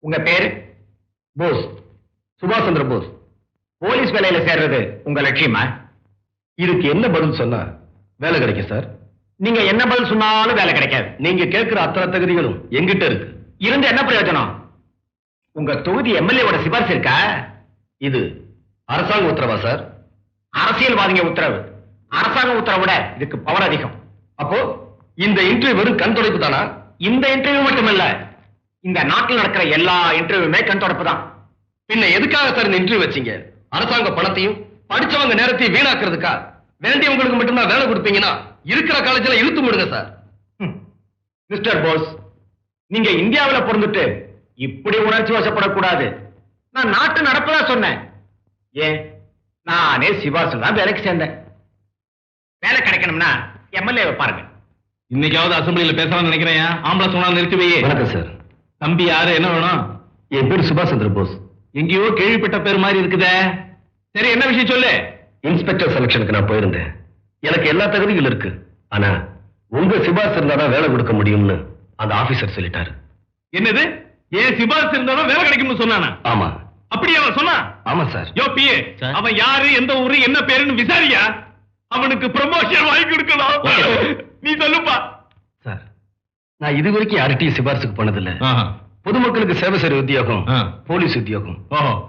உங்க பேரு? போஸ், சுபாஷ் சந்திர போஸ். போலீஸ் வேலையில சேர்றது உங்க லட்சியமா? இதுக்கு என்ன பதில் சொன்னா வேலை கிடைக்கும் சார்? நீங்க என்ன பதில் சொன்னாலும் வேலை கிடைக்காது. நீங்க கேட்கிற அத்தனை தகுதிகளும் எங்கிட்ட இருக்கு. இருந்து என்ன பிரயோஜனம்? உங்க தொகுதி எம்எல்ஏவோட சிபாரிசு இருக்கா? இது அரசாங்க உத்தரவா சார்? அரசியல்வாதிங்க உத்தரவு. அரசாங்க உத்தரவை விட இதுக்கு பவர் அதிகம். அப்போ இந்த இன்டர்வியூ வெறும் கண் துடைப்பு தானா? இந்த இன்டர்வியூ மட்டுமல்ல, இந்த நாட்டில் நடக்கிற எல்லா இன்டர்வியூமே கண் தொடப்பு தான். பின்ன எதுக்காக சார் இந்த இன்டர்வியூ வச்சீங்க? அரசாங்க பணத்தையும் படிச்சவங்க நேரத்தையும் வீணாக்குறதுக்கா? வேண்டியவங்களுக்கு மட்டும்தான் வேலை கொடுப்பீங்கன்னா இருக்கிற காலேஜ்ல இழுத்து முடுங்க சார். மிஸ்டர் போஸ், நீங்க இந்தியாவில் பிறந்துட்டு இப்படி உணர்ச்சி வசப்படக்கூடாது. நான் நாட்டு நடப்பதா சொன்னேன். ஏன், நானே சிபாசு தான் வேலைக்கு சேர்ந்தேன். வேலை கிடைக்கணும்னா எம்எல்ஏ பாருங்க. இன்னைக்காவது அசம்பிளியில பேசலாம்னு நினைக்கிறேன். ஆம்பளை சொன்னா நிறுத்தி வையே. வணக்கம் சார். தம்பி யாரு, என்ன வேணும்? என் பேர் சுபாஷ் சந்திர போஸ். எங்கேயோ கேள்விப்பட்ட பேர் மாதிரி இருக்குதே. சரி, என்ன விஷயம் சொல்லு. இன்ஸ்பெக்டர் செலக்ஷனுக்கு நான் போயிருந்தேன். எனக்கு எல்லா தகுதிகள் இருக்கு. ஆனா உங்க சிபாஸ் இருந்தாதான் வேலை கொடுக்க முடியும்னு அந்த ஆபீசர் சொல்லிட்டாரு. என்னது? ஏன் சிபாஸ் இருந்தாலும் வேலை கிடைக்கும்னு சொன்னானா? ஆமா. அப்படி அவன் சொன்னா? ஆமா சார். யோ பிஏ, அவன் யாரு, எந்த ஊரு, என்ன பேருன்னு விசாரியா. அவனுக்கு ப்ரமோஷன் வாங்கி கொடுக்கணும். நீ சொல்லுப்பா. சார், நான் இது வரைக்கும் யார்கிட்டயும் சிபாரிசுக்கு போனதில்லை. பொதுமக்களுக்கு சேவை செய்யற உத்தியோகம் போலீஸ் உத்தியோகம்.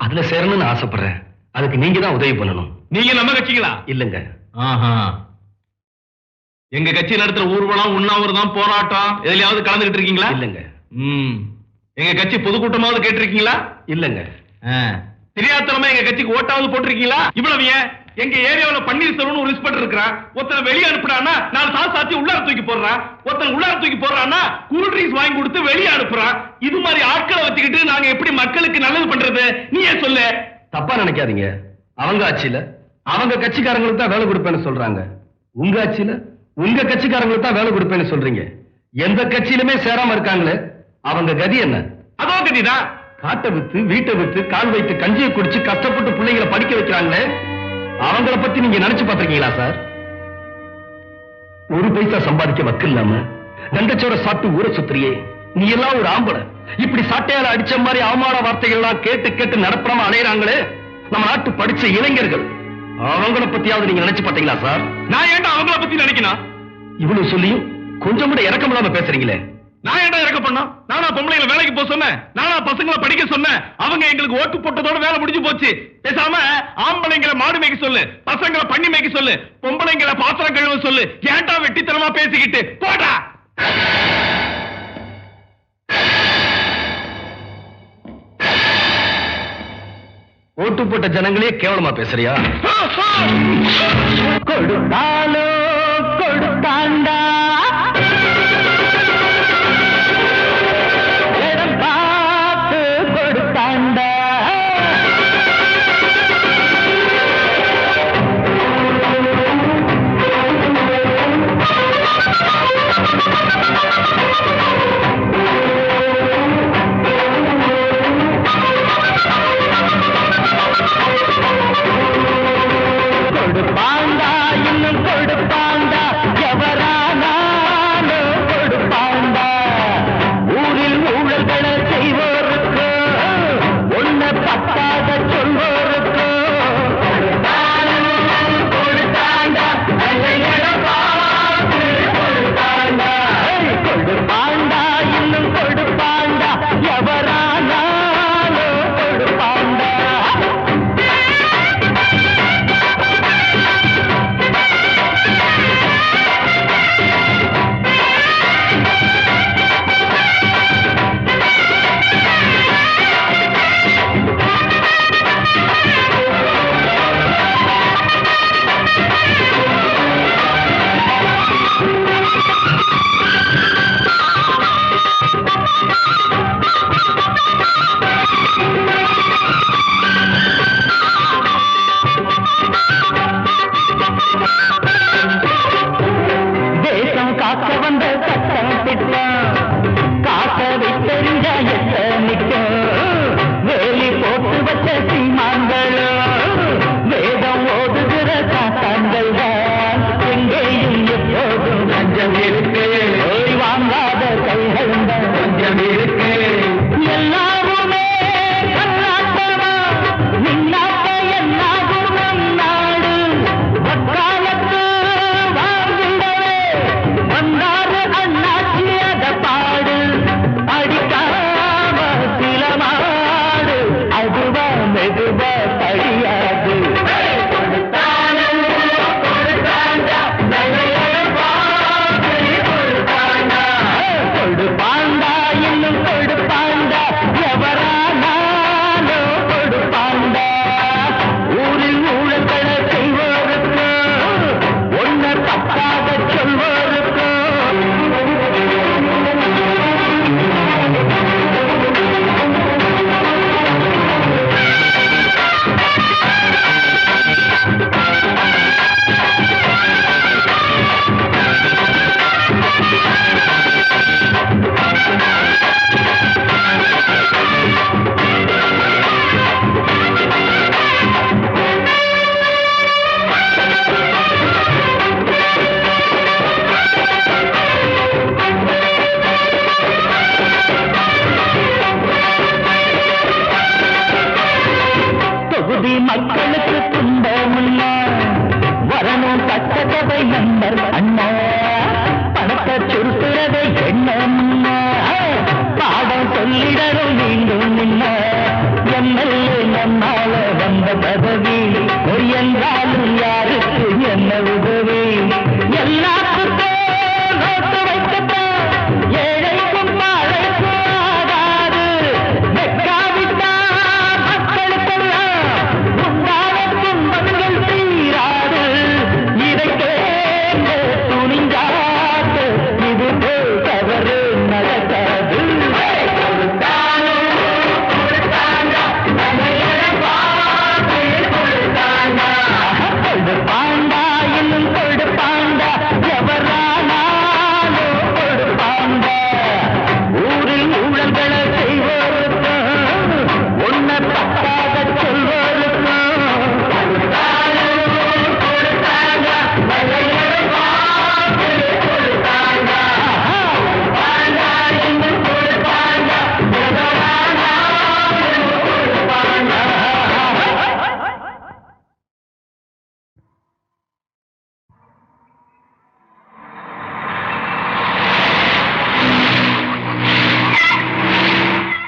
அதுல சேரணும்னு ஆசைப்படுறேன். அதுக்கு நீங்க தான் உதவி பண்ணணும். நீங்க நம்ம கட்சிங்களா? இல்லங்க. எங்க கட்சி நடத்துற ஊர்வலம், உண்ணாவிரதம், போராட்டம் எதுலயாவது கலந்துகிட்டு இருக்கீங்களா? இல்லங்க. எங்க கட்சி பொதுக்கூட்டமாவது கேட்டிருக்கீங்களா? இல்லங்க. தெரியாதனமா எங்க கட்சிக்கு ஓட்டாவது போட்டிருக்கீங்களா? இவ்வளவு ஏன்? எங்க ஏரியாவுல பன்னீர்செல்வம் ஒரு இன்ஸ்பெக்டர் இருக்கிறான். ஒருத்தனை வெளியே அனுப்புறான்னா 4 சாத்து சாத்தி உள்ளார தூக்கி போடுறான். ஒருத்தன் உள்ளார தூக்கி போடுறான்னா கூல் ட்ரிங்க்ஸ் வாங்கி கொடுத்து வெளியே அனுப்புறான். இது மாதிரி ஆட்களை வச்சுக்கிட்டு நாங்க எப்படி மக்களுக்கு நல்லது பண்றது? நீ ஏன் சொல்லு. தப்பா நினைக்காதீங்க. அவங்க ஆட்சியில அவங்க கட்சிக்காரங்களுக்கு தான் வேலை கொடுப்பேன்னு சொல்றாங்க. உங்க ஆட்சியில உங்க கட்சிக்காரங்களுக்கு தான் வேலை கொடுப்பேன்னு சொல்றீங்க. எந்த கட்சியிலுமே சேராம இருக்காங்களே, அவங்க கதி என்ன? அதோ கதிதான். காட்டை வித்து, வீட்டை வித்து, கால் வைத்து கஞ்சியை குடிச்சு கஷ்டப்பட்டு பிள்ளைங்களை படிக்க வைக்கிறாங்களே, அவங்கள பத்தி நீங்க நினைச்சு பாத்திருக்கீங்களா சார்? ஒரு பைசா சம்பாதிக்க வக்கு இல்லாம தண்டச்சோட சாப்பிட்டு ஊரை சுத்திரியே, நீ எல்லாம் ஒரு ஆம்பளை. இப்படி சாட்டையால அடிச்ச மாதிரி அவமான வார்த்தைகள் எல்லாம் கேட்டு கேட்டு நடப்படாம அலையறாங்களே நம்ம நாட்டு படிச்ச இளைஞர்கள், அவங்கள பத்தியாவது நீங்க நினைச்சு பாத்தீங்களா சார்? நான் ஏன்டா அவங்கள பத்தி நினைக்கணும்? இவ்வளவு சொல்லியும் கொஞ்சம் கூட இறக்கம் இல்லாம பேசுறீங்களே. நான் ஏன்டா இறக்க பண்ணோம்? நானா பொம்பளைங்களை வேலைக்கு போக சொன்னேன்? நானா பசங்களை படிக்க சொன்னேன்? அவங்க எங்களுக்கு ஓட்டு போட்டதோட வேலை முடிஞ்சு போச்சு. பேசாம ஆம்பளைங்களை மாடு மேய்க்க சொல்லு, பசங்களை பண்ணி மேய்க்க சொல்லு, பொம்பளைங்களை பாத்திரம் கழுவ சொல்லு. ஏன்டா வெட்டித்தனமா பேசிக்கிட்டு போடா. ஓட்டு போட்ட ஜனங்களே கேவலமா பேசுறியா? கொடுத்தாலோ கொடுத்தாண்டா, இடம் பார்த்து கொடுத்தாண்டா. கொடுப்பாண்டா, இன்னும் கொடுப்பாண்டா, எவரான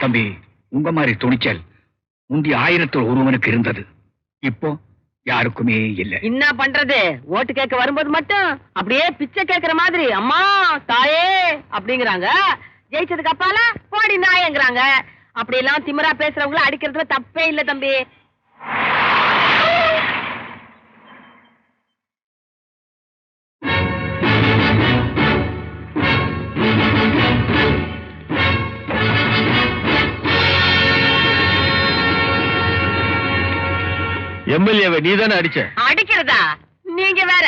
தம்பி, உங்க மாதிரி துணிச்சல் முந்தி 1000 ஒருவனுக்கு இருந்தது, இப்போ யாருக்குமே இல்ல. என்ன பண்றது? ஓட்டு கேட்க வரும்போது மட்டும் அப்படியே பிச்சை கேட்கிற மாதிரி அம்மா தாயே அப்படிங்கிறாங்க. ஜெயிச்சதுக்கு அப்பால போடி நாயங்கிறாங்க. அப்படி எல்லாம் திமிரா பேசுறவங்கள அடிக்கிறதுல தப்பே இல்ல தம்பி. எம்எல்ஏவை நீதானே அடிச்ச? அடிக்கிறதா? நீங்க வேற.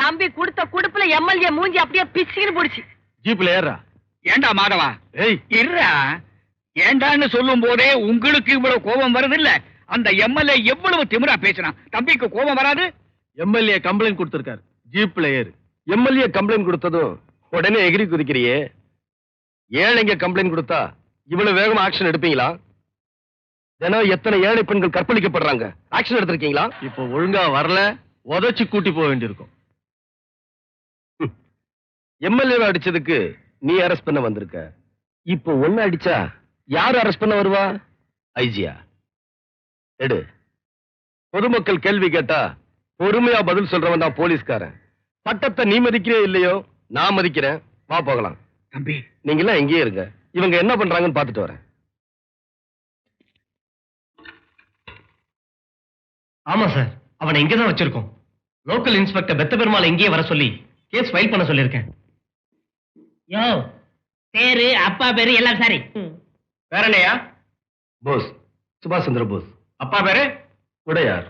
தம்பி கொடுத்த குடுப்புல எம்எல்ஏ மூஞ்சி அப்படியே பிச்சுக்கின்னு போடுச்சு. ஜீப்ல ஏறா. ஏண்டா மாதவா, ஏய் இருடா. ஏண்டான்னு சொல்லும் போதே உங்களுக்கு இவ்வளவு கோபம் வருது இல்ல? அந்த எம்எல்ஏ எவ்வளவு திமிரா பேசினான், தம்பிக்கு கோபம் வராது? எம்எல்ஏ கம்ப்ளைண்ட் கொடுத்திருக்காரு, ஜீப்ல ஏறு. எம்எல்ஏ கம்ப்ளைண்ட் கொடுத்ததும் உடனே எகிரி குதிக்கிறியே. ஏழைங்க கம்ப்ளைண்ட் கொடுத்தா இவ்வளவு வேகமா ஆக்ஷன் எடுப்பீங்களா? தினம் எத்தனை ஏழை பெண்கள் கற்பழிக்கப்படுறாங்க, ஆக்ஷன் எடுத்திருக்கீங்களா? இப்போ ஒழுங்கா வரல, உதச்சு கூட்டி போக வேண்டியிருக்கும். எம்எல்ஏவை அடிச்சதுக்கு நீ அரெஸ்ட் பண்ண வந்திருக்க. இப்போ ஒண்ணு அடிச்சா யாரு அரெஸ்ட் பண்ண வருவா? ஐஜியா? எடு. பொதுமக்கள் கேள்வி கேட்டா பொறுமையா பதில் சொல்றவன் தான் போலீஸ்காரன். சட்டத்தை நீ மதிக்கிறே இல்லையோ, நான் மதிக்கிறேன். வா போகலாம். தம்பி, நீங்க எல்லாம் எங்கேயே இருங்க, இவங்க என்ன பண்றாங்கன்னு பாத்துட்டு வரேன். ஆமா சார், அவனை இங்கதான் வச்சிருக்கோம். லோக்கல் இன்ஸ்பெக்டர் பெத்த பெருமாள் இங்கேயே வர சொல்லி கேஸ் ஃபைல் பண்ண சொல்லியிருக்கேன். யோ, பேரு அப்பா பேரு எல்லாம் சரி. வேற என்னையா? போஸ், சுபாஷ் சந்திர போஸ். அப்பா பேரு உடையார்.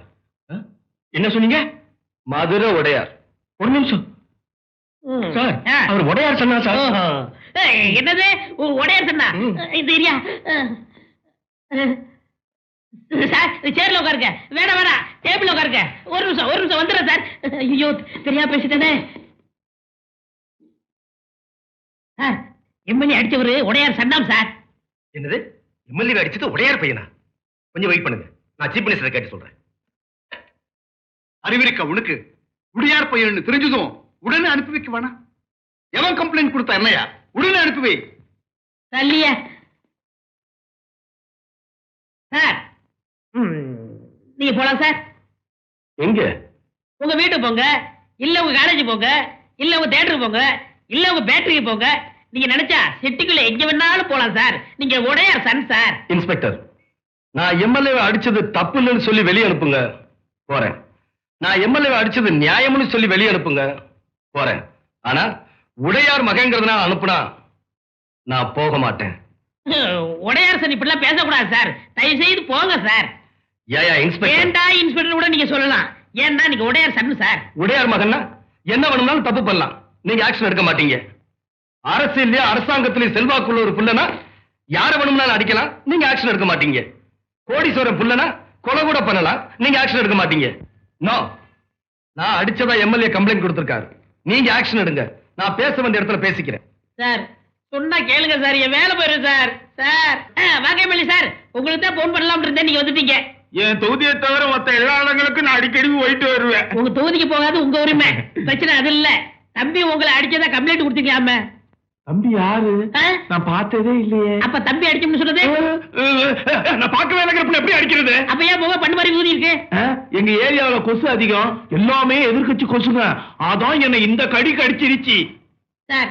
என்ன சொன்னீங்க? மதுரை உடையார். ஒரு நிமிஷம் சார், அவர் உடையார் சொன்னா சார். என்னது உடையார் சொன்னா? இது ஏரியா சார், சேர்ல உட்காருங்க. வேணாம் வேணாம், டேபிள் உட்காருங்க. ஒரு நிமிஷம் வந்துடுறேன் சார். ஐயோ, தெரியா பேசிட்டேனே. சார், எம்எல்ஏ அடிச்சவரு உடையார் சன்னாம் சார். என்னது? எம்எல்ஏ அடிச்சது உடையார் பையனா? கொஞ்சம் வெயிட் பண்ணுங்க, நான் சீஃப் மினிஸ்டர் கேட்டு சொல்றேன். அறிவிருக்க உனக்கு உடையார் பையன் தெரிஞ்சதும் உடனே அனுப்பி வைக்க வேணாம். எவன் கம்ப்ளைண்ட் கொடுத்தா என்னையா? உடனே அனுப்பி வை. தள்ளிய சார், நீங்க போலாம் சார். எங்க? உங்க வீட்டு போங்க, இல்ல உங்க காலேஜ் போங்க, இல்ல உங்க தியேட்டருக்கு போங்க, இல்ல உங்க பேட்டரிக்கு போங்க. நீங்க நினைச்சா சிட்டிக்குள்ள எங்க வேணாலும் போலாம் சார். நீங்க உடையார் சன் சார். இன்ஸ்பெக்டர், நான் எம்எல்ஏ அடிச்சது தப்பு இல்லைன்னு சொல்லி வெளியே அனுப்புங்க, போறேன். நான் எம்எல்ஏ அடிச்சது நியாயம்னு சொல்லி வெளியே அனுப்புங்க, போறேன். ஆனா உடையார் மகங்கிறதுனால அனுப்புனா நான் போக மாட்டேன். உடையார் சன் இப்படிலாம் பேசக்கூடாது சார். தயவு செய்து போங்க சார். ஏயா இன்ஸ்பெக்டர்? ஏண்டா இன்ஸ்பெக்டர் கூட நீங்க சொல்லலாம். ஏன்னா நீங்க உடையார் சன் சார். உடையார் மகன்னா என்ன வேணும்னாலும் தப்பு பண்ணலாம், நீங்க ஆக்ஷன் எடுக்க மாட்டீங்க. அரசியல்ல அரசாங்கத்திலே செல்வாக்குள்ள ஒரு புள்ளனா யார வேணும்னாலும் அடிக்கலாம், நீங்க ஆக்ஷன் எடுக்க மாட்டீங்க. கோடீஸ்வரன் புள்ளனா கொலை கூட பண்ணலாம், நீங்க ஆக்ஷன் எடுக்க மாட்டீங்க. நோ, நான் அடிச்சதா எம்எல்ஏ கம்ப்ளைண்ட் கொடுத்திருக்காரு, நீங்க ஆக்ஷன் எடுங்க. நான் பேச வேண்டிய இடத்துல பேசிக்கிறேன். சார், சொன்னா கேளுங்க சார், என் வேலை போயிடும் சார். சார் வாங்க எம்எல்ஏ சார், உங்களுக்கு தான் போன் பண்ணலாம் இருந்தேன், நீங்க வந்துட்டீங்க. என் தொகுதியை தவிர மத்த எல்லா இடங்களுக்கும் நான் அடிக்கடி போயிட்டு வருவேன். உங்க தொகுதிக்கு போகாது உங்க உரிமை, பிரச்சனை அது இல்ல. தம்பி உங்களை அடிச்சதா கம்ப்ளைண்ட் கொடுத்துக்கலாமே. தம்பி யாரு? நான் பார்த்ததே இல்லையே. அப்ப தம்பி அடிச்சோம்னு சொல்றது? நான் பார்க்கவே இல்லைங்கிறப்ப எப்படி அடிக்கிறது? அப்ப ஏன் போக பண்ணு மாதிரி ஊதி இருக்கு? எங்க ஏரியாவுல கொசு அதிகம், எல்லாமே எதிர்கட்சி கொசுங்க. அதான் என்ன இந்த கடி கடிச்சிருச்சு. சார்,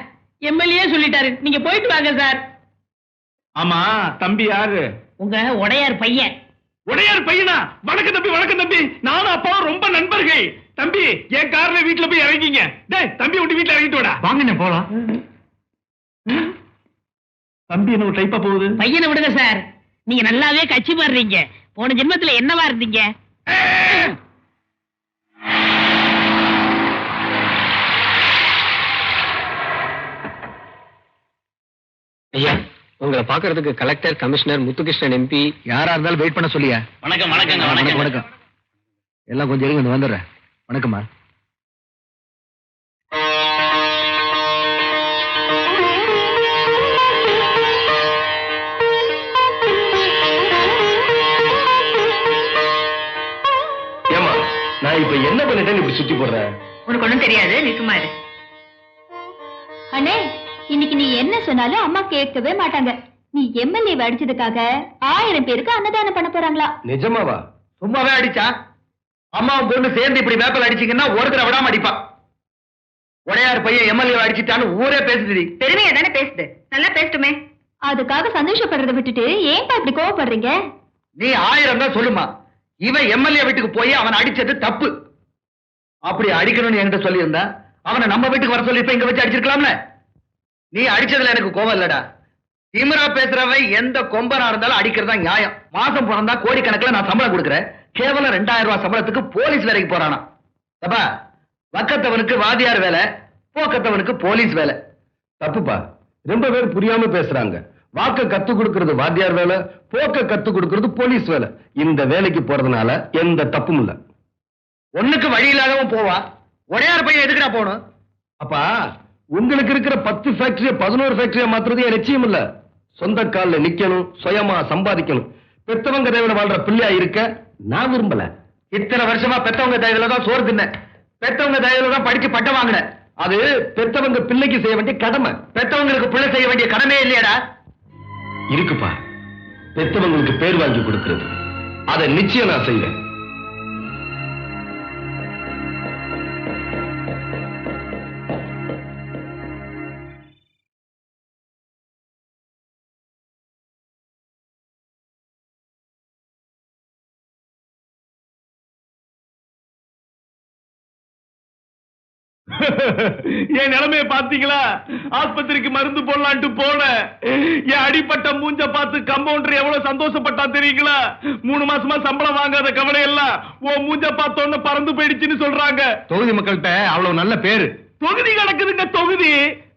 எம்எல்ஏ சொல்லிட்டாரு, நீங்க போயிட்டு வாங்க சார். ஆமா, தம்பி யாரு? உங்க உடையார் பையன். உடையார் பையனா? வணக்கம் தம்பி, வணக்கம் தம்பி. நானும் அப்பாவும் ரொம்ப நண்பர்கள். தம்பி, என் கார்ல வீட்டுல போய் இறங்கிங்க. டேய், தம்பி விட்டு வீட்டுல இறங்கிட்டு வாடா. வாங்க போலாம். தம்பி என்ன டைப்பா போகுது? பையனை விடுங்க சார், நீங்க நல்லாவே கட்சி மாறுறீங்க. போன ஜென்மத்துல என்னவா இருந்தீங்க? ஐயா, உங்களை பாக்குறதுக்கு கலெக்டர், கமிஷனர், முத்துகிருஷ்ணன் எம்பி யாரா இருந்தாலும் வெயிட் பண்ண சொல்லியா? வணக்கம் வணக்கங்க. வணக்கம் வணக்கம். எல்லாம் கொஞ்சம் இருங்க, வந்துடுறேன். வணக்கம்மா. ஏமா, நான் இப்ப என்ன பண்ணிட்டேன்னு இப்படி சுத்தி போடுறேன்? உனக்கு ஒண்ணும் தெரியாது, நீ சும்மா இரு. அண்ணே, இன்னைக்கு நீ என்ன சொன்னாலும் அம்மா கேட்கவே மாட்டாங்க. நீ எம்எல்ஏ அடிச்சதுக்காக 1000 பேருக்கு அன்னதானம் பண்ண போறாங்களா? நிஜமாவா? சும்மாவே அடிச்சா அம்மாவும் பொண்ணு சேர்ந்து இப்படி மேப்பல் அடிச்சீங்கன்னா ஒருத்தர விடாம அடிப்பா. உடையார் பையன் எம்எல்ஏ அடிச்சிட்டான்னு ஊரே பேசுது. பெருமையா தானே பேசுது, நல்லா பேசட்டுமே. அதுக்காக சந்தோஷப்படுறதை விட்டுட்டு ஏன்பா இப்படி கோவப்படுறீங்க? நீ 1000 தான் சொல்லுமா. இவன் எம்எல்ஏ வீட்டுக்கு போய் அவன் அடிச்சது தப்பு. அப்படி அடிக்கணும்னு என்கிட்ட சொல்லியிருந்தா அவனை நம்ம வீட்டுக்கு வர சொல்லி இப்ப இங்க வச்சு அடிச்சிருக்கலாம்ல. நீ அடிச்சதுல எனக்கு கோவம் இல்லடா. திமிரா பேசுறவன் எந்த கொம்பனா இருந்தாலும் அடிக்கிறதா நியாயம். மாசம் பிறந்தா கோடிக்கணக்கில் நான் சம்பளம் கொடுக்குறேன். கேவலம் 2000 ரூபாய் சம்பளத்துக்கு போலீஸ் வேலைக்கு போறானா? தப்பா? வக்கத்தவனுக்கு வாதியார் வேலை, போக்கத்தவனுக்கு போலீஸ் வேலை. தப்புப்பா. ரொம்ப பேர் புரியாம பேசுறாங்க. வாக்க கத்து கொடுக்கிறது வாத்தியார் வேலை, போக்க கத்து கொடுக்கிறது போலீஸ் வேலை. இந்த வேலைக்கு போறதுனால எந்த தப்பும் இல்ல. ஒண்ணுக்கு வழி இல்லாதவன் போவா. உடையார் பையன் எதுக்குடா போகணும்? அப்பா, உங்களுக்கு இருக்கிற 10 ஃபேக்டரியை 11 ஃபேக்டரியா மாத்துறது என் நிச்சயம் இல்ல. சொந்த கால்ல நிக்கணும், சுயமா சம்பாதிக்கணும். பெத்தவங்க தேவையில வாழ்ற பிள்ளையா இருக்க நான் விரும்பல. இத்தனை வருஷமா பெத்தவங்க தயவுல தான் சோறு தின்ன, பெத்தவங்க தயவுல தான் படிச்சு பட்டம் வாங்கின. அது பெத்தவங்க பிள்ளைக்கு செய்ய வேண்டிய கடமை. பெத்தவங்களுக்கு பிள்ளை செய்ய வேண்டிய கடமையே இல்லையாடா? இருக்குப்பா. பெத்தவங்களுக்கு பேர் வாங்கி கொடுக்கிறது, அதை நிச்சயம் நான் செய்வேன். என் நிலைமைய பாத்தீங்களா? ஆஸ்பத்திரிக்கு மருந்து போடலான்ட்டு போன என் அடிப்பட்ட மூஞ்ச பார்த்து கம்பவுண்டர் எவ்வளவு சந்தோஷப்பட்டா தெரியுங்களா? 3 மாசமா சம்பளம் வாங்காத கவலை எல்லாம் உன் மூஞ்ச பார்த்தோன்னு பறந்து போயிடுச்சுன்னு சொல்றாங்க. தொகுதி மக்கள்கிட்ட அவ்வளவு நல்ல பேரு. தொகுதி கிடக்குதுங்க தொகுதி.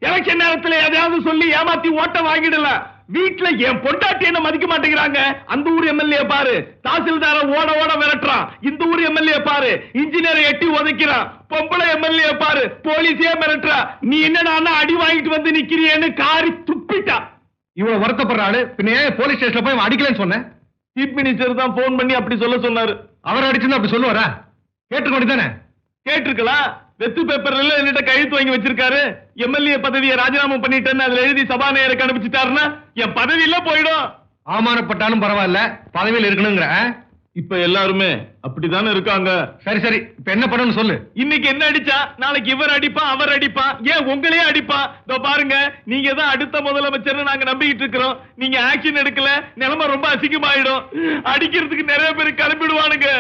எலெக்ஷன் நேரத்துல எதையாவது சொல்லி ஏமாத்தி ஓட்ட வாங்கிடலாம். வீட்டுல என் பொண்டாட்டி என்ன மதிக்க மாட்டேங்கிறாங்க. அந்த ஊர் எம்எல்ஏ பாரு, தாசில்தார ஓட ஓட விரட்டுறான். இந்த ஊர் எம்எல்ஏ பாரு, இன்ஜினியரை எட்டி உதைக்கிறான். பொம்பளை எம்எல்ஏ பாரு, போலீஸே மிரட்டுறா. நீ என்னடா அடி வாங்கிட்டு வந்து நிக்கிறியேன்னு காரி துப்பிட்டா. இவ்வளவு வருத்தப்படுறாரு, பின்ன ஏன் போலீஸ் ஸ்டேஷன்ல போய் அடிக்கலன்னு சொன்னேன்? சீஃப் மினிஸ்டர் தான் போன் பண்ணி அப்படி சொல்ல சொன்னாரு. அவர் அடிச்சுன்னு அப்படி சொல்லுவாரா? கேட்டுக்கொண்டு தானே கேட்டிருக்கலாம். வெத்து பேப்பர்ல என்னட்ட கையெழுத்து வாங்கி வச்சிருக்காரு. எம்எல்ஏ பதவியை ராஜினாமா பண்ணிட்டேன்னு அதுல எழுதி சபாநாயகருக்கு அனுப்பிச்சிட்டாருன்னா என் பதவி இல்ல போயிடும். அவமானப்பட்டாலும் பரவாயில்ல, பதவியில் இருக்கணுங்கிற. இப்ப எல்லாருமே அப்படித்தானே இருக்காங்க. சரி சரி, இப்ப என்ன பண்ணணும்னு சொல்லு. இன்னைக்கு என்ன அடிச்சா நாளைக்கு இவர் அடிப்பான், அவர் அடிப்பான், ஏன் உங்களையே அடிப்பான். இதோ பாருங்க, நீங்க தான் அடுத்த முதலமைச்சர் நாங்க நம்பிக்கிட்டு இருக்கிறோம். நீங்க ஆக்ஷன் எடுக்கல, நிலைமை ரொம்ப அசிங்கமாயிடும். அடிக்கிறதுக்கு நிறைய பேர் கிளம்பிடுவானுங்க.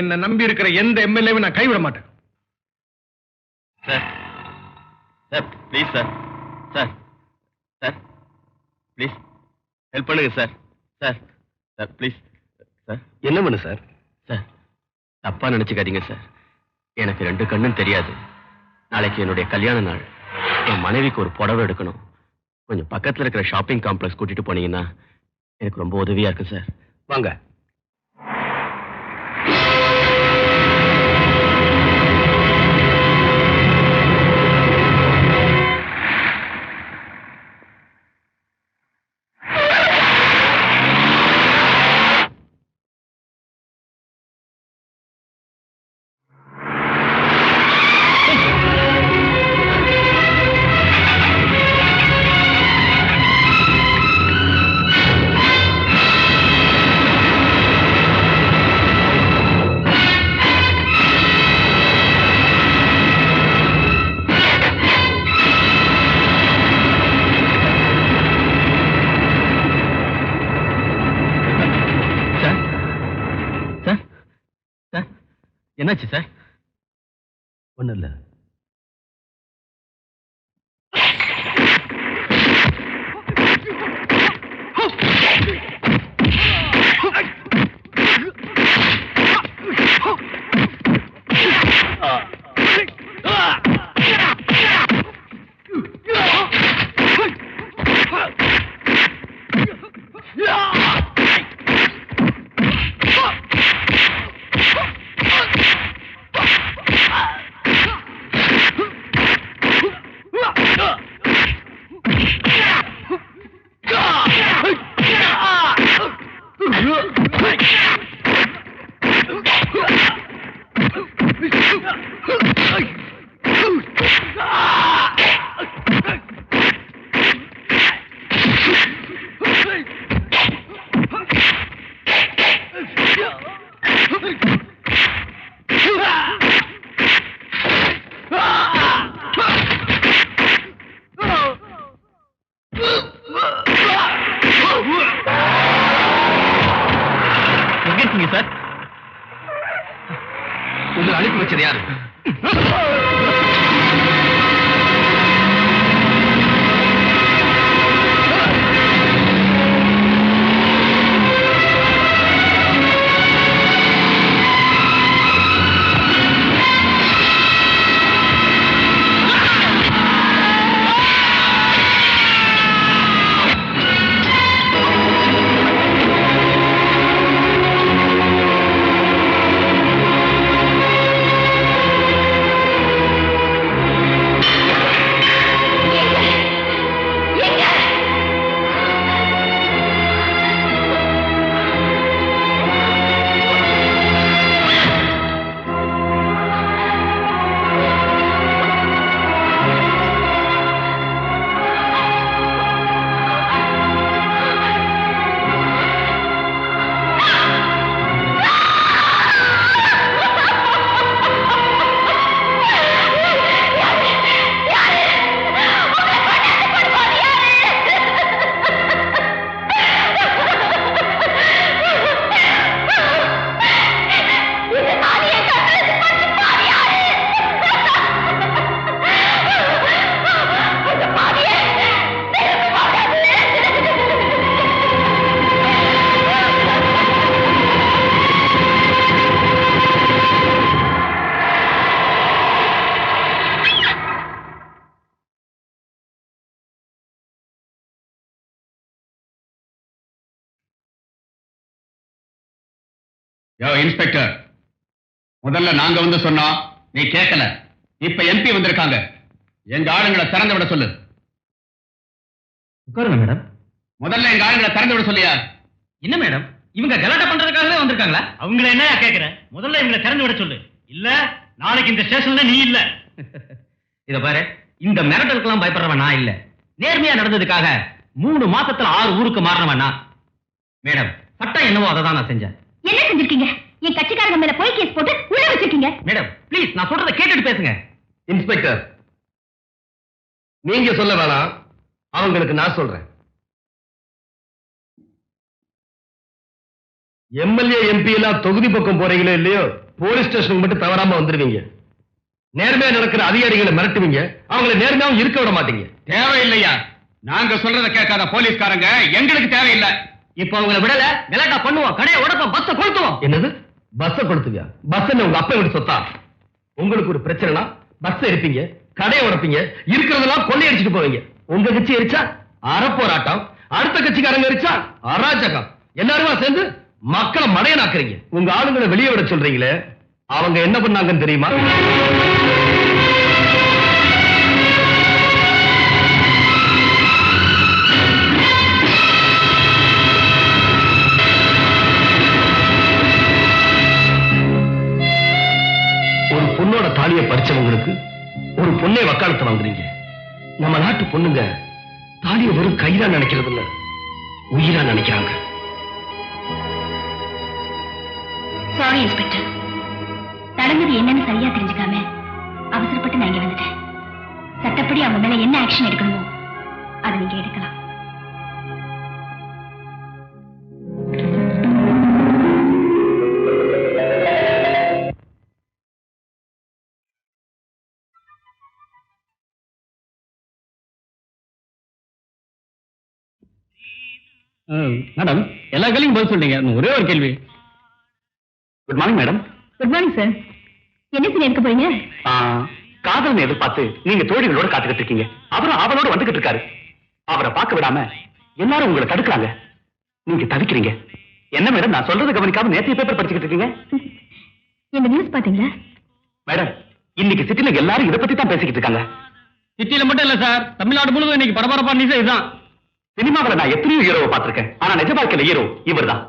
என்ன நம்பி இருக்கிற எந்த எம்எல்ஏவும் நான் கைவிட மாட்டேன். Sir sir please sir, sir sir please help பண்ணுங்க sir. Sir sir please sir. என்ன பண்ணு சார்? சார் தப்பா நினைச்சுக்காதீங்க சார். எனக்கு 2 கண்ணும் தெரியாது. நாளைக்கு என்னுடைய கல்யாண நாள். என் மனைவிக்கு ஒரு புடவை எடுக்கணும். கொஞ்சம் பக்கத்துல இருக்கிற ஷாப்பிங் காம்ப்ளெக்ஸ் கூட்டிட்டு போனீங்கன்னா எனக்கு ரொம்ப உதவியா இருக்கு சார். வாங்க. என்னாச்சு சார்? ஒண்ணு இல்ல. அனுப்பி வச்சது யாரு? இன்ஸ்பெக்டர், முதல்ல நாங்க வந்து சொன்னோம், நீ கேட்கல. இப்ப எம்பி வந்திருக்காங்க, எங்க ஆளுங்களை திறந்து விட சொல்லு. உட்காருங்க மேடம். முதல்ல எங்க ஆளுங்களை திறந்து விட சொல்லியா? என்ன மேடம், இவங்க கலாட்டா பண்றதுக்காகவே வந்திருக்காங்களா? அவங்கள என்ன கேக்குறேன்? முதல்ல இவங்களை திறந்து விட சொல்லு. இல்ல நாளைக்கு இந்த ஸ்டேஷன்ல நீ இல்ல. இத பாரு, இந்த மிரட்டலுக்கெல்லாம் பயப்படுறவன் நான் இல்ல. நேர்மையா நடந்ததுக்காக 3 மாசத்துல 6 ஊருக்கு மாறினவன் நான். மேடம், சட்டம் என்னவோ அதை தான் நான் செஞ்சேன். என்ன செஞ்சிருக்கீங்க? என் கட்சிக்காரங்க மேல போய் கேஸ் போட்டு உள்ள வச்சிருக்கீங்க. மேடம் ப்ளீஸ், நான் சொல்றதை கேட்டுட்டு பேசுங்க. இன்ஸ்பெக்டர், நீங்க சொல்ல வேணாம், அவங்களுக்கு நான் சொல்றேன். எம்எல்ஏ எம்பி எல்லாம் தொகுதி பக்கம் போறீங்களோ இல்லையோ, போலீஸ் ஸ்டேஷனுக்கு மட்டும் தவறாம வந்துருவீங்க. நேர்மையா நடக்கிற அதிகாரிகளை மிரட்டுவீங்க, அவங்களை நேர்மையாவும் இருக்க விட மாட்டீங்க. தேவையில்லையா? நாங்க சொல்றத கேட்காத போலீஸ்காரங்க எங்களுக்கு தேவையில்லை. இப்ப அவங்கள விடல, கலாட்டா பண்ணுவோம், கடையை உடைப்போம், பஸ்ஸை கொளுத்துவோம். என்னது? பஸ்ஸ கொடுத்துவியா? பஸ் என்ன உங்க அப்பா வீட்டு சொத்தா? உங்களுக்கு ஒரு பிரச்சனைனா பஸ் எடுப்பீங்க, கடையை உடைப்பீங்க, இருக்கிறதெல்லாம் கொள்ளை அடிச்சுட்டு போவீங்க. உங்க கட்சி எரிச்சா அறப்போராட்டம், அடுத்த கட்சிக்காரங்க எரிச்சா அராஜகம். எல்லாருமா சேர்ந்து மக்களை மடையனாக்குறீங்க. உங்க ஆளுங்களை வெளியே விட சொல்றீங்களே, அவங்க என்ன பண்ணாங்கன்னு தெரியுமா? ஒரு பொண்ணோட தாலியை பறிச்சவங்களுக்கு ஒரு பொண்ணை வக்காலத்தை வாங்குறீங்க. நம்ம நாட்டு பொண்ணுங்க தாலியை வெறும் கையிலா நினைக்கிறது இல்ல, உயிரா நினைக்கிறாங்க. சாரி இன்ஸ்பெக்டர், நடந்தது என்னன்னு சரியா தெரிஞ்சுக்காம அவசரப்பட்டு நான் இங்க வந்துட்டேன். சட்டப்படி அவங்க மேல என்ன ஆக்ஷன் எடுக்கணுமோ அதை நீங்க எடுக்கலாம். மேடம், எல்லா கேள்வியும் பதில் சொல்றீங்க. ஒரே ஒரு கேள்வி. Good morning madam. Good morning sir. என்ன சார் எடுக்க போறீங்க? காதலனை எதிர்பார்த்து நீங்க தோழிகளோட காத்துக்கிட்டு இருக்கீங்க. அவரும் அவளோட வந்துகிட்டு இருக்காரு. அவரை பார்க்க விடாம எல்லாரும் உங்களை தடுக்கிறாங்க. நீங்க தவிக்கிறீங்க. என்ன மேடம், நான் சொல்றது கவனிக்காம நேற்று பேப்பர் படிச்சுக்கிட்டு இருக்கீங்க? இந்த நியூஸ் பாத்தீங்களா? மேடம், இன்னைக்கு சிட்டில எல்லாரும் இதை பத்தி தான் பேசிக்கிட்டு இருக்காங்க. சிட்டியில மட்டும் இல்ல சார், தமிழ்நாடு முழுவதும் இன்னைக்கு பரபரப்பா நியூஸ் இதுதான். சினிமாவில் நான் எத்தனையோ ஹீரோவை பார்த்திருக்கேன், ஆனா நிஜ வாழ்க்கையில ஹீரோ இவர்தான்.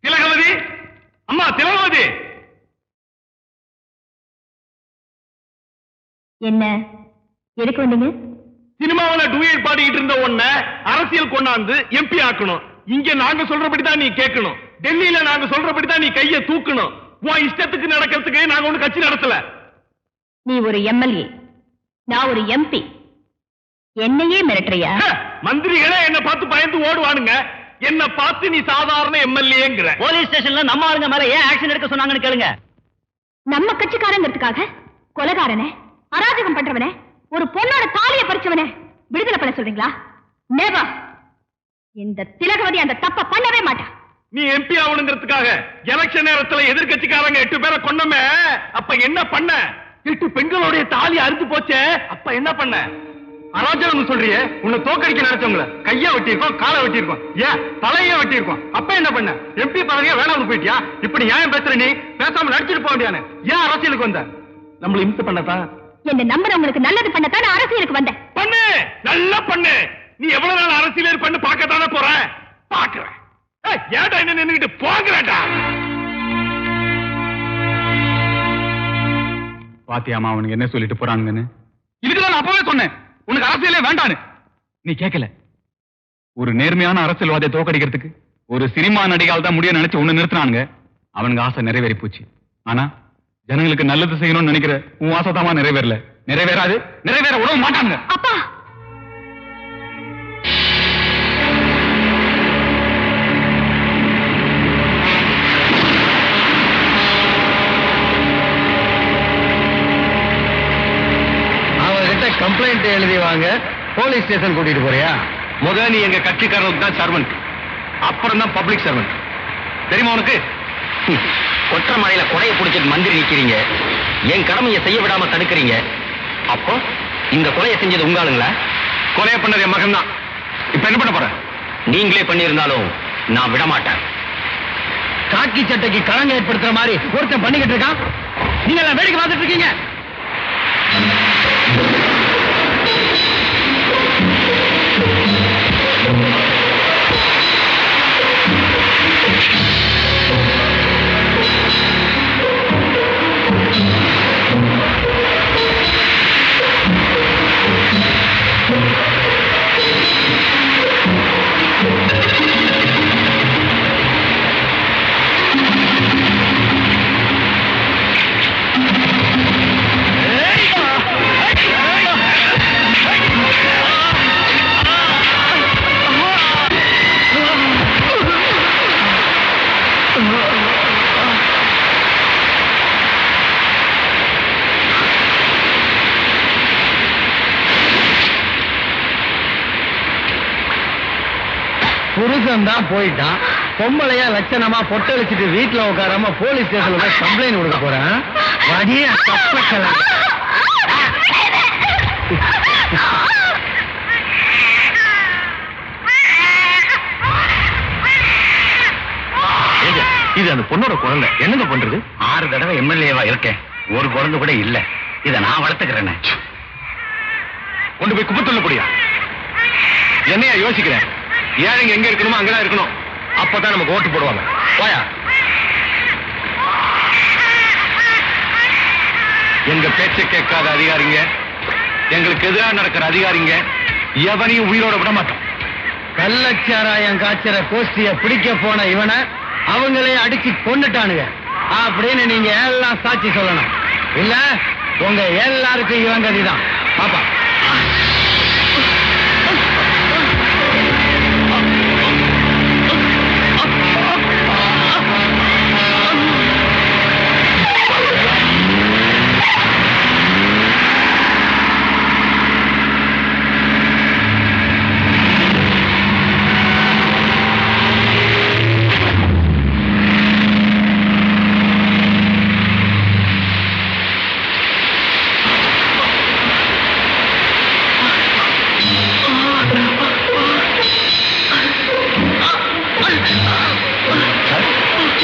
திலகவதி, அம்மா திலகவதி. என்ன எதுக்கு வந்தீங்க? சினிமாவில டூயட் பாடிக்கிட்டு இருந்த உன்ன அரசியல் கொண்டாந்து எம்பி ஆக்கணும். இங்க நாங்க சொல்றபடிதான் நீ கேட்கணும். டெல்லியில நாங்க சொல்றபடிதான் நீ கைய தூக்கணும். உன் இஷ்டத்துக்கு நடக்கிறதுக்கு நாங்க ஒண்ணு கட்சி நடத்தல. நீ ஒரு எம்எல்ஏ, நான் ஒரு எம்பி. என்னையே மிரட்டுறியா? மந்திரிகளே என்ன பார்த்து பயந்து ஓடுவானுங்க. என்ன பார்த்து நீ சாதாரண எம்எல்ஏங்கிற. போலீஸ் ஸ்டேஷன்ல நம்ம ஆளுங்க மேல ஏன் ஆக்ஷன் எடுக்க சொன்னாங்கன்னு கேளுங்க. நம்ம கட்சிக்காரங்கிறதுக்காக கொலைகாரனை, அராஜகம் பண்றவனே, ஒரு பொண்ணோட தாலியை பறிச்சவனே விடுதலை பண்ண சொல்றீங்களா? நேவா. இந்த திலகவதி அந்த தப்ப பண்ணவே மாட்டா. நீ எம்பி ஆகணுங்கிறதுக்காக எலெக்ஷன் நேரத்துல எதிர்கட்சிக்காரங்க 8 பேரை கொன்னமே, அப்ப என்ன பண்ண? 8 பெண்களுடைய தாலி அறுத்து போச்சே, அப்ப என்ன பண்ண? அராஜகம் சொல்றியே, உன்னை தோக்கடிக்க நினைச்சவங்கள கைய வெட்டியிருக்கோம், காலை வெட்டியிருக்கோம், ஏன் தலையே வெட்டியிருக்கோம். அப்ப என்ன பண்ண? எம்பி பதவியா வேணாம்னு போயிட்டியா? இப்படி ஏன் பேசுற? நீ பேசாம நடிச்சிட்டு போக வேண்டியானே. ஏன் அரசியலுக்கு வந்த? நம்மள இம்சை பண்ணத்தான். என்ன நம்புறவங்களுக்கு நல்லது பண்ணத்தான் நான் அரசியலுக்கு வந்தேன். பண்ணு, நல்லா பண்ணு. நீ எவ்வளவு நாள் அரசியல் இருப்பன்னு பார்க்கத்தானே போற. பாக்குறேன். ஏடா என்ன நின்னுகிட்டு போங்கடா. பாத்தியாமா அவனுக்கு என்ன சொல்லிட்டு போறாங்கன்னு? இதுக்குதான் நான் அப்பவே சொன்னேன் உனக்கு அரசியலே வேண்டான்னு. நீ கேட்கல. ஒரு நேர்மையான அரசியல்வாதியை தோக்கடிக்கிறதுக்கு ஒரு சினிமா நடிகால் தான் முடிய நினைச்சு ஒண்ணு நிறுத்தினானுங்க. அவனுக்கு ஆசை நிறைவேறி போச்சு. ஆனா ஜனங்களுக்கு நல்லது செய்யணும்னு நினைக்கிற உன் ஆசை தாமா நிறைவேறல. நிறைவேறாது, நிறைவேற உடவு மாட்டாங்க. அப்பா, அவர்கிட்ட கம்ப்ளைண்ட் எழுதி வாங்க போலீஸ் ஸ்டேஷன் கூட்டிட்டு போறியா? முத நீ எங்க கட்சிக்காரனுக்கு தான் சர்வன்ட், அப்புறம் தான் பப்ளிக் சர்வன்ட். தெரியுமா உனக்கு? கொற்ற மலையில கொடையை பிடிச்சிட்டு மந்திரி நிக்கிறீங்க, என் கடமையை செய்ய விடாம தடுக்கிறீங்க. அப்போ இந்த கொலையை செஞ்சது உங்க ஆளுங்களா? கொலையை பண்ணது என் மகன் தான். இப்ப என்ன பண்ண போற? நீங்களே பண்ணியிருந்தாலும் நான் விட மாட்டேன். காக்கி சட்டைக்கு களங்க ஏற்படுத்துற மாதிரி ஒருத்தன் பண்ணிக்கிட்டு இருக்கான். நீங்க எல்லாம் வேடிக்கை பார்த்துட்டு இருக்கீங்க. புருஷன் தான் போயிட்டான், பொம்பளையா லட்சணமா பொட்டழிச்சிட்டு வீட்டுல உட்காராம போலீஸ் ஸ்டேஷன்ல போய் கம்ப்ளைண்ட் கொடுக்க போறேன். இது அந்த பொண்ணோட குழந்தை. என்னங்க பண்றது? 6 தடவை எம்எல்ஏவா இருக்கேன், ஒரு குழந்தை கூட இல்ல. இதை நான் வளர்த்துக்கிறேன். கொண்டு போய் குப்பத்துள்ள போடியா? என்னையா யோசிக்கிறேன்? ஏழைங்க எங்க இருக்கணுமோ அங்கதான் இருக்கணும். அப்பதான் நமக்கு ஓட்டு போடுவாங்க. போயா. எங்க பேச்ச கேட்காத அதிகாரிங்க, எங்களுக்கு எதிராக நடக்கிற அதிகாரிங்க எவனையும் உயிரோட விட மாட்டோம். கள்ளச்சாராயம் காய்ச்சற கோஷ்டிய பிடிக்க போன இவனை அவங்களே அடிச்சு கொண்டுட்டானுங்க அப்படின்னு நீங்க எல்லாம் சாட்சி சொல்லணும். இல்ல உங்க எல்லாருக்கும் இவன் கதிதான். பாப்பா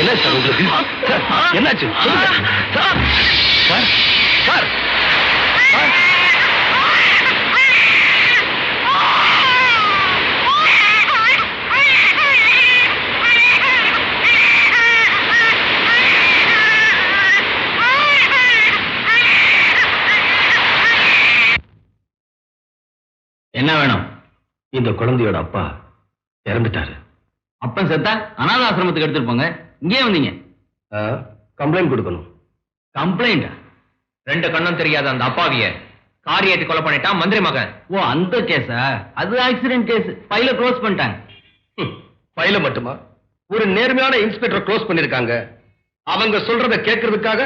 என்ன சார் உங்களுக்கு? என்னாச்சு? சார் சார் சார் இந்த குழந்தையோட அப்பா இறந்துட்டாரு. அப்பன் செத்தா அனாத ஆசிரமத்துக்கு எடுத்துட்டு போங்க. இங்கே வந்தீங்க. கம்ப்ளைண்ட் கொடுக்கணும். கம்ப்ளைண்ட்? 2 கண்ணும் தெரியாத அந்த அப்பாவிய கார் ஏற்றி கொலை பண்ணிட்டான் மந்திரி மகன். ஓ, அந்த கேஸா? அது ஆக்சிடென்ட் கேஸ். ஃபைல க்ளோஸ் பண்ணிட்டாங்க. ஃபைல மட்டுமா? ஒரு நேர்மையான இன்ஸ்பெக்டர் க்ளோஸ் பண்ணிருக்காங்க. அவங்க சொல்றத கேட்கறதுக்காக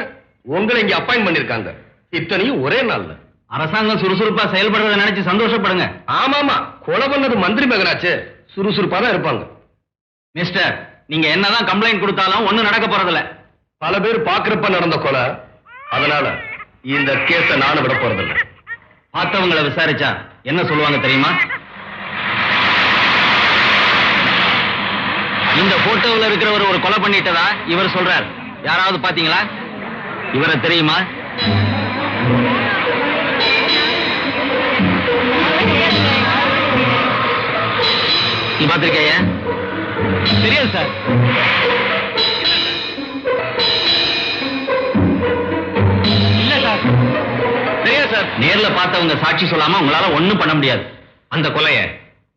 உங்களை இங்க அப்பாயிண்ட் பண்ணிருக்காங்க. இத்தனையும் ஒரே நாள்ல. அரசாங்கம் சுறுசுறுப்பா செயல்படுறத நினைச்சு சந்தோஷப்படுங்க. ஆமாமா, கொலை பண்ணது மந்திரி மகனாச்சு, சுறுசுறுப்பா தான் இருப்பாங்க. மிஸ்டர், நீங்க என்னதான் கம்ப்ளைண்ட் கொடுத்தாலும் ஒண்ணும் நடக்க போறதில்ல. பல பேர் பாக்குறப்ப நடந்த கொலை, அதனால இந்த கேஸ நானும் விட போறதில்லை. பார்த்தவங்களை விசாரிச்சா என்ன சொல்லுவாங்க தெரியுமா? இந்த போட்டோவில் இருக்கிறவர் ஒரு கொலை பண்ணிட்டதா இவர் சொல்றார். யாராவது பாத்தீங்களா? இவரை தெரியுமா? நீ பாத்திருக்கையா? தெரியாது சார். இல்ல சார், தெரியாது சார். நேர்ல பார்த்தவங்க சாட்சி சொல்லாம உங்களால ஒண்ணும் பண்ண முடியாது. அந்த கொலைய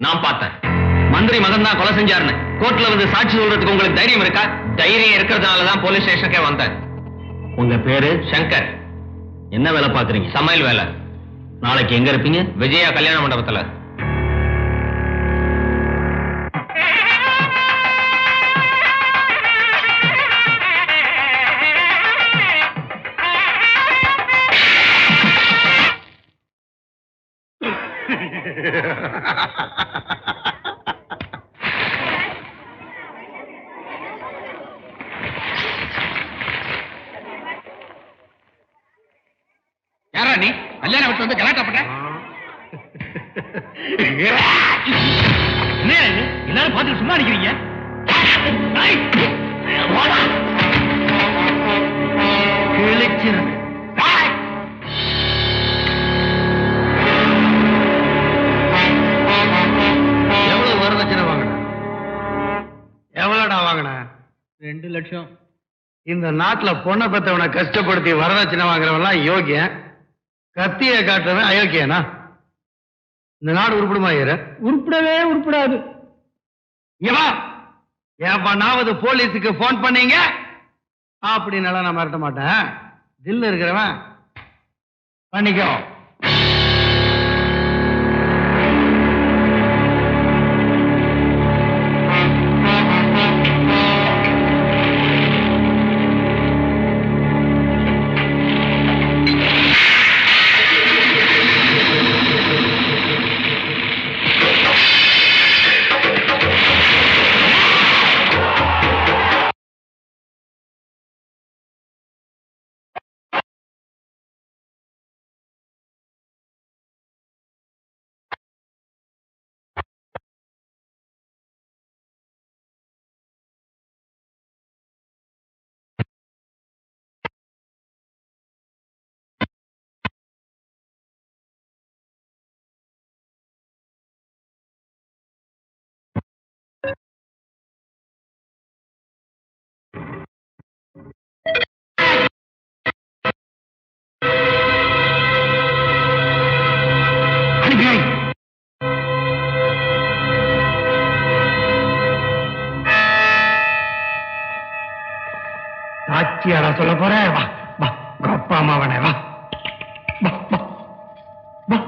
நான் பார்த்தேன். மந்திரி மகன் தான் கொலை செஞ்சாருன்னு கோர்ட்ல வந்து சாட்சி சொல்றதுக்கு உங்களுக்கு தைரியம் இருக்கா? தைரியம் இருக்கிறதுனாலதான் போலீஸ் ஸ்டேஷனுக்கே வந்தேன். உங்க பேரு சங்கர். என்ன வேலை பாக்குறீங்க? சமையல் வேலை. நாளைக்கு எங்க இருப்பீங்க? விஜயா கல்யாண மண்டபத்துல. யாரா நீ? கல்யாண வீட்டுல வந்து கலாட்டா பண்ண? எல்லாரும் பார்த்துட்டு சும்மா நிக்கிறீங்க. எவ்வளவு வரதட்சணை வாங்கின? எவ்வளோடா வாங்கின? 2 லட்சம். இந்த நாட்டுல பொண்ணை பெற்றவனை கஷ்டப்படுத்தி வரதட்சணை வாங்குறவன்லாம் யோகியன், கத்தியை காட்டுறவன் அயோக்கியனா? இந்த நாடு உருப்பிடுமா? உருப்படவே உருப்படாது. ஏப்பாவது போலீஸுக்கு போன் பண்ணீங்க அப்படின்னால நான் மிரட்ட மாட்டேன். தில்ல இருக்கிறவன் பண்ணிக்கோ. சாட்சியாரா சொல்ல போற? வா வா, அப்பா அம்மாவனே வா வா வா வா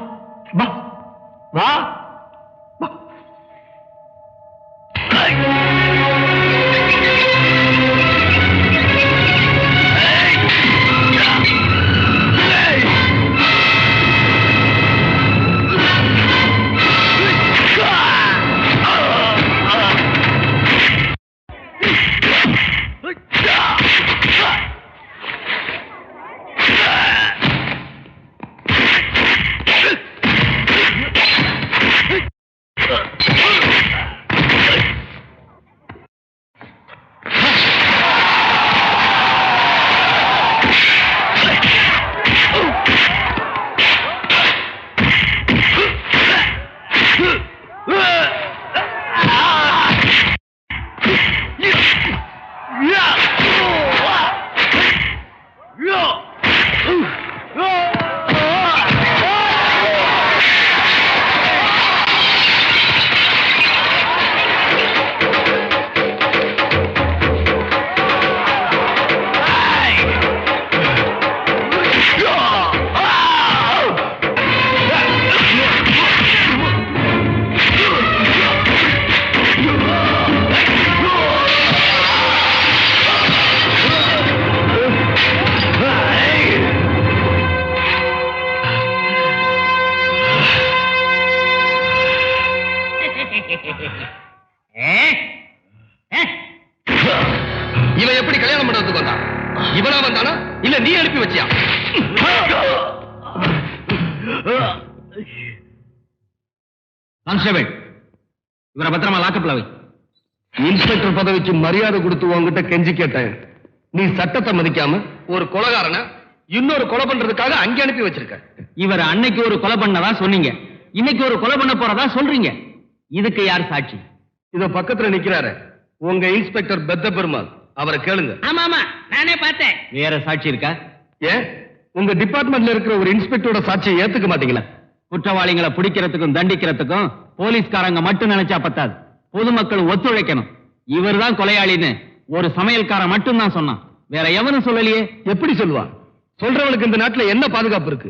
வா வா. இவன் எப்படி கல்யாணம் பண்றதுக்கு வந்தான்? இவனா வந்தானா இல்ல நீ அனுப்பி வச்சியா? கான்ஸ்டபிள், இவரை பத்திரமா லாக்கப்ல வை. இன்ஸ்பெக்டர் பதவிக்கு மரியாதை கொடுத்து உங்ககிட்ட கெஞ்சி கேட்டேன். நீ சட்டத்தை மதிக்காம ஒரு கொலைகாரனை இன்னொரு கொலை பண்றதுக்காக அங்கே அனுப்பி வச்சிருக்க. இவர் அன்னைக்கு ஒரு கொலை பண்ணதா சொன்னீங்க, இன்னைக்கு ஒரு கொலை பண்ண போறதா சொல்றீங்க. இதுக்கு யார் சாட்சி? இத பக்கத்துல நிக்கிறாரு உங்க இன்ஸ்பெக்டர் பெத்த பெருமாள், அவரை கேளுங்க. ஆமா ஆமா, நானே பார்த்தேன். வேற சாட்சி இருக்கா? ஏன் உங்க டிபார்ட்மெண்ட்ல இருக்கிற ஒரு இன்ஸ்பெக்டரோட சாட்சியை ஏத்துக்க மாட்டீங்களா? குற்றவாளிகளை பிடிக்கிறதுக்கும் தண்டிக்கிறதுக்கும் போலீஸ்காரங்க மட்டும் நினைச்சா பத்தாது, பொதுமக்கள் ஒத்துழைக்கணும். இவர் தான் கொலையாளின்னு ஒரு சமையல்காரன் மட்டும் தான் சொன்னான், வேற எவனும் சொல்லலையே. எப்படி சொல்லுவான்? சொல்றவனுக்கு இந்த நாட்டுல என்ன பாதுகாப்பு இருக்கு?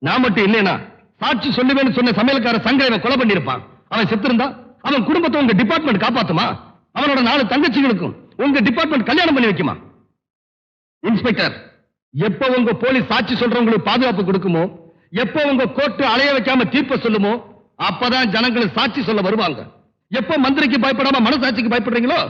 நான் மட்டும் இல்லைனா சாட்சி சொல்லுவேன்னு சொன்ன சமையல்கார சங்கரை கொலை பண்ணிருப்பான். அவன் செத்திருந்தா அவன் குடும்பத்தை உங்க டிபார்ட்மெண்ட் காப்பாத்துமா? அவனோட 4 தங்கச்சிகளுக்கும் உங்க டிபார்ட்மெண்ட் கல்யாணம் பண்ணி வைக்குமா? இன்ஸ்பெக்டர், எப்ப உங்க போலீஸ் சாட்சி சொல்றவங்களுக்கு பாதுகாப்பு கொடுக்குமோ, எப்ப உங்க கோர்ட்டு அலைய வைக்காம தீர்ப்ப சொல்லுமோ, அப்பதான் ஜனங்களும் சாட்சி சொல்ல வருவாங்க. எப்ப மந்திரிக்கு பயப்படாம மனசாட்சிக்கு பயப்படுறீங்களோ,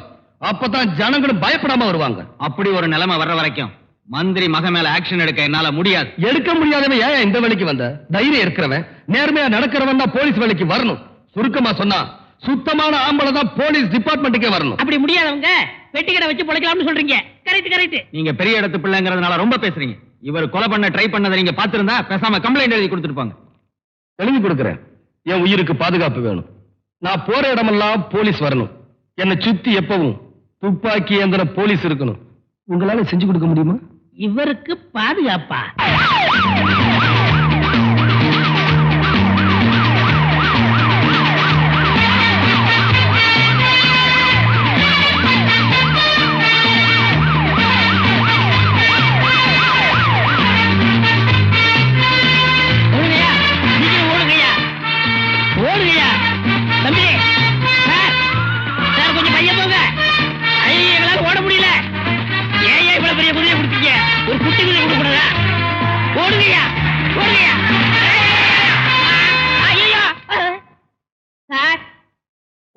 அப்பதான் ஜனங்களும் பயப்படாம வருவாங்க. அப்படி ஒரு நிலைமை வர்ற வரைக்கும் மந்திரி மக மேல ஆக்ஷன் எடுக்க என்னால முடியாது. எடுக்க முடியாதவன் ஏன் இந்த வேலைக்கு வந்த? தைரியம் இருக்கிறவன், நேர்மையா நடக்கிறவன் தான் போலீஸ் வேலைக்கு வரணும். சுருக்கமா சொன்னா சுத்தமான ஆம்பளை தான் போலீஸ் டிபார்ட்மெண்ட்டுக்கே வரணும். அப்படி முடியாதவங்க வெட்டிக்கடை வச்சு பொழைக்கலாம்னு சொல்றீங்க. Correct correct. நீங்க பெரிய இடத்து பிள்ளைங்கிறதுனால ரொம்ப பேசுறீங்க. இவர் கொலை பண்ண ட்ரை பண்ணதை நீங்க பாத்திருந்தா பேசாம கம்ப்ளைண்ட் எழுதி கொடுத்துருப்பாங்க. எழுதி கொடுக்கிறேன். என் உயிருக்கு பாதுகாப்பு வேணும். நான் போற இடமெல்லாம் போலீஸ் வரணும். என்னை சுத்தி எப்பவும் துப்பாக்கி ஏந்திர போலீஸ் இருக்கணும். உங்களால செஞ்சு கொடுக்க முடியுமா? இவருக்கு பாதுகாப்பா?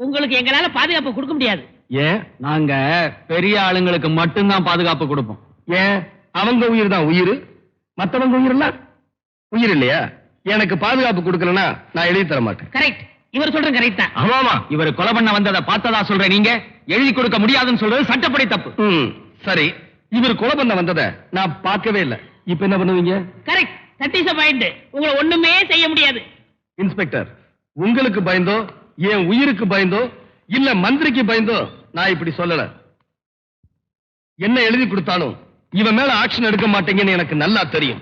உங்களுக்கு எங்களால பாதுகாப்பு கொடுக்க முடியாது. ஏன்? நாங்க பெரிய ஆளுங்களுக்கு மட்டும்தான் பாதுகாப்பு கொடுப்போம். ஏன்? அவங்க உயிர் தான் உயிர், மத்தவங்க உயிர் எல்லாம் உயிர் இல்லையா? எனக்கு பாதுகாப்பு கொடுக்கலன்னா நான் எழுதி தர மாட்டேன். கரெக்ட். இவர் சொல்ற கரெக்ட் தான். ஆமாமா, இவர் கொலை பண்ண வந்ததை பார்த்ததா சொல்ற நீங்க எழுதி கொடுக்க முடியாதுன்னு சொல்றது சட்டப்படி தப்பு. சரி, இவர் கொலை பண்ண வந்ததை நான் பார்க்கவே இல்லை. இப்ப என்ன பண்ணுவீங்க? Correct. That is a point. உங்களை ஒண்ணுமே செய்ய முடியாது. இன்ஸ்பெக்டர், உங்களுக்கு பயந்தோ, என் உயிருக்கு பயந்தோ, இல்ல மந்திரிக்கு பயந்தோ நான் இப்படி சொல்லல. என்ன எழுதி கொடுத்தாலும் இவன் மேல ஆக்ஷன் எடுக்க மாட்டீங்கன்னு எனக்கு நல்லா தெரியும்.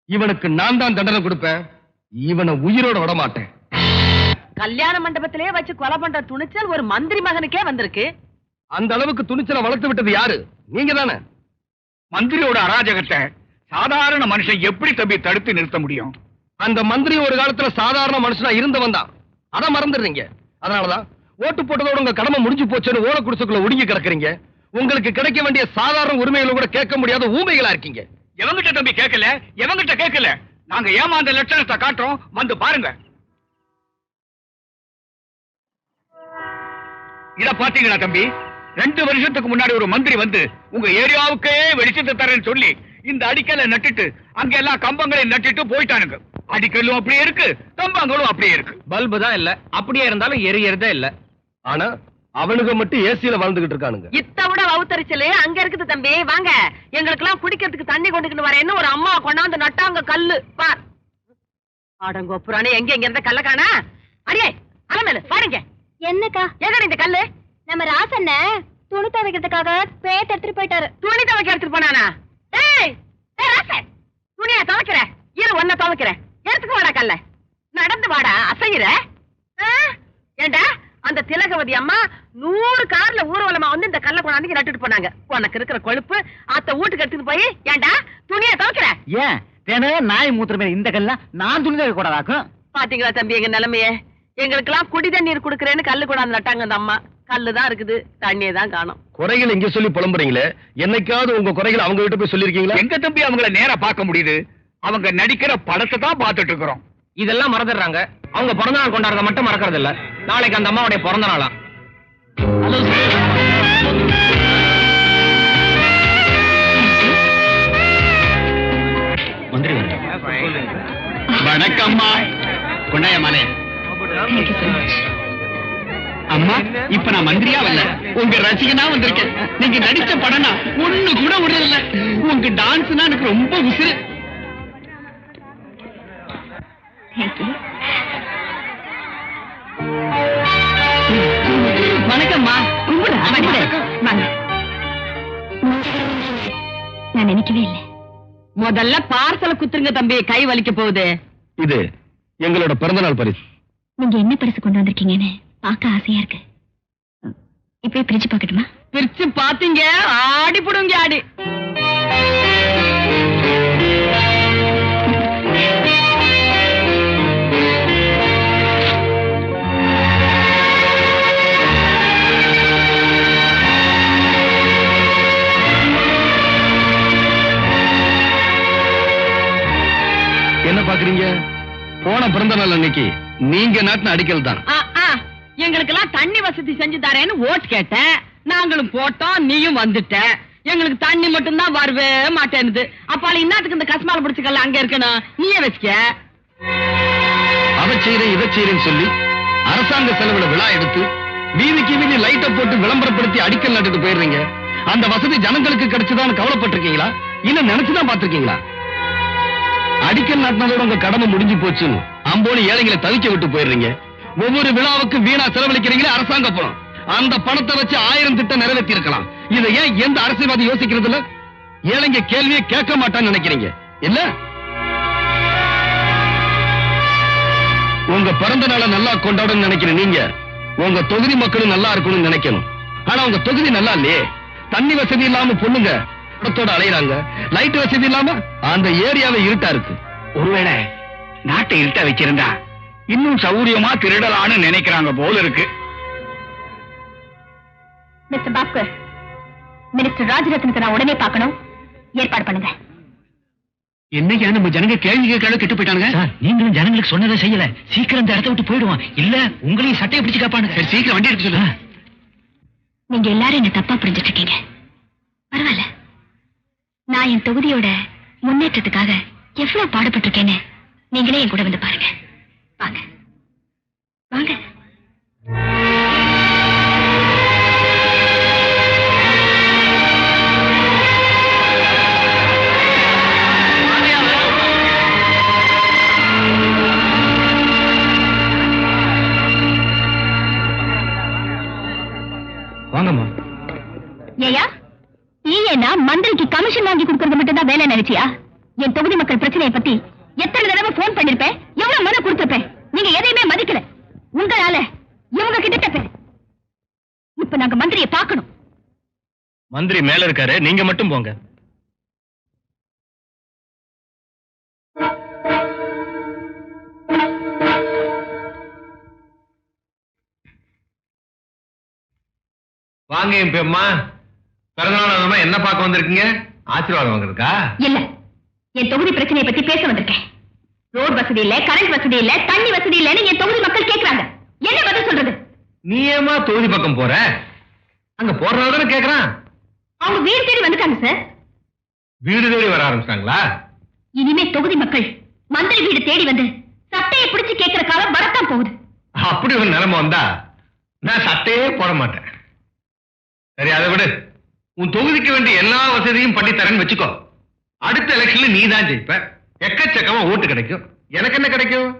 இவனுக்கு நான் தான் தண்டனை கொடுப்பேன். இவனை உயிரோட விட மாட்டேன். கல்யாண மண்டபத்திலே வச்சு கொலை பண்ற துணிச்சல் ஒரு மந்திரி மகனுக்கே வந்திருக்கு. அந்த அளவுக்கு துணிச்சலை வளர்த்து விட்டது யாரு? நீங்க தானே. மந்திரியோட அராஜகத்தை சாதாரண மனுஷன் எப்படி தம்பி தடுத்து நிறுத்த முடியும்? அந்த மந்திரி ஒரு காலத்துல சாதாரண மனுஷனா இருந்தவன் தான். அதை மறந்துடுறீங்க. அதனாலதான் ஓட்டு போட்டதோட உங்க கடமை முடிஞ்சு போச்சுன்னு ஓலை குடிசுக்குள்ள ஒடுங்கி கிடக்குறீங்க. உங்களுக்கு கிடைக்க வேண்டிய சாதாரண உரிமைகளை கூட கேட்க முடியாத ஊமைகளா இருக்கீங்க. எவங்கிட்ட தம்பி கேட்கல, எவங்கிட்ட கேட்கல. நாங்க ஏமாந்த லட்சணத்தை காட்டுறோம், வந்து பாருங்க. இத பாத்தீங்களா தம்பி? 2 வருஷத்துக்கு முன்னாடி ஒரு மந்திரி வந்து உங்க ஏரியாவுக்கே வெளிச்சத்தை தரேன்னு சொல்லி இந்த அடிக்கலை நட்டுட்டு அங்க எல்லாம் கம்பங்களையும் நட்டுட்டு போயிட்டானுங்க. அடிக்கல்லும் அப்படியே இருக்கு, கம்பங்களும் அப்படியே இருக்கு. பல்பு தான் இல்ல, அப்படியே இருந்தாலும் எரியறதே இல்ல. ஆனா அவனுக்கு மட்டும் ஏசியில வாழ்ந்துகிட்டு இருக்கானுங்க. இத்த விட வவுத்தரிச்சலு அங்க இருக்குது தம்பி. வாங்க, எங்களுக்கு எல்லாம் குடிக்கிறதுக்கு தண்ணி கொண்டுக்கிட்டு வரேன்னு ஒரு அம்மா கொண்டாந்து நட்டாங்க கல்லு. பார், ஆடங்கோப்புறானே எங்க எங்க இருந்த கல்ல காணா? அடியே அலமேலு பாருங்க. என்னக்கா? எங்க இந்த கல்லு? நம்ம ராசண்ண துணி துவைக்கிறதுக்காக பேட் எடுத்துட்டு போயிட்டாரு. துணி துவைக்க எடுத்துட்டு போனானா? ஏய் ராசன், துணியா துவைக்கிற? இரு ஒன்ன துவைக்கிறேன். எடுத்துக்கு வாடா கல்ல. நடந்து வாடா, அசையிற. ஏண்டா அந்த திலகவதி அம்மா 100 கார்ல ஊர்வலமா வந்து இந்த கல்ல கொண்டாந்து நட்டுட்டு போனாங்க. உனக்கு இருக்கிற கொழுப்பு அத்த வீட்டுக்கு எடுத்துட்டு போய் ஏண்டா துணியா துவைக்கிற? ஏன் தினம் நாய் மூத்திரமே இந்த கல்ல நான் துணி துவைக்க கூடாதாக்கும்? பாத்தீங்களா தம்பி எங்க நிலைமைய? எங்களுக்கு எல்லாம் குடி தண்ணீர் குடுக்கறேன்னு கல்லு கொண்டாந்து நட்டாங்க அந்த அம்மா. கல்லுதான் இருக்குது, தண்ணியை தான் காணும். குறைகள் இங்க சொல்லி புலம்புறீங்களே, என்னைக்காவது உங்க குறைகள் அவங்க கிட்ட போய் சொல்லிருக்கீங்களா? எங்க தம்பி அவங்கள நேரா பார்க்க முடியுது? அவங்க நடிக்கிற படத்தை தான் பார்த்துட்டு இருக்கிறோம். இதெல்லாம் மறந்துடுறாங்க. அவங்க பிறந்த நாள் கொண்டாடுறத மட்டும் மறக்கறது இல்ல. நாளைக்கு அந்த அம்மாவுடைய பிறந்த நாளா. மந்திரி வணக்கம்மா. கொண்டாய மாலே. அம்மா, இப்ப நான் மந்திரியா வரல, உங்க ரசிகனா வந்திருக்கேன். நீங்க நடிச்ச படம்னா ஒண்ணு கூட விடல. உங்க டான்ஸ்னா எனக்கு ரொம்ப உசுரு. வணக்கம்மா. நான் நினைக்கவே இல்லை. முதல்ல பார்சல குத்துருங்க தம்பி, கை வலிக்க போகுது. இது எங்களோட பிறந்தநாள் பரிசு. நீங்க என்ன பரிசு கொண்டு வந்திருக்கீங்கன்னு பார்க்க ஆசையா இருக்கு. இப்பவே பிரிச்சு பார்க்கட்டுமா? பிரிச்சு பாத்தீங்க ஆடி புடுங்க ஆடி. என்ன பாக்குறீங்க? போன பிறந்த நாள் அன்னைக்கு நீங்க நாட்டின அடிக்கல் தான். எங்களுக்கெல்லாம் தண்ணி வசதி செஞ்சு தரேன்னு ஓட்டு கேட்டேன். நாங்களும் போட்டோம், நீயும் வந்துட்ட. எங்களுக்கு தண்ணி மட்டும் தான் வரவே மாட்டேனுது. அப்பால இன்னத்துக்கு இந்த கஸ்மால பிடிச்சுக்கல அங்க இருக்கணும், நீயே வச்சுக்க. அதை செய்யறேன் இதை செய்யறேன்னு சொல்லி அரசாங்க செலவுல விழா எடுத்து வீதிக்கு வீதி லைட்டை போட்டு விளம்பரப்படுத்தி அடிக்கல் நட்டுட்டு போயிடுறீங்க. அந்த வசதி ஜனங்களுக்கு கிடைச்சதான்னு கவலைப்பட்டிருக்கீங்களா? இல்ல நினைச்சுதான் பாத்திருக்கீங்களா? அடிக்கல் நாட்டினதோட உங்க கடமை முடிஞ்சு போச்சுன்னு அம்போனி ஏழைங்களை தவிக்க விட்டு போயிடுறீங்க. ஒவ்வொரு விழாவுக்கு வீணா செலவழிக்கிறீங்களே அரசாங்க பணம். அந்த பணத்தை வச்சு 1000 திட்டம் நிறைவேற்றி இருக்கலாம். இதை ஏன் எந்த அரசியல்வாதி யோசிக்கிறது இல்ல? ஏழைங்க கேள்வியை கேட்க மாட்டான்னு நினைக்கிறீங்க இல்ல? உங்க பிறந்த நாளை நல்லா கொண்டாடணும்னு நினைக்கிற நீங்க உங்க தொகுதி மக்களும் நல்லா இருக்கணும்னு நினைக்கணும். ஆனா உங்க தொகுதி நல்லா இல்லையே. தண்ணி வசதி இல்லாம பொண்ணுங்க படத்தோட அலையிறாங்க. லைட் வசதி இல்லாம அந்த ஏரியாவை இருட்டா இருக்கு. ஒருவேளை நாட்டை இருட்டா வச்சிருந்தா இன்னும் சௌரியமா திருடலான்னு நினைக்கிறாங்க போல இருக்கு. மிஸ்டர் பாஸ்கர், மினிஸ்டர் ராஜரத்னத்தை நான் உடனே பார்க்கணும். ஏற்பாடு பண்ணுங்க. என்னைக்கு நம்ம ஜனங்க கேள்வி கேட்கல கெட்டு போயிட்டாங்க. நீங்களும் ஜனங்களுக்கு சொன்னதை செய்யல. சீக்கிரம் இந்த இடத்த விட்டு போயிடுவான். இல்ல உங்களையும் சட்டையை பிடிச்சு காப்பானுங்க. சரி சீக்கிரம் வண்டி எடுக்க சொல்லுங்க. நீங்க எல்லாரும் என்ன தப்பா புரிஞ்சிட்டு இருக்கீங்க. பரவாயில்ல, நான் என் தொகுதியோட முன்னேற்றத்துக்காக எவ்வளவு பாடுபட்டிருக்கேன்னு நீங்களே என் கூட வந்து பாருங்க. வாங்க வாங்க. வாங்கம்மா. ஏயா, நீ ஏன்னா மந்திரிக்கு கமிஷன் வாங்கி கொடுக்கறது மட்டும் தான் வேலை நினைச்சியா? என் தொகுதி மக்கள் பிரச்சனையை பத்தி எத்தனை தடவை போன் பண்ணிருப்பேன், எவ்வளவு மனு கொடுத்திருப்பேன். நீங்க எதையுமே மதிக்கல. உங்களால இவங்க கிட்ட இப்ப நாங்க மந்திரியை பார்க்கணும். மந்திரி மேல இருக்காரு, நீங்க மட்டும் போங்க. வாங்க என் பெம்மா. பிறந்தநாள் என்ன பார்க்க வந்திருக்கீங்க? ஆசீர்வாதம் வாங்குறதுக்கா? இல்ல, என் தொகுதி பிரச்சனையை பத்தி பேச வந்திருக்கேன். ரோட் வசதி இல்ல, கரண்ட் வசதி இல்ல, தண்ணி வசதி இல்லன்னு என் தொகுதி மக்கள் கேக்குறாங்க. என்ன பதில் சொல்றது? நீ ஏமா தொகுதி பக்கம் போற? அங்க போறதான கேக்குறான். அவங்க வீடு தேடி வந்துட்டாங்க சார். வீடு தேடி வர ஆரம்பிச்சாங்களா? இனிமே தொகுதி மக்கள் மந்திரி வீடு தேடி வந்து சட்டையை பிடிச்சு கேட்கிற காலம் வரத்தான் போகுது. அப்படி ஒரு நிலைமை வந்தா நான் சட்டையே போட மாட்டேன். சரி, அதை விடு. உன் தொகுதிக்கு வேண்டிய எல்லா வசதியும் பண்ணி தரேன்னு வச்சுக்கோ. அடுத்த எலெக்ஷன்ல நீ தான் ஜெயிப்ப. எக்கச்சக்கமா ஓட்டு கிடைக்கும். எனக்கு என்ன கிடைக்கும்?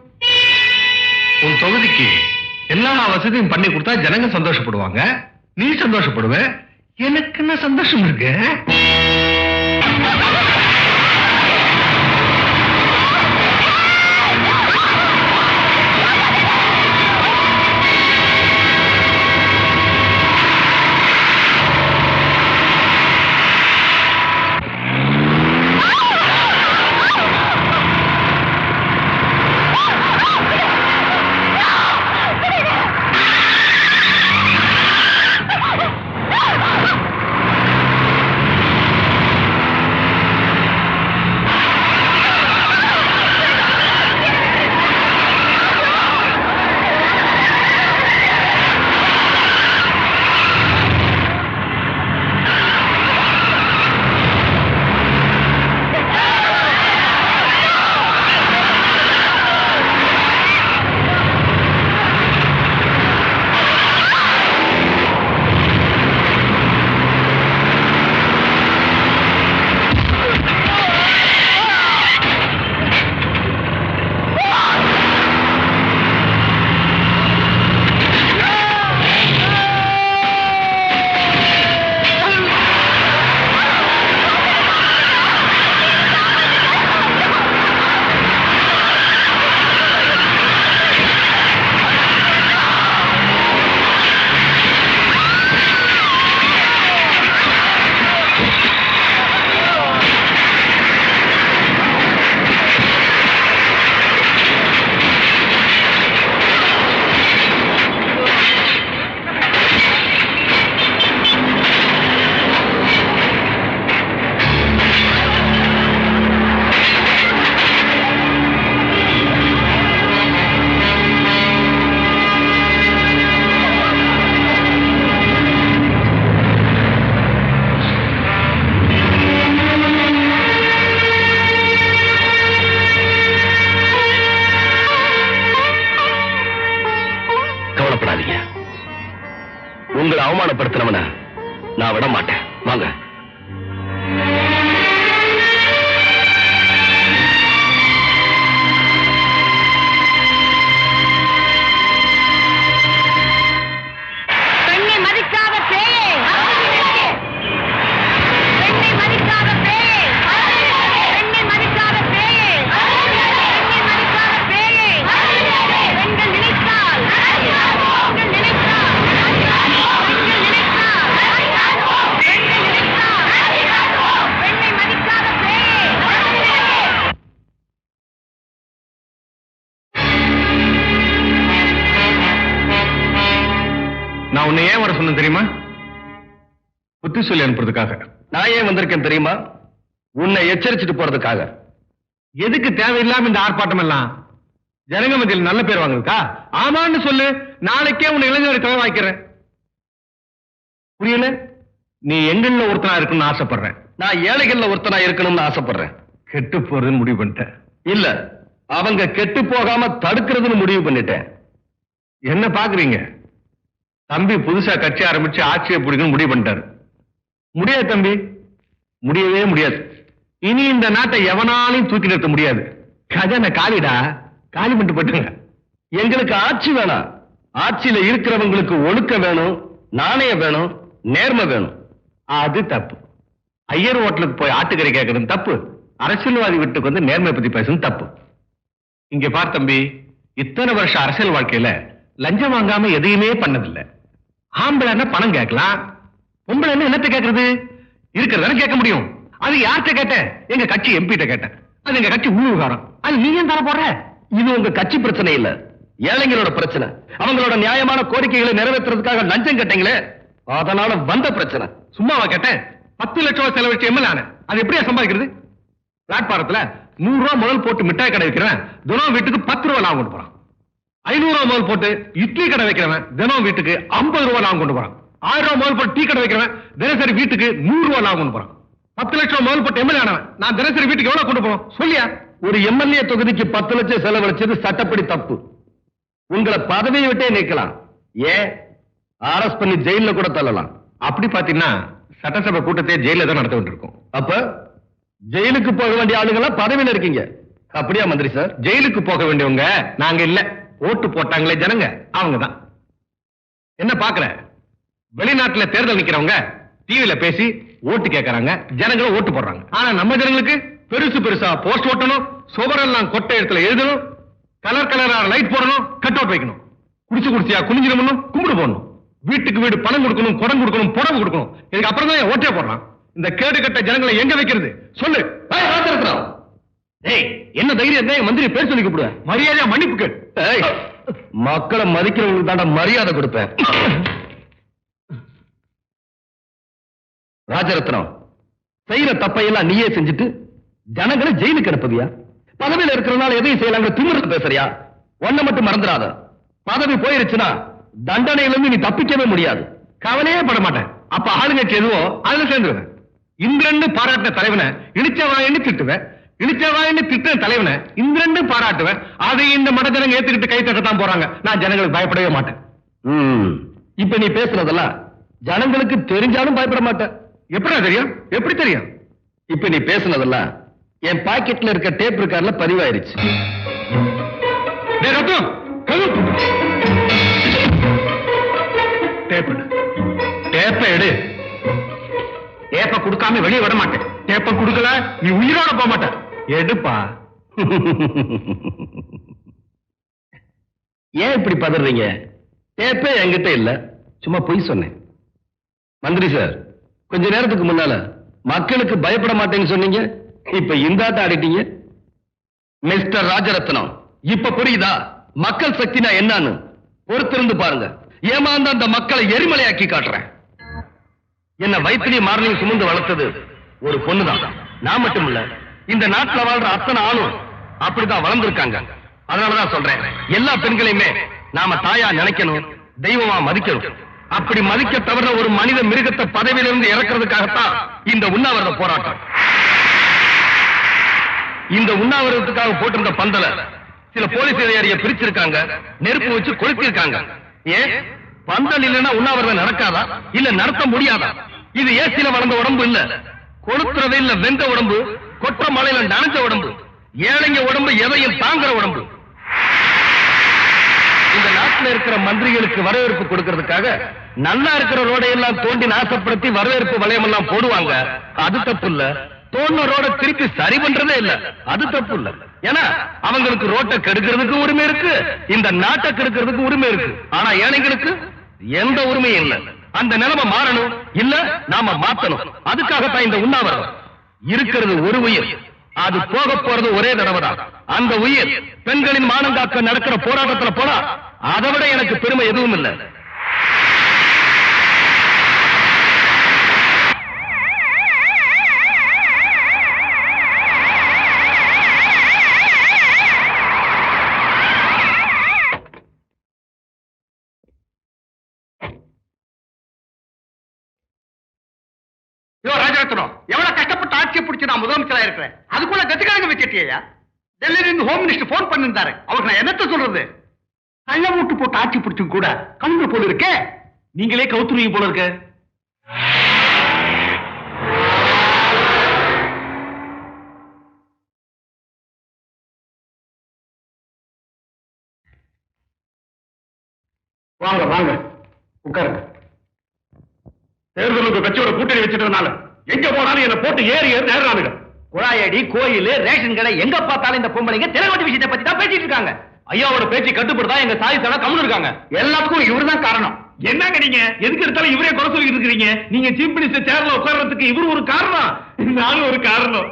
உன் தொகுதிக்கு எல்லா வசதியும் பண்ணி கொடுத்தா ஜனங்க சந்தோஷப்படுவாங்க, நீ சந்தோஷப்படுவ. எனக்கு என்ன சந்தோஷம் இருக்கு? உங்களை அவமானப்படுத்தினவன நான் விட மாட்டேன். வாங்க. பெண்ணை மதிக்காத பேயே, பெண்ணை மதிக்காத பேயே, பெண்ணை மதிக்காத பேயே, பெண்ணை மதிக்காத பேயே, பெண்கள் நினைத்தால், பெண்கள் நினைத்தால், பெண்கள் நினைத்தால், பெண்கள் நினைத்தால், பெண்ணை மதிக்காத பேயே. நான் உன்னை ஏன் வர சொன்னேன் தெரியுமா? புத்தி சொல்லி அனுப்புறதுக்காக. நான் ஏன் வந்திருக்கேன் தெரியுமா? உன்னை எச்சரிச்சுட்டு போறதுக்காக. எதுக்கு தேவையில்லாம இந்த ஆர்ப்பாட்டம் எல்லாம்? ஜனங்க மத்தியில் நல்ல பேர் வாங்குறதுக்கா? ஆமான்னு சொல்லு, நாளைக்கே உன்னை இளைஞர்களுக்காக வாய்க்கிறேன். புரியல? நீ எங்கள்ல ஒருத்தனா இருக்கணும்னு ஆசைப்படுறேன். நான் ஏழைகள்ல ஒருத்தனா இருக்கணும்னு ஆசைப்படுறேன். கெட்டு போறதுன்னு முடிவு பண்ணிட்டேன். இல்ல, அவங்க கெட்டு போகாம தடுக்கிறதுன்னு முடிவு பண்ணிட்டேன். என்ன பாக்குறீங்க? தம்பி புதுசா கட்சி ஆரம்பிச்சு ஆட்சியை பிடிக்கணும்னு முடிவு பண்ணிட்டாரு. முடியாது தம்பி, முடியவே முடியாது. இனி இந்த நாட்டை எவனாலையும் தூக்கி நிறுத்த முடியாது. கஜனை காலிடா, காலி பண்ணிட்டு போட்டுங்க. எங்களுக்கு ஆட்சி வேணாம். ஆட்சியில இருக்கிறவங்களுக்கு ஒழுக்கம் வேணும், நாணயம் வேணும், நேர்மை வேணும். அது தப்பு. ஐயர் ஹோட்டலுக்கு போய் ஆட்டுக்கறி கேட்கறது தப்பு. அரசியல்வாதி வீட்டுக்கு வந்து நேர்மை பத்தி பேசுறது தப்பு. இங்க பார் தம்பி, இத்தனை வருஷம் அரசியல் வாழ்க்கையில லஞ்சம் வாங்காம எதையுமே பண்ணதில்லை. ஆம்பளைன்னா பணம் கேட்கலாம், பொம்பளைன்னு என்னத்தை கேட்கறது? இருக்கிறதான கேட்க முடியும். அது யார்கிட்ட கேட்டேன்? எங்க கட்சி எம்பிட்ட கேட்டேன். அது எங்க கட்சி உள்ளூர்காரம். அது நீ ஏன் தர போற? இது உங்க கட்சி பிரச்சனை இல்ல, ஏழைங்களோட பிரச்சனை. அவங்களோட நியாயமான கோரிக்கைகளை நிறைவேற்றுறதுக்காக லஞ்சம் கேட்டீங்களே, அதனால வந்த பிரச்சனை. சும்மாவா கேட்டேன்? 10 லட்சம் ரூபாய் செலவழிச்சு எம்எல்ஏ ஆன. அது எப்படியா சம்பாதிக்கிறது? பிளாட்பாரத்துல 100 ரூபாய் முதல் போட்டு மிட்டாய் கடை வைக்கிறேன், தினம் வீட்டுக்கு 10 ரூபாய் லாபம் கொண்டு போறான். 500 ரூபாய் முதல் போட்டு இட்லி கடை வைக்கிறவன் தினம் வீட்டுக்கு 50 ரூபாய் லாபம் கொண்டு போறான். 1000 ரூபாய் முதல் போட்டு டீ கடை வைக்கிறவன் தினசரி வீட்டுக்கு 100 ரூபாய் லாபம் கொண்டு போறான். 10 லட்சம் முதல் போட்டு எம்எல்ஏ ஆனவன் நான் தினசரி வீட்டுக்கு எவ்வளவு கொண்டு போறோம் சொல்லியா? ஒரு எம்எல்ஏ தொகுதிக்கு 10 லட்சம் செலவழிச்சது சட்டப்படி தப்பு. உங்களை பதவியை விட்டே நீக்கலாம். ஏன் அரெஸ்ட் பண்ணி ஜெயில கூட தள்ளலாம். அப்படி பாத்தீங்கன்னா சட்டசபை கூட்டத்தை ஜெயில தான் நடத்த வேண்டியிருக்கும். அப்ப ஜெயிலுக்கு போக வேண்டிய ஆளுங்களா பதவியில இருக்கீங்க. அப்படியா மந்திரி சார்? ஜெயிலுக்கு போக வேண்டியவங்க நாங்க இல்ல, ஓட்டு போட்டாங்களே ஜனங்க, அவங்க தான். என்ன பாக்குற? வெளிநாட்டுல தேர்தல் நிக்கிறவங்க டிவில பேசி ஓட்டு கேட்கறாங்க, ஜனங்களும் ஓட்டு போடுறாங்க. ஆனா நம்ம ஜனங்களுக்கு பெருசு பெருசா போஸ்ட் ஓட்டணும், சுவரெல்லாம் கொட்டை இடத்துல எழுதணும், கலர் கலரா லைட் போடணும், கட் அவுட் வைக்கணும், குடிச்சியா குனிஞ்சிடணும், கும்பிடு போடணும், வீட்டுக்கு வீடு பணம் கொடுக்கணும், குடம் கொடுக்கணும், புடவை கொடுக்கணும். இதுக்கு அப்புறம் தான் ஓட்டே போடுறான். இந்த கேடு கட்ட ஜனங்களை எங்க வைக்கிறது சொல்லு. என்ன தைரியம் தான் மந்திரி பேர் சொல்லி கூப்பிடுவேன்? மரியாதையா மன்னிப்பு கேள். மக்களை மதிக்கிறவங்களுக்கு தாண்டா மரியாதை கொடுப்பேன். ராஜரத்னம், செய்யற தப்பையெல்லாம் நீயே செஞ்சுட்டு ஜனங்களை ஜெயிலுக்கு அனுப்புவியா? பதவியில இருக்கிறனால எதையும் செய்யலாங்க திமிர்ல பேசுறியா? ஒன்ன மட்டும் மறந்துடாத, பதவி போயிருச்சுன்னா தண்டனையிலிருந்து நீ தப்பிக்கவே முடியாது. கவலையே பட மாட்டேன். அப்ப ஆளுங்கட்சி எதுவோ அதுல சேர்ந்துருவேன். இந்திரன்னு பாராட்டின தலைவனை இழிச்சவாயன்னு திட்டுவேன், இழிச்சவாயன்னு திட்டின தலைவனை இந்திரன்னு பாராட்டுவேன். அதை இந்த மட ஜனங்க ஏத்துக்கிட்டு கை தட்டத்தான் போறாங்க. நான் ஜனங்களுக்கு பயப்படவே மாட்டேன். இப்ப நீ பேசுறதெல்லாம் ஜனங்களுக்கு தெரிஞ்சாலும் பயப்பட மாட்டேன். எப்படி தெரியும்? எப்படி தெரியும்? இப்ப நீ பேசுனதெல்லாம் என் பாக்கெட்ல இருக்க டேப் இருக்கார்ல பதிவாயிருச்சு. டேப்பை எடு. டேப்பை கொடுக்காம வெளியே விட மாட்டேன். டேப்பை கொடுக்கல நீ உயிரோட போக மாட்ட. எடுப்பா. ஏன் இப்படி பதறீங்க? டேப்பே என்கிட்ட இல்ல, சும்மா பொய் சொன்னேன். மந்திரி சார், கொஞ்ச நேரத்துக்கு முன்னால மக்களுக்கு பயப்பட மாட்டேன்னு சொன்னீங்க, இப்ப இந்த ஆட்டம் ஆடிட்டீங்க. மிஸ்டர் ராஜரத்னம், இப்ப புரியுதா மக்கள் சக்தினா என்னன்னு? பொறுத்திருந்து பாருங்க. ஏமாந்த அந்த மக்களை எரிமலையாக்கி காட்டுறேன். என்ன வயிற்றிலே மார்னிங் சுமந்து வளர்த்தது ஒரு பொண்ணுதான். நான் மட்டும் இல்ல, இந்த நாட்டுல வாழ்ற அத்தனை ஆளும் அப்படிதான் வளர்ந்திருக்காங்க. அதனாலதான் சொல்றேன், எல்லா பெண்களையுமே நாம தாயா நினைக்கணும், தெய்வமா மதிக்கணும். அப்படி மதிக்க தவிர ஒரு மனித மிருகத்தை பதவியிலிருந்து இறக்கிறதுக்காகத்தான் இந்த உண்ணாவிரத போராட்டம். இந்த உண்ணாவிரதத்துக்காக போட்டிருந்த பந்தல சில போலீஸ் அதிகாரியை பிரிச்சிருக்காங்க, நெருப்பு வச்சு கொளுத்திருக்காங்க. ஏன் பந்தல் இல்லைன்னா உண்ணாவிரதம் நடக்காதா இல்ல நடத்த முடியாதா? இது ஏசில வளர்ந்த உடம்பு இல்ல, கொளுத்துறதே இல்ல வெந்த உடம்பு, கொற்ற மலையில நனைஞ்ச உடம்பு, ஏழைங்க உடம்பு எதையும் தாங்குற உடம்பு. இந்த நாட்டுல இருக்கிற மந்திரிகளுக்கு வரவேற்பு கொடுக்கறதுக்காக நல்லா இருக்கிற ரோடையெல்லாம் தோண்டி நாசப்படுத்தி வரவேற்பு வளையம் எல்லாம் போடுவாங்க. அது தப்பு இல்ல. தோண்ட ரோட திருப்பி சரி பண்றதே இல்ல, அது தப்பு இல்ல. ஏன்னா அவங்களுக்கு ரோட்டை கெடுக்கிறதுக்கு உரிமை இருக்கு, இந்த நாட்டை கெடுக்கிறதுக்கு உரிமை இருக்கு. ஆனா ஏழைங்களுக்கு எந்த உரிமையும் இல்ல. அந்த நிலைமை மாறணும், இல்ல நாம மாத்தணும். அதுக்காகத்தான் இந்த உண்ணாவிரதம். இருக்கிறது ஒரு உயிர், அது போக போறது ஒரே தடவை தான். அந்த உயிர் பெண்களின் மானம் காக்க நடக்கிற போராட்டத்துல போனா அதை விட எனக்கு பெருமை எதுவும் இல்லை. ராஜரத்னம், எவ்வளவு கஷ்டப்பட்டு ஆட்சியை பிடிச்சு நான் முதலமைச்சரா இருக்கிறேன், அதுக்குள்ள கட்சிக்காரங்க வச்சிட்டியா? டெல்லியில இருந்து ஹோம் மினிஸ்டர் போன் பண்ணிருந்தாரு. அவருக்கு நான் என்னத்த சொல்றது? கள்ள மூட்டு போட்டு ஆட்சி பிடிச்சும் கூட கவுந்து போல இருக்கே. நீங்களே கவுத்துருவீங்க போல இருக்க. வாங்க வாங்க உட்காருங்க. தேர்தலுக்கு கட்சியோட கூட்டணி வச்சிட்டதுனால எங்க போனாலும் என்ன போட்டு ஏறி நேர்றானுங்க. குழாயடி, கோயில், ரேஷன் கடை எங்க பார்த்தாலும் இந்த பொம்பளைங்க திரைவட்டி விஷயத்தை பத்தி தான் பேசிட்டு இருக்காங்க. ஐயாவோட பேச்சு கட்டுப்படுத்தா எங்க சாதி சடா கம்முன்னு இருக்காங்க. எல்லாத்துக்கும் இவருதான் காரணம். என்னங்க நீங்க எதுக்கு எடுத்தாலும் இவரே குறை சொல்லி இருக்கிறீங்க? நீங்க சீஃப் மினிஸ்டர் சேர்ல உட்கார்றதுக்கு இவரு ஒரு காரணம், நானும் ஒரு காரணம்.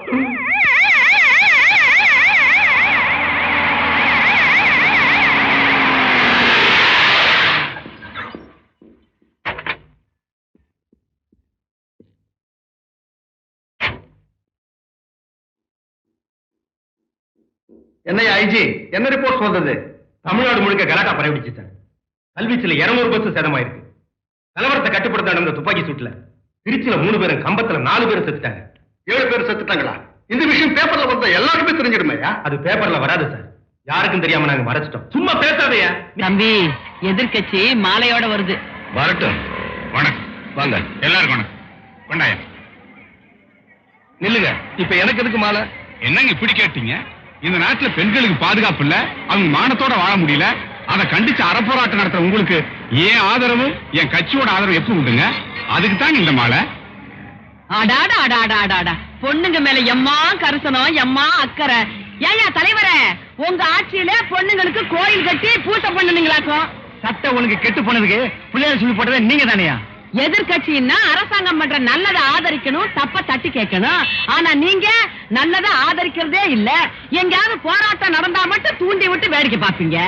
என்னையா ஐஜி, என்ன ரிப்போர்ட் வந்தது? தமிழ்நாடு முழுக்க கலாட்டா பரவிடுச்சு சார். கல்வீச்சுல 200 பஸ் சேதமாயிருக்கு. கலவரத்தை கட்டுப்படுத்த நடந்த துப்பாக்கி சூட்ல திருச்சியில 3 பேரும், கம்பத்துல 4 பேரும் செத்துட்டாங்க. 7 பேர் செத்துட்டாங்களா? இந்த விஷயம் பேப்பர்ல வந்த எல்லாருக்குமே தெரிஞ்சிடுமையா? அது பேப்பர்ல வராது சார், யாருக்கும் தெரியாம நாங்க மறைச்சிட்டோம். சும்மா பேசாதையா தம்பி. எதிர்கட்சி மாலையோட வருது. வரட்டும். வணக்கம். வாங்க எல்லாருக்கும் வணக்கம். கொண்டாயா. நில்லுங்க. இப்ப எனக்கு எதுக்கு மாலை? என்னங்க இப்படி கேட்டீங்க? இந்த நாட்டுல பெண்களுக்கு பாதுகாப்பு இல்ல, அவங்க மானத்தோட வாழ முடியல, அதை கண்டிச்சு அறப்போராட்டம் நடத்துற உங்களுக்கு ஏன் ஆதரவு, என் கட்சியோட ஆதரவு எப்படி உண்டுங்க? அதுக்கு தாங்க இந்த மாலை. அடாடா அடாடா அடாடா, பொண்ணுங்க மேல எம்மா கரிசனம், எம்மா அக்கறை. ஏயா தலைவரே, உங்க ஆட்சியில பொண்ணுங்களுக்கு கோயில் கட்டி பூசை பண்ணுனீங்களாக்கும். சட்ட ஒழுங்கு கெட்டு போனதுக்கு பிள்ளையார் சொல்லி போட்டதே நீங்க தானையா? எதிர்கட்சின்னா அரசாங்கம் பண்ற நல்லதை ஆதரிக்கணும், தப்ப தட்டி கேட்கணும். ஆனா நீங்க நல்லதை ஆதரிக்கிறதே இல்ல. எங்கயாவது போராட்டம் நடந்தா மட்டும் தூண்டி விட்டு வேடிக்கை பார்ப்பீங்க.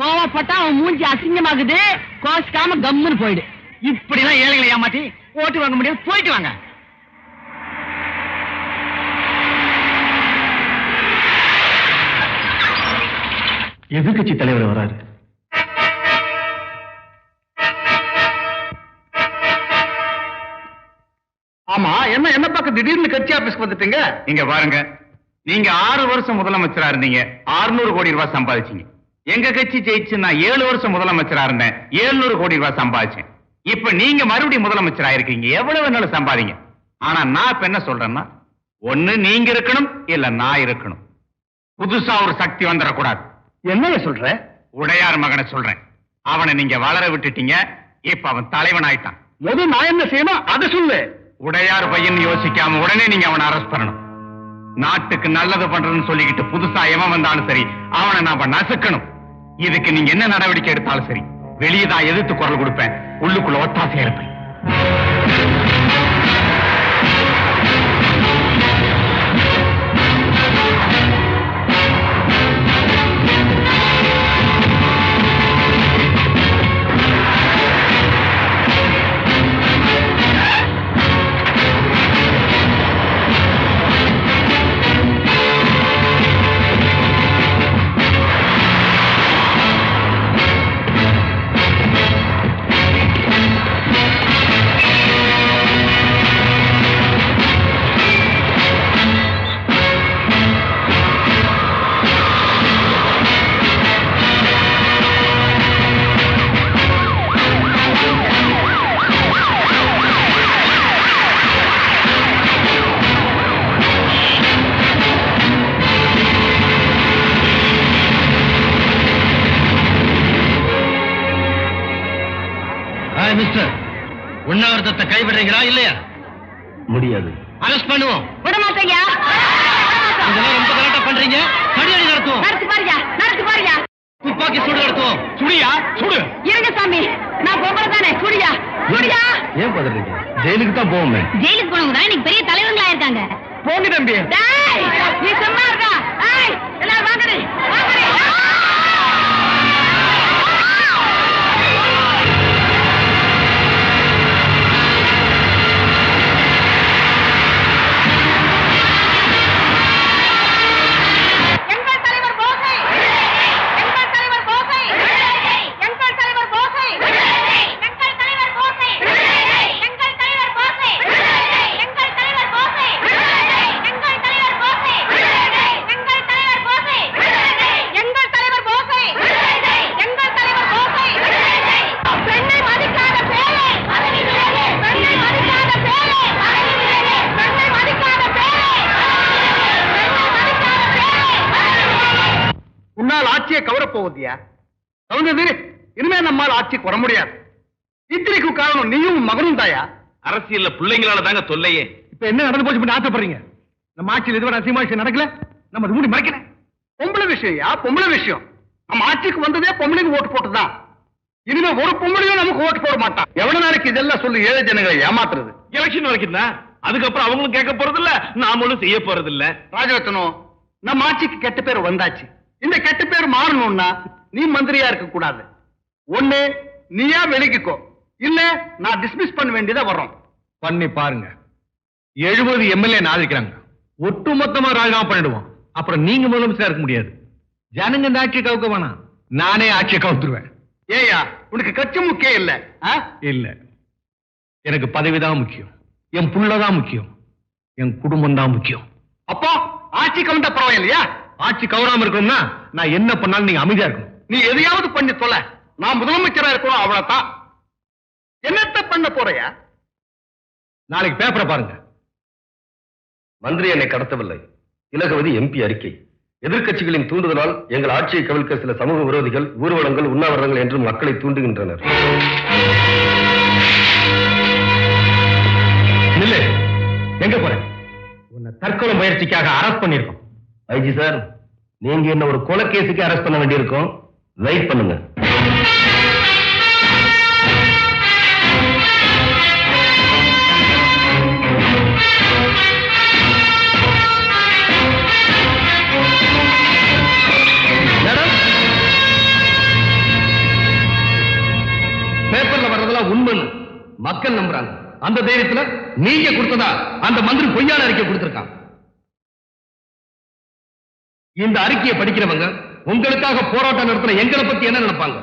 கோவப்பட்டா அவன் மூஞ்சி அசிங்கமாகுது, கோசிக்காம கம்முன்னு போயிடு. இப்படிதான் ஏழைகளை ஏமாத்தி ஓட்டு வாங்க முடியாது. போயிட்டு வாங்க. எதிர்கட்சி தலைவர் வராரு. ஆமா, என்ன பார்க்க திடீர்னு கட்சி ஆபீஸ்க்கு வந்துட்டீங்க? இங்க பாருங்க, நீங்க 6 வருஷம் முதலமைச்சரா இருந்தீங்க, 600 கோடி ரூபாய் சம்பாதிச்சீங்க. எங்க கட்சி ஜெயிச்சு நான் 7 வருஷம் முதலமைச்சரா இருந்தேன், 700 கோடி ரூபாய் சம்பாதிச்சேன். இப்ப நீங்க மறுபடியும் முதலமைச்சரா இருக்கீங்க, எவ்வளவு வேணாலும் சம்பாதிங்க. ஆனா நான் இப்ப என்ன சொல்றேன்னா, ஒண்ணு நீங்க இருக்கணும், இல்ல நான் இருக்கணும். புதுசா ஒரு சக்தி வந்துடக்கூடாது. என்ன சொல்ற? உடையார் மகனை சொல்றேன். அவனை நீங்க வளர விட்டுட்டீங்க, இப்ப அவன் தலைவன் ஆயிட்டான். முதல் நான் என்ன செய்யணும் அதை சொல்லு. உடையார் பையன் யோசிக்காம உடனே நீங்க அவனை அரெஸ்ட் பண்ணணும். நாட்டுக்கு நல்லது பண்றதுன்னு சொல்லிக்கிட்டு புதுசா எவன் வந்தாலும் சரி, அவனை நாம நசுக்கணும். இதுக்கு நீங்க என்ன நடவடிக்கை எடுத்தாலும் சரி, வெளியே தான் எதிர்த்து குரல் கொடுப்பேன், உள்ளுக்குள்ள ஒத்தாசையா இருப்பேன். மிஸ்டர் உண்ணாவிரதத்தை கைவிடுறீங்களா இல்லையா? முடியாது. அரெஸ்ட் பண்ணுவோம். விட மாட்டேங்க. இதெல்லாம் ரொம்ப கரெக்டா பண்றீங்க. கடியாடி நடத்துவோம். நடத்து பாருங்க. துப்பாக்கி சூடு நடத்துவோம். சுடியா சுடு. இருங்க சாமி, நான் பொம்பளை தானே. சுடியா. ஏன் பதறீங்க? ஜெயிலுக்கு தான் போவோமே. ஜெயிலுக்கு போனவங்க தான் இன்னைக்கு பெரிய தலைவங்களா இருக்காங்க. போங்க தம்பி. நீ சும்மா இருக்கா? எல்லாரும் வாங்கடி. உன்னால் ஆட்சியை கவரப் போவதியா? இனிமே நம்மால் ஆட்சிக்கு வர முடியாது. இத்திரிக்கு காரணம் நீயும் மகனும் தாயா. அரசியல்ல பிள்ளைங்களால தாங்க தொல்லையே. இப்ப என்ன நடந்து போச்சு ஆசைப்படுறீங்க? நம்ம ஆட்சியில் இதுவரை அசிமாஷம் நடக்கல. நம்ம மூடி மறைக்கல. பொம்பளை விஷயம் பொம்பளை விஷயம். நம்ம ஆட்சிக்கு வந்ததே பொம்பளைக்கு ஓட்டு போட்டுதான். இனிமே ஒரு பொம்பளையும் நமக்கு ஓட்டு போட மாட்டான். எவ்வளவு நாளைக்கு இதெல்லாம் சொல்லி ஏழை ஜனங்களை ஏமாத்துறது? எலெக்ஷன் வரைக்கும் தான். அதுக்கப்புறம் அவங்களும் கேட்க போறது இல்ல, நாமளும் செய்ய போறது இல்ல. ராஜரத்னம், நம்ம ஆட்சிக்கு கெட்ட பேர் வந்தாச்சு. இந்த கெட்ட பேர் மாறணும்னா நீ மந்திரியா இருக்க கூடாது. ஒண்ணு நீயா விலகிக்கோ, இல்ல நான் டிஸ்மிஸ் பண்ண வேண்டியதா வர்றோம். பண்ணி பாருங்க. 70 எம்எல்ஏ ஆதரிக்கிறாங்க. ஒட்டு மொத்தமா ராஜினாமா பண்ணிடுவோம். அப்புறம் நீங்க முதலமைச்சரா இருக்க முடியாது. ஜனங்க இந்த ஆட்சியை கவுக்க வேணாம், நானே ஆட்சியை கவுத்துருவேன். ஏயா, உனக்கு கட்சி முக்கியம் இல்ல? இல்ல, எனக்கு பதவிதான் முக்கியம், என் புள்ளதான் முக்கியம், என் குடும்பம் தான் முக்கியம். அப்போ ஆட்சி கவுண்ட பரவாயில்லையா? ஆட்சி கவராம இருக்கணும்னா நான் என்ன பண்ணாலும் நீங்க அமைதியா இருக்கணும். நீ எதையாவது பண்ணி தொலை, நான் முதலமைச்சரா இருக்கணும், அவ்வளவுதான். என்னத்த பண்ண போறையா? நாளைக்கு பேப்பரை பாருங்க. மந்திரி என்னை கடத்தவில்லை. திலகவதி எம்பி அறிக்கை. எதிர்க்கட்சிகளின் தூண்டுதலால் எங்கள் ஆட்சியை கவிழ்க்க சில சமூக விரோதிகள் ஊர்வலங்கள் உண்ணாவிரதங்கள் என்று மக்களை தூண்டுகின்றனர். நில்லு. எங்க போற? உன்னை தற்கொலை முயற்சிக்காக அரெஸ்ட் பண்ணிருக்கோம். ஐஜி சார், நீங்க என்ன ஒரு கொலை கேஸுக்கு அரெஸ்ட் பண்ண வேண்டியிருக்கும். வெயிட் பண்ணுங்க. பேப்பர்ல வர்றதெல்லாம் உண்மைன்னு மக்கள் நம்புறாங்க. அந்த தைரியத்துல நீங்க கொடுத்ததா அந்த மந்திரி பொய்யான அறிக்கை கொடுத்திருக்காங்க. இந்த அறிக்கையை படிக்கிறவங்க உங்களுக்காக போராட்டம் நடத்தின எங்களை பத்தி என்ன நினைப்பாங்க?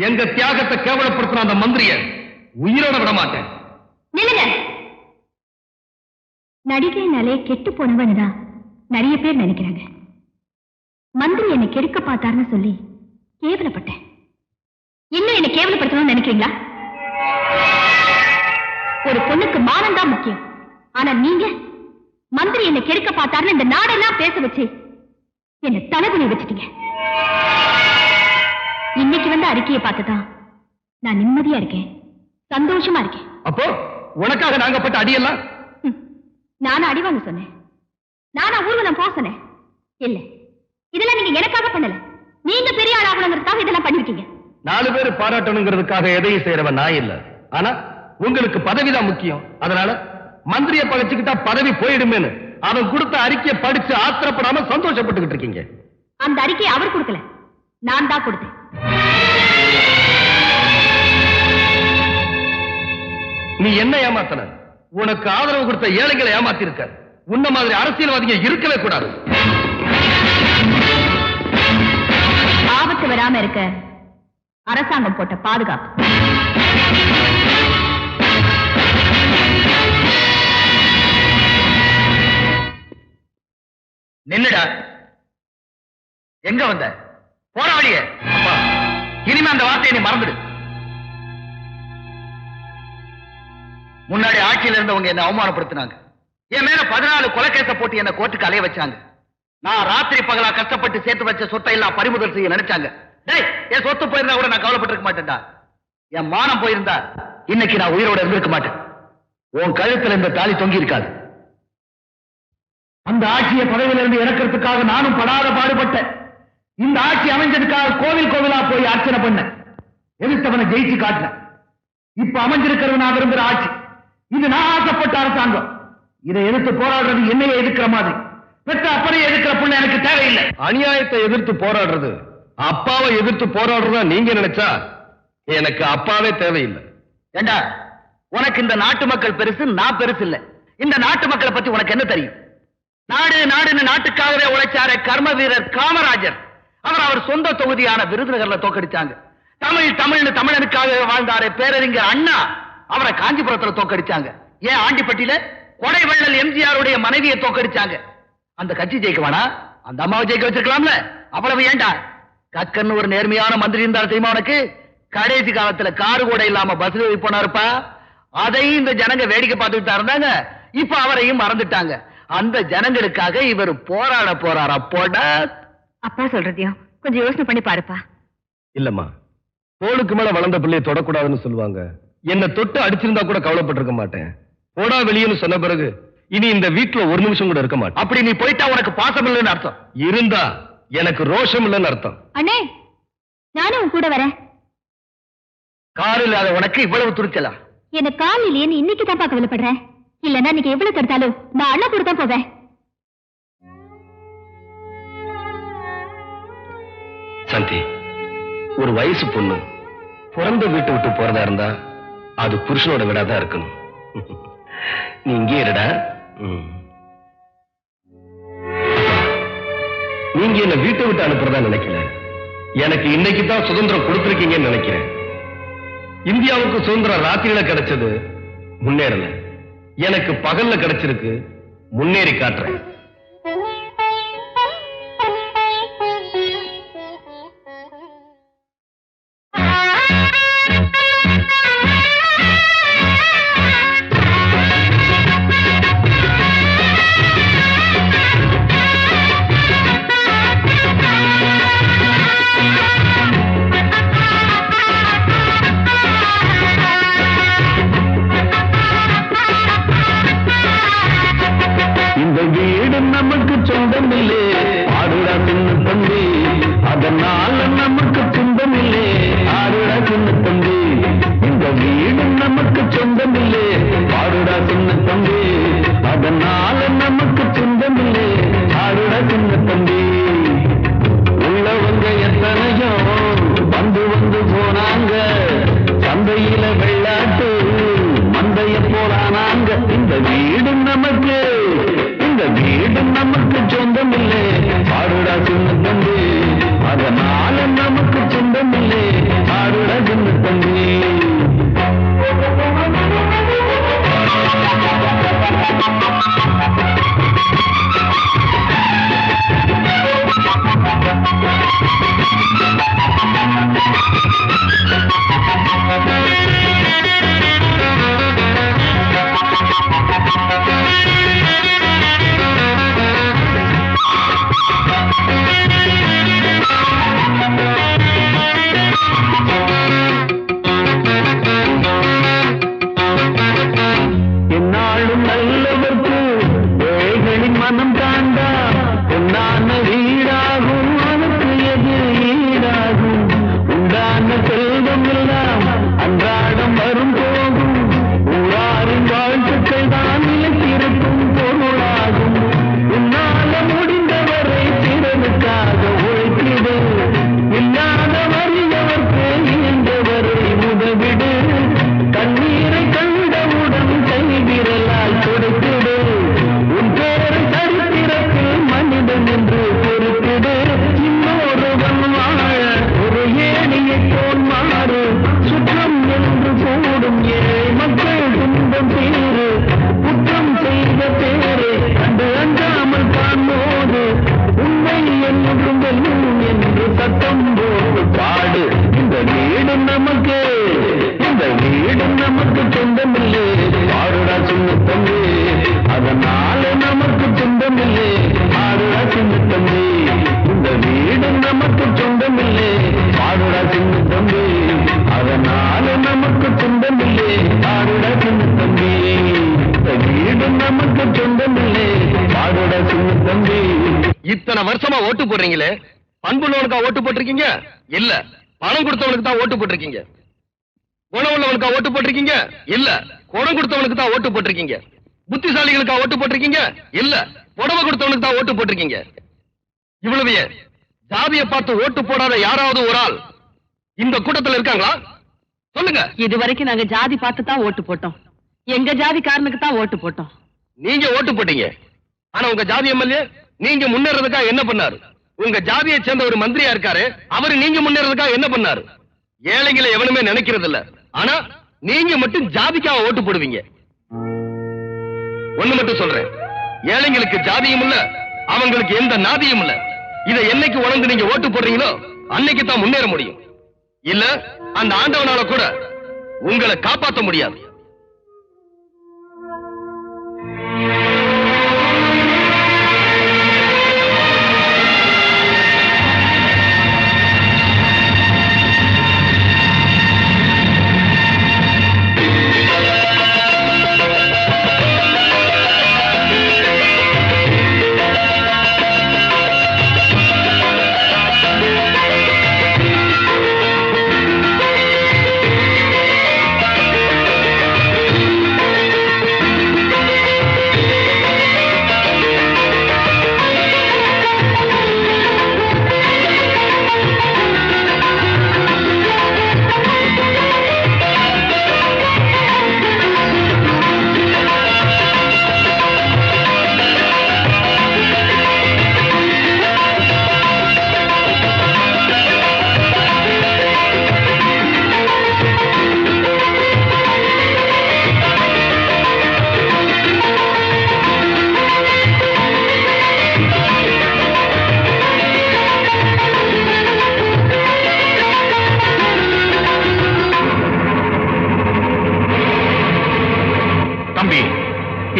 எங்க தியாகத்தை கேவலப்படுத்தின அந்த மந்திரிய உயிரோட விட மாட்டேன். நில்லுங்க. நடிகைனாலே கெட்டு போனவன்தான் நிறைய பேர் நினைக்கிறாங்க. மந்திரி என்னை கெடுக்க பார்த்தாருன்னு சொல்லி கேவலப்பட்டேன். இன்னும் என்ன கேவலப்படுத்தணும்னு நினைக்கிறீங்களா? ஒரு பொண்ணுக்கு மானம் தான் முக்கியம். ஆனா நீங்க மந்திரி என்னை கெடுக்க பார்த்தாருன்னு இந்த நாடெல்லாம் பேச வச்சு என்ன தலைகுனி வச்சுட்டீங்க. இன்னைக்கு வந்து அறிக்கையை பார்த்துதான் நான் நிம்மதியா இருக்கேன், சந்தோஷமா இருக்கேன். அப்போ உனக்காக நாங்க பட்ட அடியெல்லாம் நானும் அடிவாங்க சொன்னேன். நானா ஊர்வலம் போக சொன்னேன். இல்ல, இதெல்லாம் நீங்க எனக்காக பண்ணல. நீங்க பெரிய ஆள் ஆகணுங்கிறதுக்காக இதெல்லாம் பண்ணிருக்கீங்க. 4 பேர் பாராட்டணுங்கிறதுக்காக எதையும் செய்யறவன் நான் இல்ல. ஆனா உங்களுக்கு பதவிதான் முக்கியம். அதனால மந்திரிய பகைச்சுக்கிட்டா பதவி போயிடுமேன்னு அவன் கொடுத்த அறிக்கையை படிச்சு ஆத்திரப்படாம சந்தோஷப்பட்டுக்கிட்டு இருக்கீங்க. அந்த அறிக்கையை அவர் கொடுக்கல, நான் தான் கொடுத்தேன். நீ என்ன ஏமாத்தன? உனக்கு ஆதரவு கொடுத்த ஏழைகளை ஏமாத்தி இருக்க. உன்ன மாதிரி அரசியல்வாதிங்க இருக்கவே கூடாது. ஆபத்து வராம இருக்க அரசாங்கம் போட்ட பாதுகாப்பு. நின்னுடா. எங்க வந்த? போராடிய. இனிமே அந்த வார்த்தையை நீ மறந்துடு. முன்னாடி ஆட்சியில் இருந்தவங்க என்ன அவமானப்படுத்தினாங்க. என் மேல 14 கொலைக்கேச போட்டு என்ன கோர்ட்டுக்கு அலைய வச்சாங்க. நான் ராத்திரி பகலா கஷ்டப்பட்டு சேர்த்து வச்ச சொத்தை எல்லாம் பறிமுதல் செய்ய நினைச்சாங்க. டேய், என் சொத்து போயிருந்தா கூட நான் கவலைப்பட்டிருக்க மாட்டேன்டா. என் மானம் போயிருந்தா இன்னைக்கு நான் உயிரோட இருந்திருக்க மாட்டேன். உன் கழுத்துல இந்த தாலி தொங்கி இருக்காது. அந்த ஆட்சியை பதவியிலிருந்து இறக்கிறதுக்காக நானும் படாத பாடுபட்டேன். இந்த ஆட்சி அமைஞ்சதுக்காக கோவில் கோவிலா போய் அர்ச்சனை பண்ணேன். எதிர்த்தவனை ஜெயிச்சு காட்டினேன். இப்ப அமைஞ்சிருக்கிறது நான் விரும்புகிற ஆட்சி. இது நான் ஆசைப்பட்ட அரசாங்கம். இதை எதிர்த்து போராடுறது என்னையே எதிர்க்கிற மாதிரி. பெற்ற அப்பனையே எதிர்க்கிற புள்ள எனக்கு தேவையில்லை. அநியாயத்தை எதிர்த்து போராடுறது, அப்பாவை எதிர்த்து போராடுறதா நீங்க நினைச்சா எனக்கு அப்பாவே தேவையில்லை. ஏண்டா, உனக்கு இந்த நாட்டு மக்கள் பெருசு, நான் பெருசு இல்ல. இந்த நாட்டு மக்களை பத்தி உனக்கு என்ன தெரியும்? நாடு நாடுன்னு நாட்டுக்காகவே உழைச்சார கர்ம வீரர் காமராஜர், அவர் சொந்த தொகுதியான விருதுநகர்ல தோக்கடிச்சாங்க. தமிழ் தமிழ்னு தமிழனுக்காக வாழ்ந்தாரே பேரறிஞர் அண்ணா, அவரை காஞ்சிபுரத்துல தோக்கடிச்சாங்க. ஏன் ஆண்டிப்பட்டியில கொடைவள்ளல் எம்ஜிஆருடைய மனைவியை தோக்கடிச்சாங்க. அந்த கட்சி ஜெயிக்க வேணா, அந்த அம்மாவை ஜெயிக்க வச்சிருக்கலாம்ல. அவ்வளவு ஏண்டா? கக்கன்னு ஒரு நேர்மையான மந்திரி இருந்தாலும் தெரியுமா உனக்கு? கடைசி காலத்துல காரு கூட இல்லாம பஸ்ல போனாருப்பா. அதையும் இந்த ஜனங்க வேடிக்கை பார்த்துட்டு இருந்தாங்க. இப்ப அவரையும் மறந்துட்டாங்க. அந்த ஜனங்களுக்காக இவர் போராட போறாரா? போட அப்பா சொல்றதையும் கொஞ்சம் யோசனை பண்ணி பாருப்பா. இல்லம்மா, தோளுக்கு மேல வளர்ந்த பிள்ளையை தொடக்கூடாதுன்னு சொல்லுவாங்க. என்ன தொட்டு அடிச்சிருந்தா கூட கவலைப்பட்டிருக்க மாட்டேன். போடா வெளியேன்னு சொன்ன பிறகு இனி இந்த வீட்டுல ஒரு நிமிஷம் கூட இருக்க மாட்டேன். அப்படி நீ போயிட்டா உனக்கு பாசம் இல்லைன்னு அர்த்தம். இருந்தா எனக்கு ரோஷம் இல்லைன்னு அர்த்தம். அண்ணே, நானும் உன் கூட வரேன். கார் இல்லாத உனக்கு இவ்வளவு துணிச்சலா? எனக்கு கால் இல்லையேன்னு இன்னைக்கு தான் கவலைப்படுறேன். இல்லன்னா நீங்க எவ்வளவு தடுத்தாலும் நான் அண்ணா கூட தான் போவேன். சாந்தி, ஒரு வயசு பொண்ணு பிறந்த வீட்டை விட்டு போறதா இருந்தா அது புருஷனோட விடாதான் இருக்கணும். நீ இங்கே இருடா. நீங்க என்ன வீட்டை விட்டு அனுப்புறதா நினைக்கல. எனக்கு இன்னைக்கு தான் சுதந்திரம் கொடுத்திருக்கீங்கன்னு நினைக்கிறேன். இந்தியாவுக்கு சுதந்திரம் ராத்திரியில கிடைச்சது, முன்னேறல. எனக்கு பகல்ல கிடைச்சிருக்கு, முன்னேறி காட்டுறேன். அதனால நமக்கு துன்பமில்லை. ஆடுடா சின்ன தம்பி, இந்த வீடு நமக்கு சொந்தமில்லை. ஆடுடா சின்ன தம்பி, அதனால நமக்கு துன்பமில்லை. ஆடுடா சின்ன தம்பி. உள்ளவங்க எத்தனையோ வந்து வந்து போனாங்க. சந்தையில வெள்ளாட்டு மந்தைய போலானாங்க. இந்த வீடு நமக்கு, இந்த வீடு நமக்கு சொந்தமில்லை. ஆடுடா சின்ன தம்பி, அதனால நமக்கு சொந்தமில்லை. ஆடுடா சின்ன தம்பி. என்னாலும் நல்லவர்க்கு ஏழைகளின் மனம் தாண்டா. பொன்னான வீடாகும் அவனுக்கு எது ஈடாகும். உண்டான செல்வம் எல்லாம் அன்றாடம் வரும் போகும். ஊராரின் வாழ்த்துக்கள் தான் நிலைத்திருக்கும் பொருளாகும். உன்னால முடிந்தவரை பிறனுக்காக உழைத்திடு. இல்லாத வறியவர்க்கு இயன்றவரை உதவிடு. கண்ணீரை கண்டவுடன் கைவிரலால் கொடுத்திடு. உன் பேரை சரித்திரத்தில் மனிதன் என்று பொறுத்திடு. இன்னொருவன் வாழ ஒரு ஏணியை போல் மாறு. சுற்றம் என்று கூடும் ஏழை மக்கள் துன்பம் தீரு. குற்றம் செய்த பேரை கண்டு அஞ்சாமல் காண்போது உண்மை என்றும் வெல்லும் என்று சத்தம் போட்டு பாடு. இந்த வீடு நமக்கு, இந்த வீடு நமக்கு சொந்தமில்லை. ஆடுடா சின்ன தம்பி, அதனால நமக்கு சொந்தமில்லை. ஆடுடா சின்ன தம்பி, இந்த வீடு நமக்கு சொந்தமில்லை. ஆடுடா சின்ன தம்பி, அதனால நமக்கு துன்பமில்லை பாடுட சின்ன தம்பி வீடு நமக்கு துன்பமில்லை பாடுட சின்ன தம்பி. இத்தனை வருஷமா ஓட்டு போடுறீங்களே, பண்புள்ளவனுக்கா ஓட்டு போட்டிருக்கீங்க? இல்ல பணம் கொடுத்தவனுக்கு தான் ஓட்டு போட்டிருக்கீங்க. குணம் உள்ளவனுக்கா ஓட்டு போட்டிருக்கீங்க? இல்ல குணம் கொடுத்தவனுக்கு தான் ஓட்டு போட்டிருக்கீங்க. புத்திசாலிகளுக்கா ஓட்டு போட்டிருக்கீங்க? இல்ல புடவை கொடுத்தவனுக்கு தான் ஓட்டு போட்டிருக்கீங்க. இவ்வளவு ஜாதியை பார்த்து ஓட்டு போடாத யாராவது ஒரு ஆள் இந்த கூட்டத்தில் இருக்காங்களா? சொல்லுங்க. இது வரைக்கும் நாங்க ஜாதி பார்த்து தான் ஓட்டு போட்டோம். எங்க ஜாதிக்காரனுக்கு தான் ஓட்டு போட்டோம். நீங்க ஓட்டு போட்டீங்க, ஆனா உங்க ஜாதி எம்எல்ஏ நீங்க முன்னேறதுக்கா என்ன பண்ணாரு? உங்க ஜாதியை சேர்ந்த ஒரு மந்திரியா இருக்காரு, அவரு நீங்க முன்னேறதுக்கா என்ன பண்ணாரு? ஏழைகளை எவனுமே நினைக்கிறது இல்ல, ஆனா நீங்க மட்டும் ஜாதிக்காக ஓட்டு போடுவீங்க. ஒண்ணு மட்டும் சொல்றேன், ஏழைங்களுக்கு ஜாதியும் இல்ல, அவங்களுக்கு எந்த நாதியும் இல்ல. இதை என்னைக்கு உணர்ந்து நீங்க ஓட்டு போடுறீங்களோ அன்னைக்கு தான் முன்னேற முடியும். இல்ல அந்த ஆண்டவனால கூட உங்களை காப்பாற்ற முடியாது.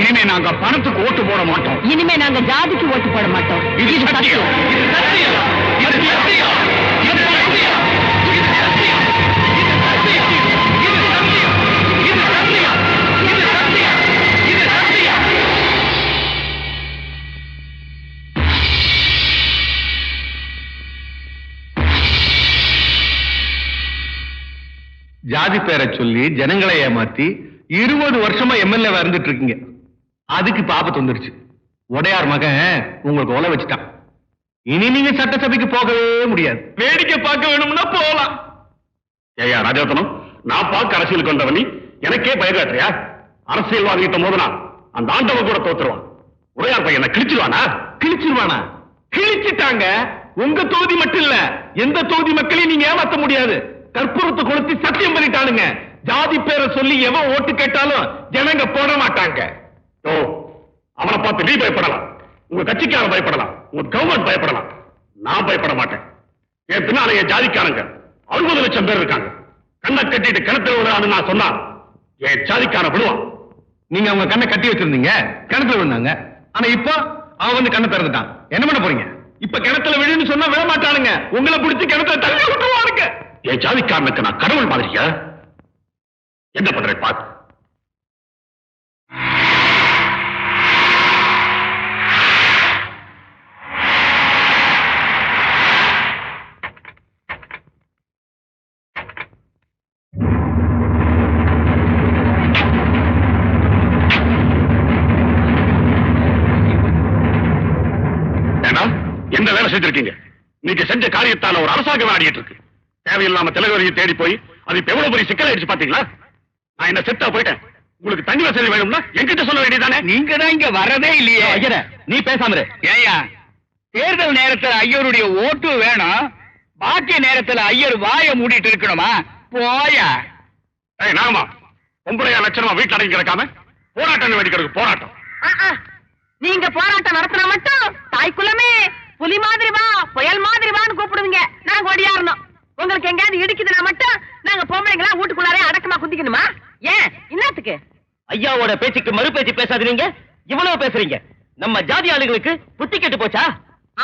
இனிமே நாங்க பணத்துக்கு ஓட்டு போட மாட்டோம். இனிமே நாங்க ஜாதிக்கு ஓட்டு போட மாட்டோம். இது சத்தியம். இது சத்தியம். இது சத்தியம். இது சத்தியம். இது சத்தியம். இது சத்தியம். இது சத்தியம். இது சத்தியம். இது சத்தியம். இது சத்தியம். ஜாதி பேரை சொல்லி ஜனங்களை ஏமாத்தி 20 வருஷமா எம்எல்ஏ இருந்துட்டு இருக்கீங்க. அதுக்கு இப்ப ஆபத்து வந்துருச்சு. உடையார் மகன் உங்களுக்கு ஒல வச்சுட்டான். இனி நீங்க சட்டசபைக்கு போகவே முடியாது. வேடிக்கை பார்க்க வேணும்னா போகலாம். ஏயா ராஜரத்னம், நான் பார்க்க அரசியலுக்கு வந்தவனி எனக்கே பயகாட்டுறியா? அரசியல்வாதிகிட்ட மோதனா அந்த ஆண்டவன் கூட தோத்துருவான். உடையார் பையனை கிழிச்சிருவானா? கிழிச்சிருவானா? கிழிச்சிட்டாங்க. உங்க தொகுதி மட்டும் இல்ல, எந்த தொகுதி மக்களையும் நீங்க ஏமாத்த முடியாது. கற்பூரத்தை கொளுத்தி சத்தியம் பண்ணிட்டானுங்க. ஜாதி பேரை சொல்லி எவன் ஓட்டு கேட்டாலும் ஜனங்க போட மாட்டாங்க. ஓ, அவனை பார்த்து நீ பயப்படலாம், உங்க கட்சிக்காரன் பயப்படலாம், உங்க கவர்மெண்ட் பயப்படலாம். நான் பயப்பட மாட்டேன். என் பின்னால என் ஜாதிக்காரங்க 60 லட்சம் பேர் இருக்காங்க. கண்ணை கட்டிட்டு கிணத்துல விடுறான்னு நான் சொன்னா என் ஜாதிக்காரன் விடுவான். நீங்க அவங்க கண்ணை கட்டி வச்சிருந்தீங்க, கிணத்துல விழுந்தாங்க. ஆனா இப்போ அவன் வந்து கண்ணை திறந்துட்டான். என்ன பண்ண போறீங்க? இப்ப கிணத்துல விழுன்னு சொன்னா விழ மாட்டானுங்க. உங்களை பிடிச்சி கிணத்துல தள்ளி விட்டுருவானுங்க. என் ஜாதிக்காரனுக்கு நான் கடவுள் மாதிரியா? என்ன பண்றேன் பாத்து. என்ன வேலை செஞ்சிருக்கீங்க? நீங்க செஞ்ச காரியத்தால ஒரு அரசாங்கம் ஆடிட்டு இருக்கு. தேவையில்லாம தலைவரையை தேடி போய் அது இப்ப எவ்வளவு பெரிய சிக்கல் ஆயிடுச்சு பாத்தீங்களா? நான் என்ன செத்தா போயிட்டேன். உங்களுக்கு தண்ணி வசதி வேணும்னா என்கிட்ட சொல்ல வேண்டியதானே? நீங்க தான் இங்க வரதே இல்லையே. ஐயரே, நீ பேசாம இரு. ஏயா, தேர்தல் நேரத்துல ஐயருடைய ஓட்டு வேணும், பாக்கிய நேரத்துல ஐயர் வாயை மூடிட்டு இருக்கணுமா? போயா. நாமா பொம்பளையா லட்சணமா வீட்டுல அடங்கி கிடக்காம போராட்டம் வெடிக்கிறதுக்கு போராட்டம். நீங்க போராட்டம் நடத்தினா மட்டும் தாய்க்குள்ளமே புலி மாதிரி வா, புயல் மாதிரி வான்னு கூப்பிடுவீங்க. நாங்க ஒடியாரணும். உங்களுக்கு எங்கேயாவது இடிக்குதுன்னா மட்டும் நாங்க பொம்பளைங்களா வீட்டுக்குள்ளாரே அடக்கமா குந்திக்கணுமா? ஏன் என்னத்துக்கு? ஐயாவோட பேச்சுக்கு மறு பேச்சு பேசாதீங்க. இவ்வளவு பேசுறீங்க. நம்ம ஜாதி ஆளுங்களுக்கு புத்தி கெட்டு போச்சா?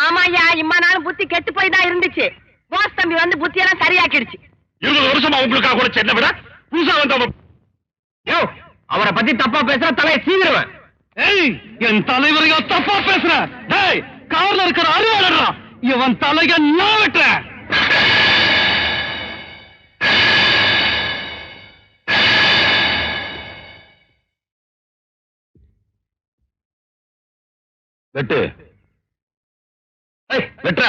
ஆமா ஐயா, இம்மா நாளும் புத்தி கெட்டு போய் தான் இருந்துச்சு. போஸ் தம்பி வந்து புத்தியெல்லாம் சரியாக்கிடுச்சு. 20 வருஷமா உங்களுக்காக கூட சென்ன விட புதுசா வந்தவன். அவரை பத்தி தப்பா பேசுற தலையை சீவிடுவேன். ஏய், என் தலைவரையோ தப்பா பேசுற? டேய், கார்ல இருக்கிற அருவாளா இவன் தலைய நான் வெட்டுறேன். வெட்டு. வெட்டா.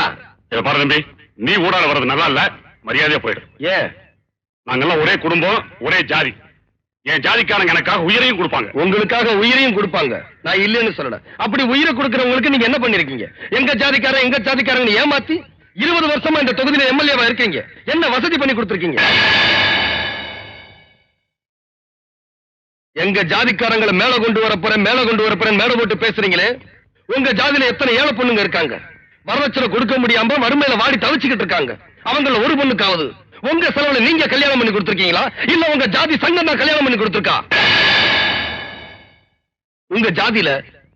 பாரு தம்பி, நீ ஊடால வர்றது நல்லா இல்ல, மரியாதையா போயிடு. ஏன்? நாங்கெல்லாம் ஒரே குடும்பம், ஒரே ஜாதி. என் ஜாதிக்காரங்க எனக்காக உயிரையும் கொடுப்பாங்க. உங்களுக்காக உயிரையும் கொடுப்பாங்க, நான் இல்லைன்னு சொல்லல. அப்படி உயிரை கொடுக்கறவங்களுக்கு நீங்க என்ன பண்ணிருக்கீங்க? எங்க ஜாதிக்காரங்க ஏமாத்தி 20 வருஷமா இந்த தொகுதியில எம்எல்ஏவா இருக்கீங்க. என்ன வசதி பண்ணி கொடுத்திருக்கீங்க? எங்க ஜாதிக்காரங்களை மேல கொண்டு வரப்போறேன் மேல போட்டு பேசுறீங்களே. உங்க ஜாதியில எத்தனை ஏழை பொண்ணுங்க இருக்காங்க, வரதட்சணை கொடுக்க முடியாம வறுமையில வாடி தவிச்சுக்கிட்டு இருக்காங்க. அவங்கள ஒரு பொண்ணுக்காவது உங்க செலவுல நீங்க கல்யாணம் பண்ணி கொடுத்திருக்கீங்களா, இல்ல உங்க ஜாதி சங்கம் தான் கல்யாணம் பண்ணி கொடுத்திருக்கா? உங்க ஜாதியில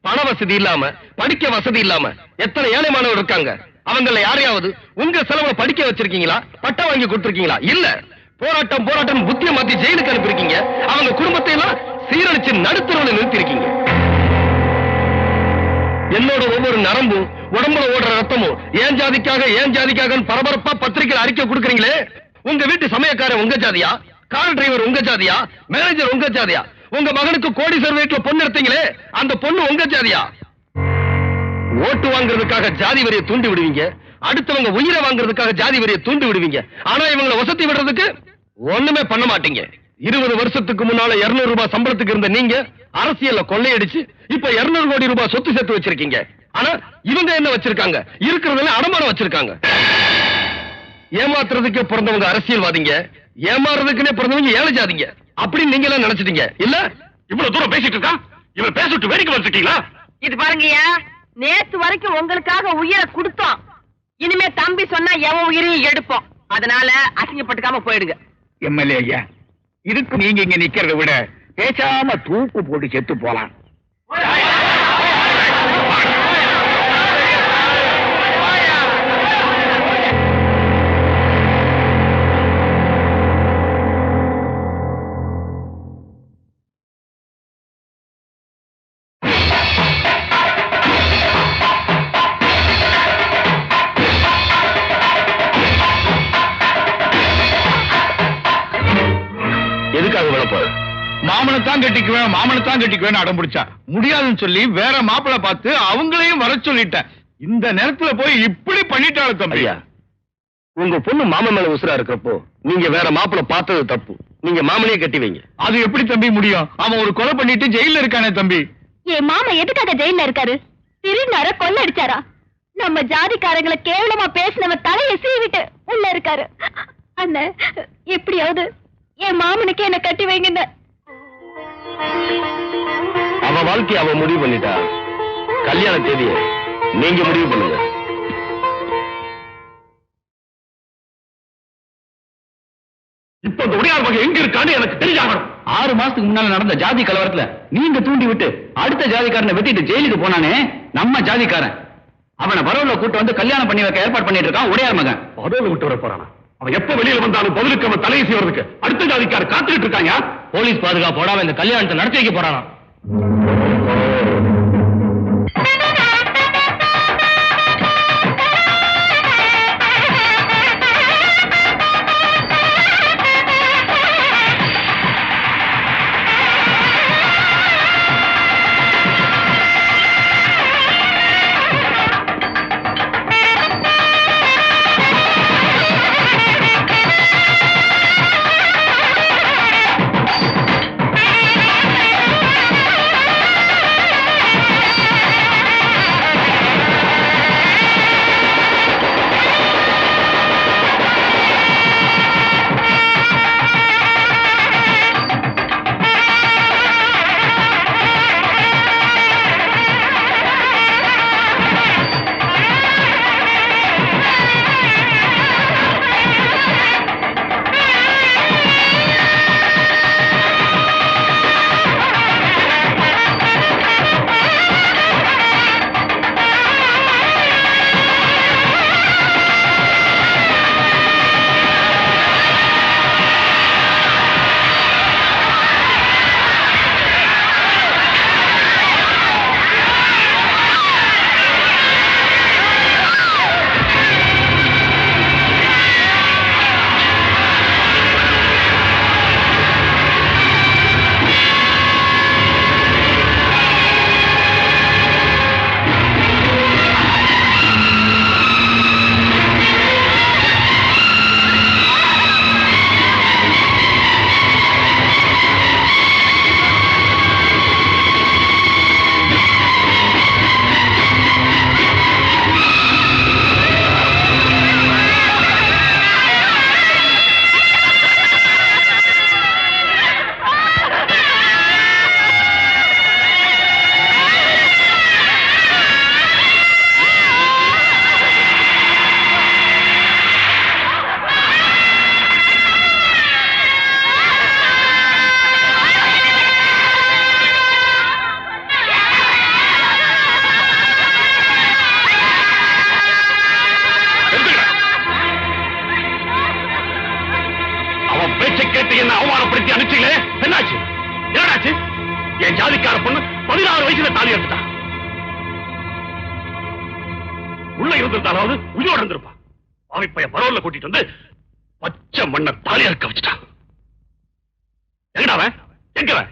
பண வசதி இல்லாம, படிக்க வசதி இல்லாம எத்தனை ஏழை மாணவர் இருக்காங்க. அவங்கள யாரையாவது உங்க செலவுல படிக்க வச்சிருக்கீங்களா, பட்டம் வாங்கி கொடுத்திருக்கீங்களா? இல்ல, போராட்டம் புத்திய மாத்தி ஜெயிலுக்கு அனுப்பிருக்கீங்க. அவங்க குடும்பத்தை எல்லாம் சீரழிச்சு நடுத்தரவுல நிறுத்தி இருக்கீங்க. என்னோட ஒவ்வொரு நரம்பும் உடம்புல ஓடுற ரத்தமும் ஏன் ஜாதிக்காக பரபரப்பா பத்திரிகையில் அறிக்கை கொடுக்கறீங்களே. உங்க வீட்டு சமயக்காரன் உங்க ஜாதியா, கார் டிரைவர் உங்க ஜாதியா, மேனேஜர் உங்க ஜாதியா? உங்க மகனுக்கு கோடீஸ்வரர் வீட்டுல பொண்ணு எடுத்தீங்களே, அந்த பொண்ணு உங்க ஜாதியா? ஓட்டு வாங்குறதுக்காக ஜாதி வரியை தூண்டி விடுவீங்க, அடுத்தவங்க உயிரை வாங்குறதுக்காக ஜாதி வரியை தூண்டி விடுவீங்க. ஆனா இவங்களை வசதி விடுறதுக்கு ஒண்ணுமே பண்ண மாட்டீங்க. 20 வருஷத்துக்கு முன்னால 200 ரூபாய் சம்பளத்துக்கு இருந்த நீங்க அரசியல்ல கொள்ளையடிச்சு இப்ப 200 கோடி ரூபாய் சொத்து சேர்த்து வச்சிருக்கீங்க. ஆனா இவங்க என்ன வச்சிருக்காங்க? இருக்கிறதுல அடமானம் வச்சிருக்காங்க. ஏமாத்துறதுக்கே பிறந்தவங்க அரசியல்வாதிங்க, ஏமாறுறதுக்குன்னே பிறந்தவங்க ஏழை ஜாதிங்க அப்படின்னு நீங்க எல்லாம் நினைச்சிட்டீங்க இல்ல? இவ்வளவு தூரம் பேசிட்டு இருக்கா, இவன் பேசிட்டு வேடிக்கை வச்சிருக்கீங்களா? இது பாருங்கய்யா, நேத்து வரைக்கும் உங்களுக்காக உயிரை கொடுத்தோம். இனிமே தம்பி சொன்னா எவன் உயிரையும் எடுப்போம். அதனால அசிங்கப்பட்டுக்காம போயிடுங்க. எம்எல்ஏ ஐயா, இதுக்கு நீங்க இங்க நிக்கிறத விட பேசாம தூக்கு போட்டு செத்து போலாம். எதுக்காக விளப்ப? மாமனத்தான் கட்டிக்குவேன் அடம் பிடிச்சா முடியாதுன்னு சொல்லி வேற மாப்பிள்ளை பார்த்து அவங்களையும் வர சொல்லிட்டேன். இந்த நேரத்துல போய் இப்படி பண்ணிட்டாரு தம்பி. ஐயா, உங்க பொண்ணு மாமன் மேல உசுரா இருக்கிறப்போ நீங்க வேற மாப்பிள்ளை பார்த்தது தப்பு. நீங்க மாமனையே கட்டி வைங்க. அது எப்படி தம்பி முடியும்? அவன் ஒரு கொலை பண்ணிட்டு ஜெயில இருக்கானே தம்பி. என் மாமா எதுக்காக ஜெயில இருக்காரு? திருநார கொள்ள அடிச்சாரா? நம்ம ஜாதிக்காரங்களை கேவலமா பேசினவ தலையை சீவிட்டு உள்ள இருக்காரு. அண்ணன், எப்படியாவது என் மாமனுக்கு என்ன கட்டி வைங்க. அவ வாழ்க்கைய அவ முடிவு பண்ணிட்டா, கல்யாண தேதியை நீங்க முடிவு பண்ணுங்க. இப்ப இந்த உடையார் வகை எங்க இருக்கான்னு எனக்கு தெரியாகணும். 6 மாசத்துக்கு முன்னால நடந்த ஜாதி கலவரத்துல நீங்க தூண்டி விட்டு அடுத்த ஜாதிக்காரனை வெட்டிட்டு ஜெயிலுக்கு போனானே நம்ம ஜாதிக்காரன், அவனை பரோல கூட்டு வந்து கல்யாணம் பண்ணி வைக்க ஏற்பாடு பண்ணிட்டு இருக்கான் உடையார் மகன். பரோல விட்டு வர போறானா? அவன் எப்ப வெளியில வந்தாலும் பதிலுக்கு அவன் தலையை செய்வதற்கு அடுத்த ஜாதிக்காரர் காத்துக்கிட்டு இருக்காங்க. போலீஸ் பாதுகாப்போட இந்த கல்யாணத்தை நடத்தி வைக்க போறானா? என்னாச்சு என்னடாச்சு? என் ஜாதிக்கார பொண்ணு 16 வயசுல தாலி எடுத்துட்டா. உள்ள இருந்திருந்தாலாவது உயிரோடு இருந்திருப்பா. அவன் பரவல்ல கூட்டிட்டு வந்து பச்சை மண்ண தாலி அறுக்க வச்சுட்டான். எங்கடாவன் எங்கவன்?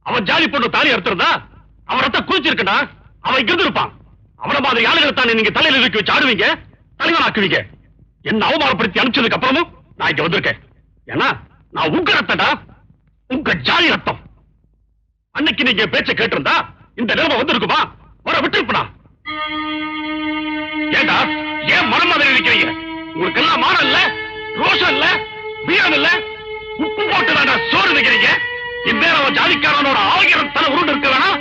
அவன் ஜாதி பொண்ணு தாலி அறுத்திருந்தா அவன் ரத்தம் குளிச்சிருக்கா. அவன் இங்க இருந்திருப்பான். அவன மாதிரி ஆளுகளை தானே நீங்க தலையில இருக்கு வச்சு ஆடுவீங்க, தலைவன் ஆக்குவீங்க. என்ன அவமானப்படுத்தி அனுப்பிச்சதுக்கு அப்புறமும் நான் இங்க வந்திருக்கேன். ஏன்னா நான் உங்க ரத்தடா, உங்க ஜாதி ரத்தம். அன்னைக்கு நீங்க பேச்ச கேட்டிருந்தா இந்த நிலைமை வந்திருக்குமா? வர விட்டுருப்பா. ஏண்டா ஏன் மனம் மாதிரி இருக்கிறீங்க? உங்களுக்கு எல்லாம் மானம் இல்ல, ரோஷம் இல்ல, வீரம் இல்ல, உப்பு போட்டு வேண்டாம் சோறு வைக்கிறீங்க. இந்நேரம் ஜாதிக்காரனோட 1000 தலை உருண்டு இருக்க வேணாம்,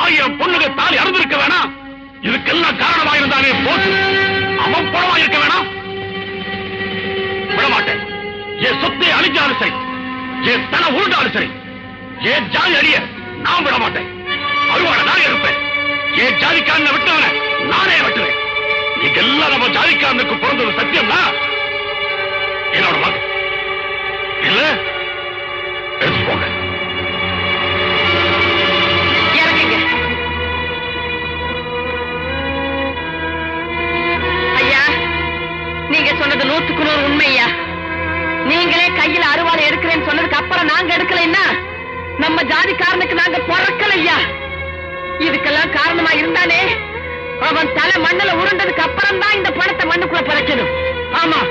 1000 பொண்ணுங்க தாலி அறுந்திருக்க வேணாம். இதுக்கெல்லாம் காரணமாக இருந்தாலே போட்டு அவன் பணமா இருக்க வேணாம். விடமாட்டேன். என் சொத்தை அழிஞ்சாலும் சரி, என் தலை உருண்டாலும் சரி, என் ஜாதி அடிய நான் விட மாட்டேன். அருவாட நான் இருப்பேன். என் ஜாதிக்காரனை விட்டவனை நானே வெட்டுவேன். நீங்க எல்லாம் நம்ம ஜாதிக்காரனுக்கு பிறந்தது சத்தியம்னா என்னோட வாக்கு இல்ல எடுத்து போங்க. ஐயா, நீங்க சொன்னது 100க்கு 100 உண்மையா? நீங்களே கையில அருவாளை எடுக்கிறேன்னு சொன்னதுக்கு அப்புறம் நாங்க எடுக்கலைன்னா நம்ம ஜாதிக்காரனுக்கு நாங்க பிறக்கலையா. இதுக்கெல்லாம் காரணமா இருந்தானே அவன் தலை மண்ணுல உருண்டதுக்கு அப்புறம் தான் இந்த பணத்தை மண்ணுக்குள்ள பிறக்கணும். ஆமா,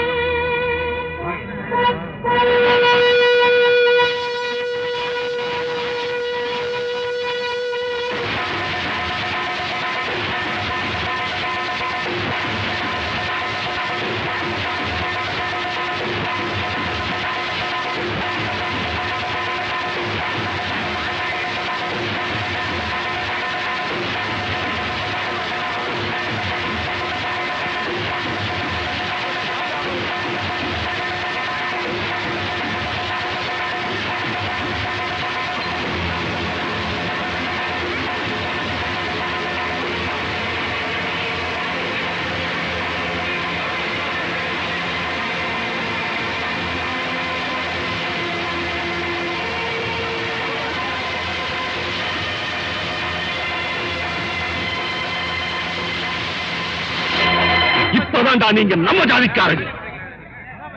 இப்பதான்டா நீங்க நம்ம ஜாதிக்காரங்க.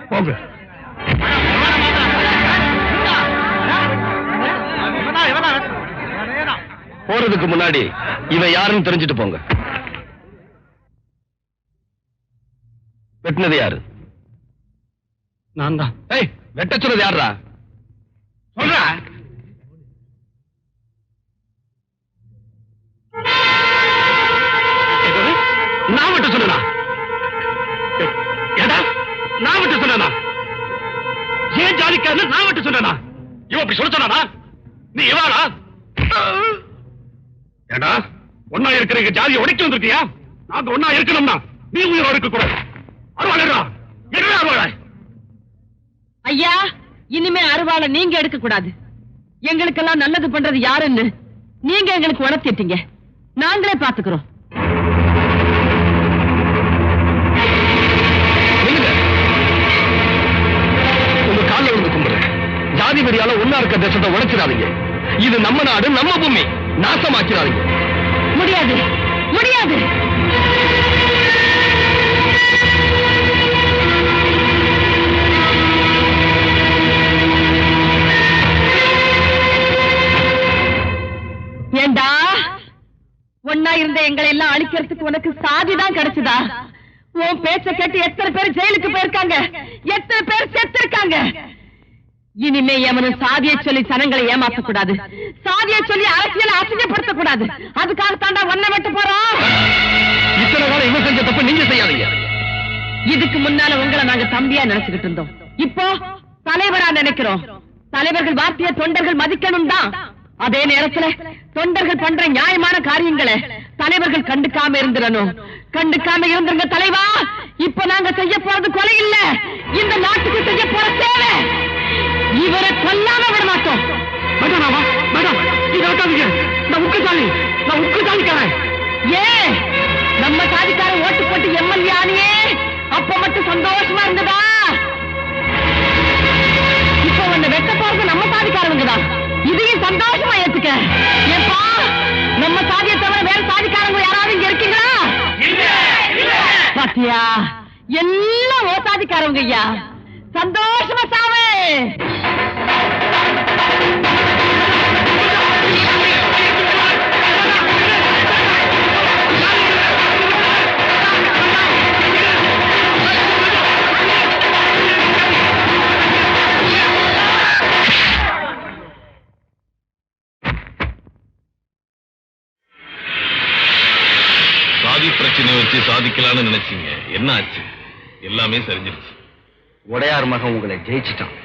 போங்க. போறதுக்கு முன்னாடி இவன் யாருன்னு தெரிஞ்சுட்டு போங்க. வெட்டினது யாரு? நான் தான். ஏய், வெட்ட சொன்னது யாரா? சொல்ற. நான் விட்டு சொன்னா? ஏடா நான் விட்டு சொன்னா? ஏன் ஜாதிக்காரன் நான் விட்டு சொன்னா? இவன் அப்படி சொல்ல சொன்னா? நீ இவாடா? ஏடா ஒன்னா இருக்கிற ஜாதியை உடைக்க வந்திருக்கியா? நாங்க ஒன்னா இருக்கணும்னா நீ உயிரோடு இருக்க கூடாது. அருவாளா என்ன அருவாளா? ஐயா, இனிமே அருவாளை நீங்க எடுக்க கூடாது. எங்களுக்கெல்லாம் நல்லது பண்றது யாருன்னு நீங்க எங்களுக்கு உணர்த்திட்டீங்க. நாங்களே பாத்துக்கிறோம். உங்க கால விழுந்து கும்பிடுறேன். ஜாதி வெறியால ஒன்னா இருக்க தேசத்தை உடைச்சிடாதீங்க. இது நம்ம நாடு, நம்ம பூமி. நாசமாக்கிறாதீங்க. முடியாது, முடியாது. ஏண்டா ஒன்னா இருந்த எங்களை எல்லாம் அழிக்கிறதுக்கு உனக்கு சாதிதான் கிடைச்சதா? உன் பேச்ச கேட்டு எத்தனை பேர் ஜெயிலுக்கு போயிருக்காங்க, எத்தனை பேர் செத்துருக்காங்க. இனிமே எவனும் சாதியை சொல்லி சனங்களை ஏமாத்த கூடாது, சாதியை சொல்லி அரசியலை அசிங்கப்படுத்த கூடாது. அதுக்காக தாண்டா ஒன்ன விட்டு போறோம். இத்தனை காலம் இவன் செஞ்ச தப்பு நீங்க செய்யாதீங்க. இதுக்கு முன்னால உங்களை நாங்க தம்பியா நினைச்சுக்கிட்டு இருந்தோம். இப்போ தலைவரா நினைக்கிறோம். தலைவர்கள் வார்த்தைய தொண்டர்கள் மதிக்கணும் தான். அதே நேரத்துல தொண்டர்கள் பண்ற நியாயமான காரியங்களை தலைவர்கள் கண்டுக்காம இருந்துடணும். கண்டுக்காம இருந்துருங்க தலைவா. இப்ப நாங்க செய்ய போறது கொலை இல்ல, இந்த நாட்டுக்கு செய்ய போற சேவை. இவரை கொல்லாம விட மாட்டோம். நான் உக்கு ஜாதிக்காரன். ஏ நம்ம சாதிக்காரன் ஓட்டு போட்டு எம்எல்ஏ ஆனியே, அப்ப மட்டும் சந்தோஷமா இருந்ததா? இப்ப உன்னை வெட்ட போறது நம்ம சாதிக்காரவங்க தான். இதையும் சந்தோஷமா ஏத்துக்க. ஏப்பா, நம்ம சாதியை தவிர வேற சாதிக்காரங்க யாராவது இங்க இருக்கீங்களா? பாத்தியா, எல்லாம் ஓ சாதிக்காரவங்க ஐயா. சந்தோஷமா சாவே. சாதி பிரச்சனை வச்சு சாதிக்கலாம்னு நினைச்சீங்க, என்ன ஆச்சு? எல்லாமே சரிஞ்சிருச்சு. உடையார் மகன் உங்களை ஜெயிச்சிட்டான்.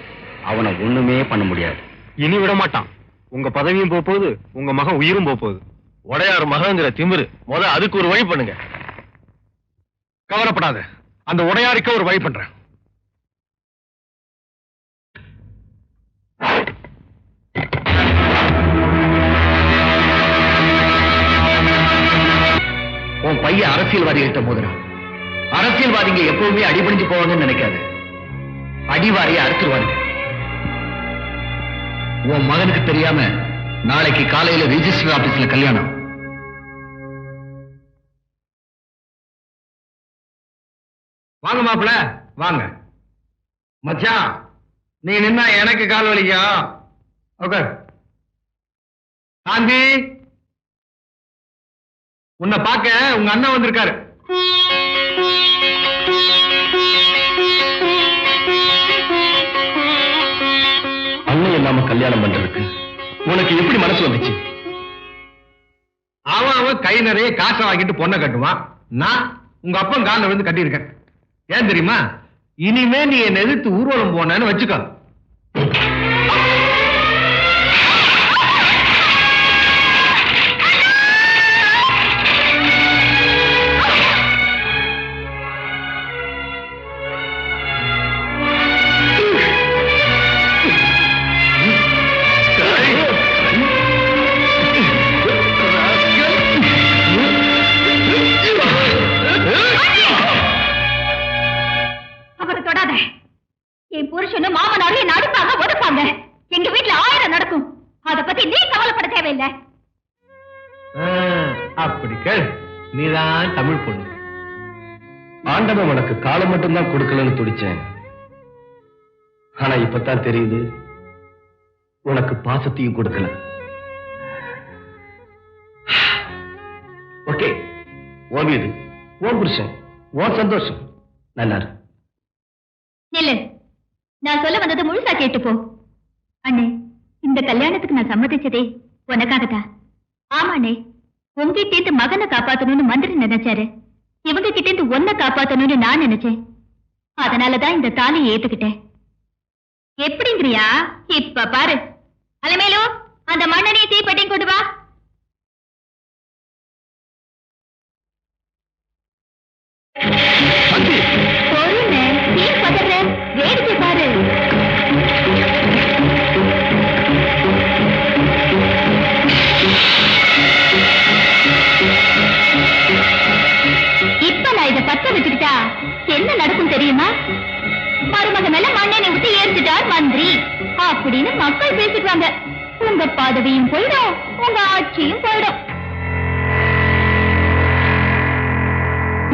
அவனை ஒண்ணுமே பண்ண முடியாது. இனி விட மாட்டான். உங்க பதவியும் போகுது, உங்க மகன் உயிரும் போகுது. உடையார் மகங்கிற திமிரு, அதுக்கு ஒரு வழி பண்ணுங்க. கவலைப்படாத, அந்த உடையாருக்கு ஒரு வழி பண்றேன். உன் பையன் அரசியல்வாதிகிட்ட மோதுறான். அரசியல்வாதிங்க எப்பவுமே அடிபடிஞ்சு போவாங்கன்னு நினைக்காது. அடிவாரியை அறுத்துருவாங்க. உன் மகனுக்கு தெரியாம நாளைக்கு காலையில ரிஜிஸ்டர் ஆபீஸ்ல கல்யாணம். வாங்க மாப்பிள, வாங்க. மச்சான், நீ நின்னா எனக்கு கால் வலிக்கும். ஓகே காந்தி, உன்னை பார்க்க உங்க அண்ணன் வந்திருக்காரு. அண்ணன் இல்லாம கல்யாணம் பண்றதுக்கு உனக்கு எப்படி மனசு வந்துச்சு? அவன் கை நிறைய காசை வாங்கிட்டு பொண்ணை கட்டுவான். நான் உங்க அப்பன் காலில் விழுந்து கட்டியிருக்கேன். ஏன் தெரியுமா? இனிமே நீ என்னை எதிர்த்து ஊர்வலம் போனேன்னு வச்சுக்கோ. என் புருஷனும் மாமனாரும் என்ன அடிப்பாங்க, ஒதுப்பாங்க. எங்க வீட்டுல 1000 நடக்கும். அத பத்தி நீ கவலைப்பட தேவையில்லை. அப்படி கேள், நீதான் தமிழ் பொண்ணு. ஆண்டவன் உனக்கு காலம் மட்டும்தான் கொடுக்கலன்னு துடிச்சேன். ஆனா இப்பதான் தெரியுது, உனக்கு பாசத்தையும் கொடுக்கல. ஓகே, ஓ வீடு, ஓ புருஷன், ஓ சந்தோஷம். நல்லா இரு. நில்லு, நான் சொல்ல வந்தது முழுசா கேட்டுப்போ. அண்ணே, இந்த கல்யாணத்துக்கு நான் சம்மதிச்சதே உனக்காகத்தான். ஆமா அண்ணே, உங்ககிட்ட இருந்து மகனை காப்பாத்தணும்னு மந்திரி நினைச்சாரு. இவங்க கிட்ட இருந்து ஒன்ன காப்பாத்தணும்னு நான் நினைச்சேன். அதனாலதான் இந்த தாலியை ஏத்துக்கிட்டேன். எப்படிங்கிறியா? இப்ப பாரு. அலமேலு, அந்த மண்ணெண்ணையை தீப்பெட்டியும் கொண்டு வா. பொறுமை, தீ பதற, வேடிக்கை பாரு. இப்ப நான் இதை பத்த வச்சுக்கிட்டா என்ன நடக்கும் தெரியுமா? மருமக மேல மண்ணெண்ணெய் ஊத்தி ஏறிச்சிட்டார் மந்திரி அப்படின்னு மக்கள் பேசிக்குவாங்க. உங்க பதவியும் போயிடும், உங்க ஆட்சியும் போயிடும்.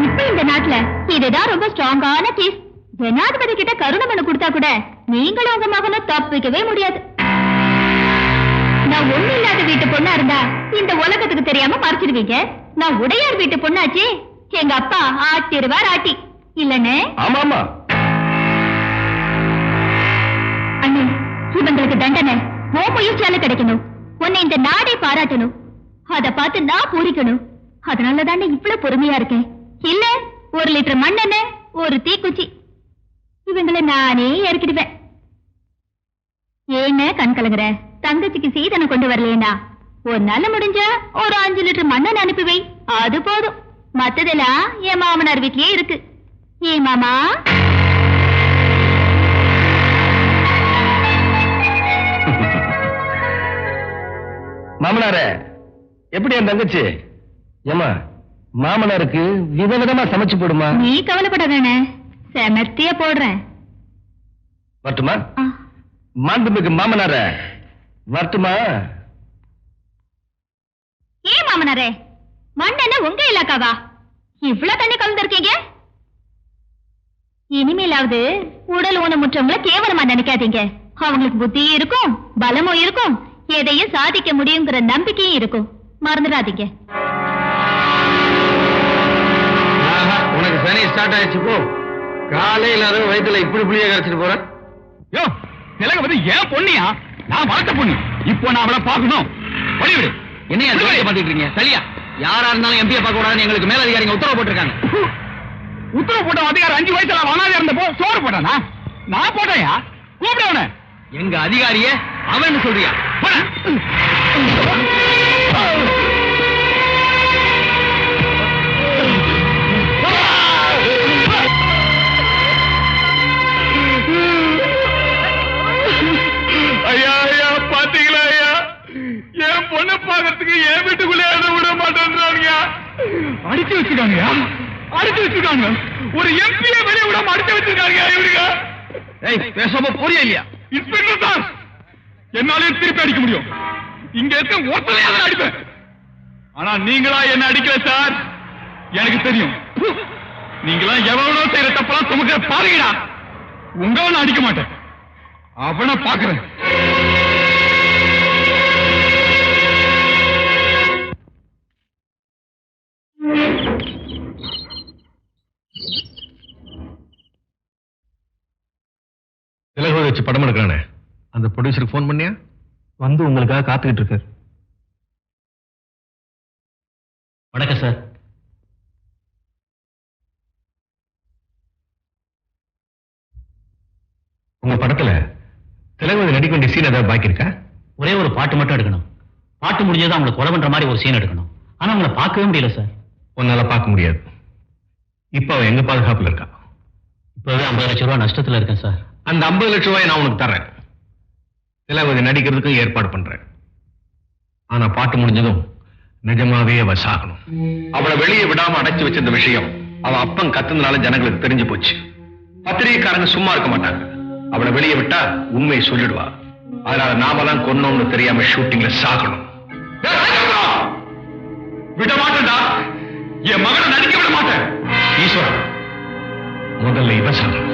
இப்ப இந்த நாட்டுல இதுதான் ரொம்ப ஸ்ட்ராங்கான கேஸ். ஜனாதிபதி கிட்ட கருணை மனு கொடுத்தா கூட நீங்களும் உங்க மகனை தப்பிக்கவே முடியாது. நான் ஒண்ணு இல்லாத வீட்டு பொண்ணா இருந்தா இந்த உலகத்துக்கு தெரியாம மறைச்சிடுவீங்க. நான் உடையார் வீட்டு பொண்ணாச்சு, எங்க அப்பா ஆட்டிருவார் ஆட்டி. இல்லன்னு? ஆமாமா அண்ணே, இவங்களுக்கு தண்டனை ஓ முயற்சியால கிடைக்கணும். உன்னை இந்த நாடே பாராட்டணும். அத பார்த்து நான் பூரிக்கணும். அதனாலதானே இவ்வளவு பொறுமையா இருக்கேன். இல்ல 1 லிட்டர் மண்ணெண்ணெய், ஒரு தீக்குச்சி, இவங்களை நானே ஏற்கிடுவேன். ஏன்னு கண் கலங்குற? தங்கச்சிக்கு சீதனை கொண்டு வரலேனா ஒரு நாள் முடிஞ்சா ஒரு 5 லிட்டர் மண்ணெண்ணெய் அனுப்பி வை, அது போதும். மத்ததெல்லாம் என் மாமனார் வீட்லயே இருக்கு. ஏ மாமா, மாமனார எப்படி என் தங்கச்சி? ஏமா, மாமனாருக்கு விதவிதமா சமைச்சு போடுமா. நீ கவலைப்படாதானே, செமர்த்தியா போடுறேன். மட்டுமா? மாண்புமிகு மாமனார வரட்டுமா? ஏன் மாமனாரே, மண்ணெண்ண உங்க இலாக்காவா? இவ்வளவு தண்ணி கலந்துருக்கீங்க. இனிமேலாவது உடல் ஊனமுற்றவங்கள கேவலமா நினைக்காதீங்க. அவங்களுக்கு புத்தியும் இருக்கும், பலமும் இருக்கும், எதையும் சாதிக்க முடியுங்கிற நம்பிக்கையும் இருக்கும். மறந்துடாதீங்க. உனக்கு சனி ஸ்டார்ட் ஆயிடுச்சு போ. காலையில அதுவும் வயிற்றுல இப்படி புளிய கரைச்சிட்டு போற. யோ திலகவதி ஏன் பொண்ணியா? நான் வளர்த்த பொண்ணு. இப்போ நான் அவளை பார்க்கணும். வழிவிடு. என்னையா பாத்துட்டு இருக்கீங்க? சரியா யாரா இருந்தாலும் எம்பியை பார்க்க கூடாதுன்னு எங்களுக்கு மேலதிகாரிங்க உத்தரவு போட்டிருக்காங்க. உத்தரவு போட்ட அதிகாரி 5 வயசுல வனாத இருந்தப்போ சோறு போட்டானா? நான் போட்டேயா? கூப்பிட அவனை. எங்க அதிகாரிய அவன் சொல்றியா? ஐயா ஐயா பாத்தீங்களா ஐயா, என் பொண்ணை பாக்கிறதுக்கு என் வீட்டுக்குள்ளே விட மாட்டேன்றாங்க. அடிச்சு வச்சிருக்காங்க, அடிச்சு வச்சிருக்காங்க. ஒரு எம்பியை வெளியே விடாம அடிச்சு வச்சிருக்காங்க இவருங்க. பேசாம போறியா இல்லையா? இன்ஸ்பெக்டர் சார், என்னாலே திருப்பி அடிக்க முடியும். இங்க இருக்க ஒருத்தரையாக அடிப்பேன். ஆனா நீங்களா என்ன அடிக்கல சார். எனக்கு தெரியும் நீங்களா எவ்வளவு செய்யற தப்பெல்லாம் சுமக்கிற பாருங்கடா. உங்களை நான் அடிக்க மாட்டேன், அவனை பாக்குறேன். திலகவதி வச்சு படம் எடுக்கிறானே, அந்த ப்ரொடியூசருக்கு ஃபோன் பண்ணியா? வந்து உங்களுக்காக காத்துக்கிட்டு இருக்காரு. வணக்கம் சார். உங்க படத்துல திலகவதி நடிக்க வேண்டிய சீன் ஏதாவது பாக்கி இருக்கா? ஒரே ஒரு பாட்டு மட்டும் எடுக்கணும். பாட்டு முடிஞ்சதும் அவங்களை கொலை பண்ற மாதிரி ஒரு சீன் எடுக்கணும். ஆனா அவங்களை பார்க்கவே முடியல சார். உன்னால பார்க்க முடியாது. இப்ப அவன் எங்க பாதுகாப்புல இருக்கா? இப்பவே 50 லட்சம் ரூபாய் நஷ்டத்துல இருக்கேன் சார். அந்த 50 லட்சம் ரூபாய் நான் உனக்கு தர்றேன். திலகவதி நடிக்கிறதுக்கு ஏற்பாடு பண்றேன். ஆனா பாட்டு முடிஞ்சதும் நிஜமாவே அவ சாகணும். அவளை வெளியே விடாம அடைச்சு வச்சிருந்த விஷயம் அவ அப்பன் கத்துனால ஜனங்களுக்கு தெரிஞ்சு போச்சு. பத்திரிகைக்காரங்க சும்மா இருக்க மாட்டாங்க. அவளை வெளியே விட்டா உண்மையை சொல்லிடுவா. அதனால நாம தான் கொன்னோம்னு தெரியாம ஷூட்டிங்ல சாகணும். விட மாட்டேன்டா, என் மகனை நடிக்க விட மாட்டேன். ஈஸ்வரன், முதல்ல இவ சாகணும்.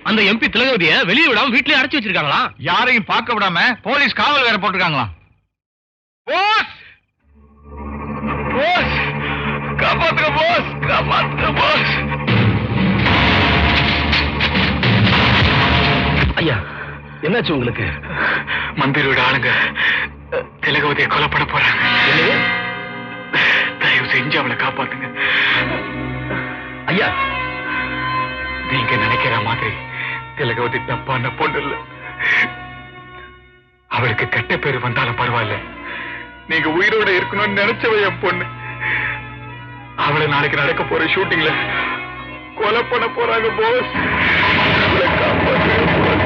அந்த எம்பி திலகவதிய வெளியே விடாம வீட்லயே அடைச்சு வச்சிருக்காங்களா? யாரையும் பார்க்க விடாம போலீஸ் காவல் வேற போட்டிருக்காங்களாம். போஸ் போஸ், காப்பாத்துங்க போஸ், காப்பாத்துங்க போஸ். ஐயா, என்னாச்சு உங்களுக்கு? மந்திரோட ஆளுங்க திலகவதியை கொலை பண்ண போறாங்க. தயவு செஞ்சு அவளை காப்பாத்துங்க ஐயா. நீங்க நினைக்கிற மாதிரி திலகவதி தப்பான பொண்ணு இல்ல. அவளுக்கு கெட்ட பேரு வந்தாலும் பரவாயில்ல, நீங்க உயிரோட இருக்கணும்னு நினைச்சவ என் பொண்ணு. அவளை நாளைக்கு நடக்க போற ஷூட்டிங்ல கொலை பண்ண போறாங்க போஸ். அவளை காப்பாத்துங்க போஸ்.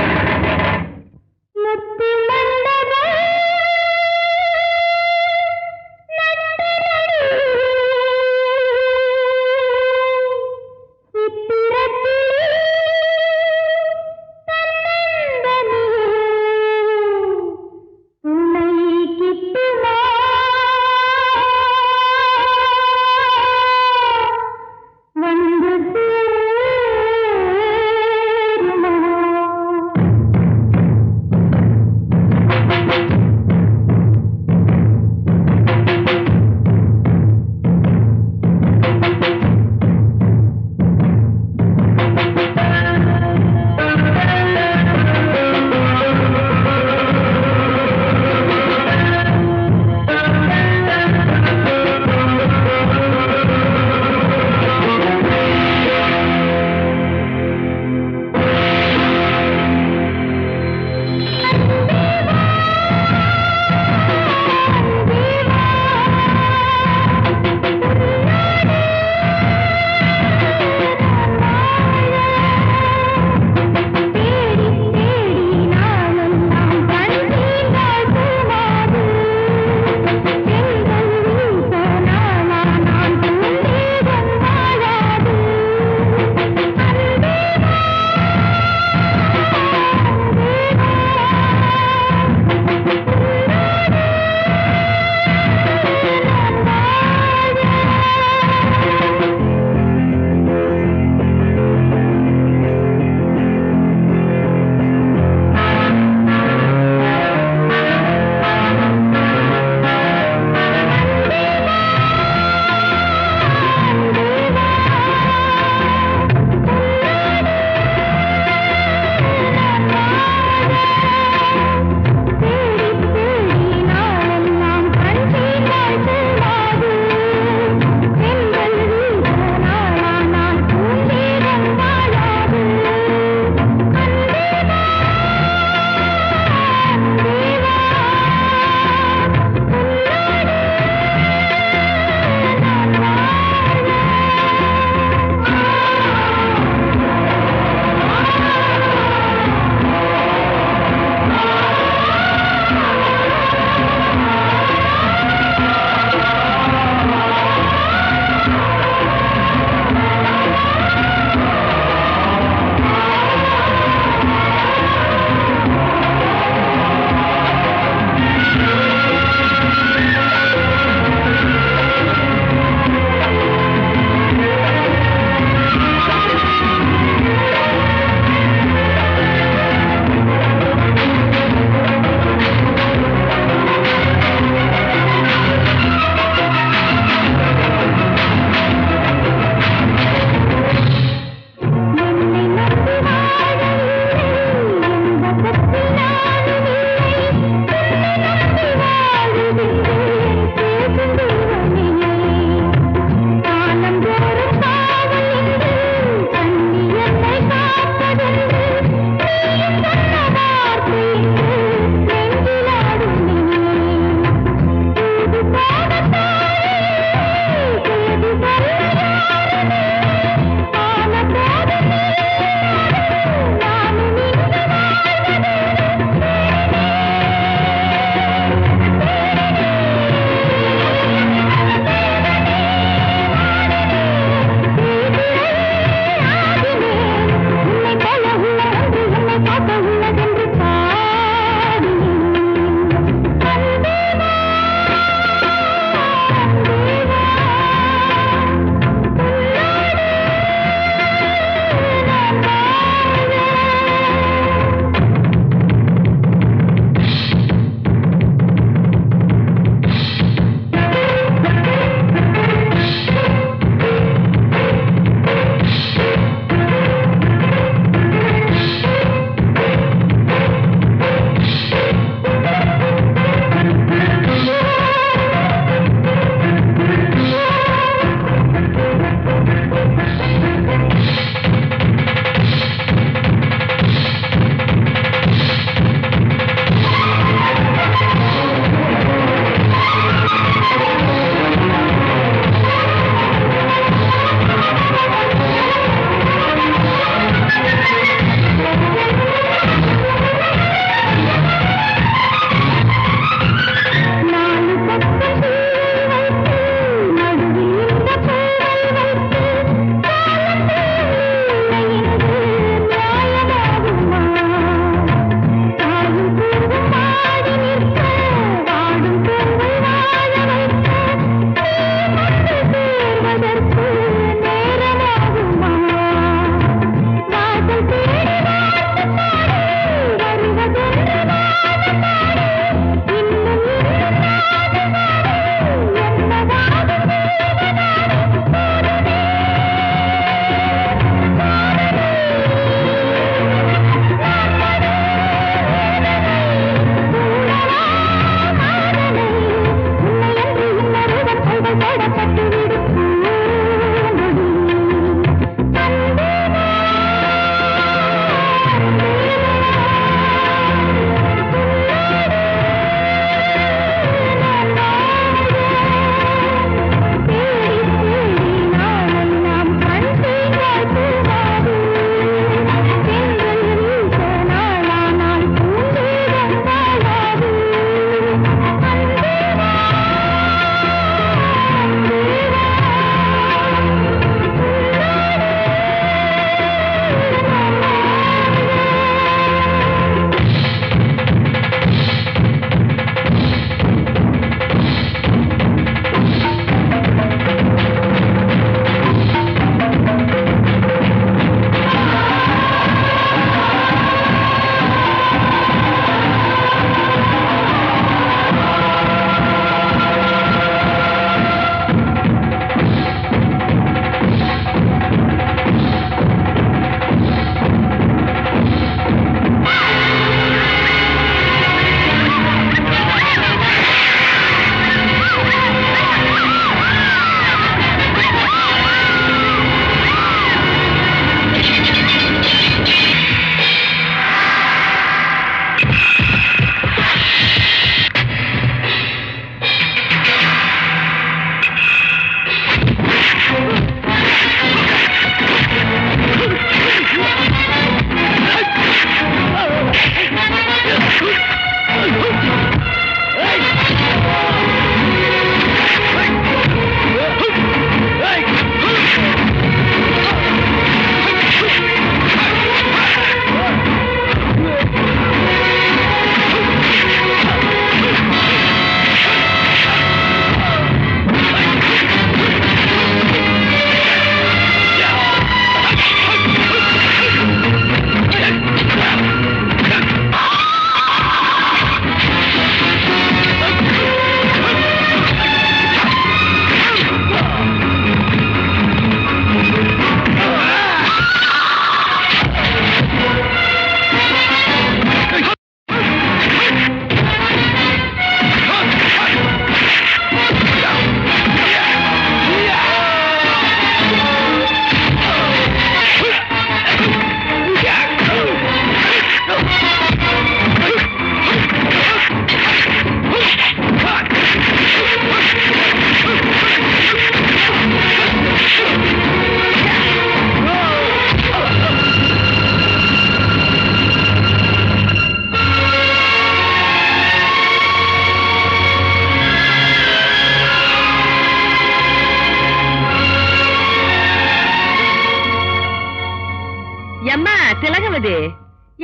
திலகவதி,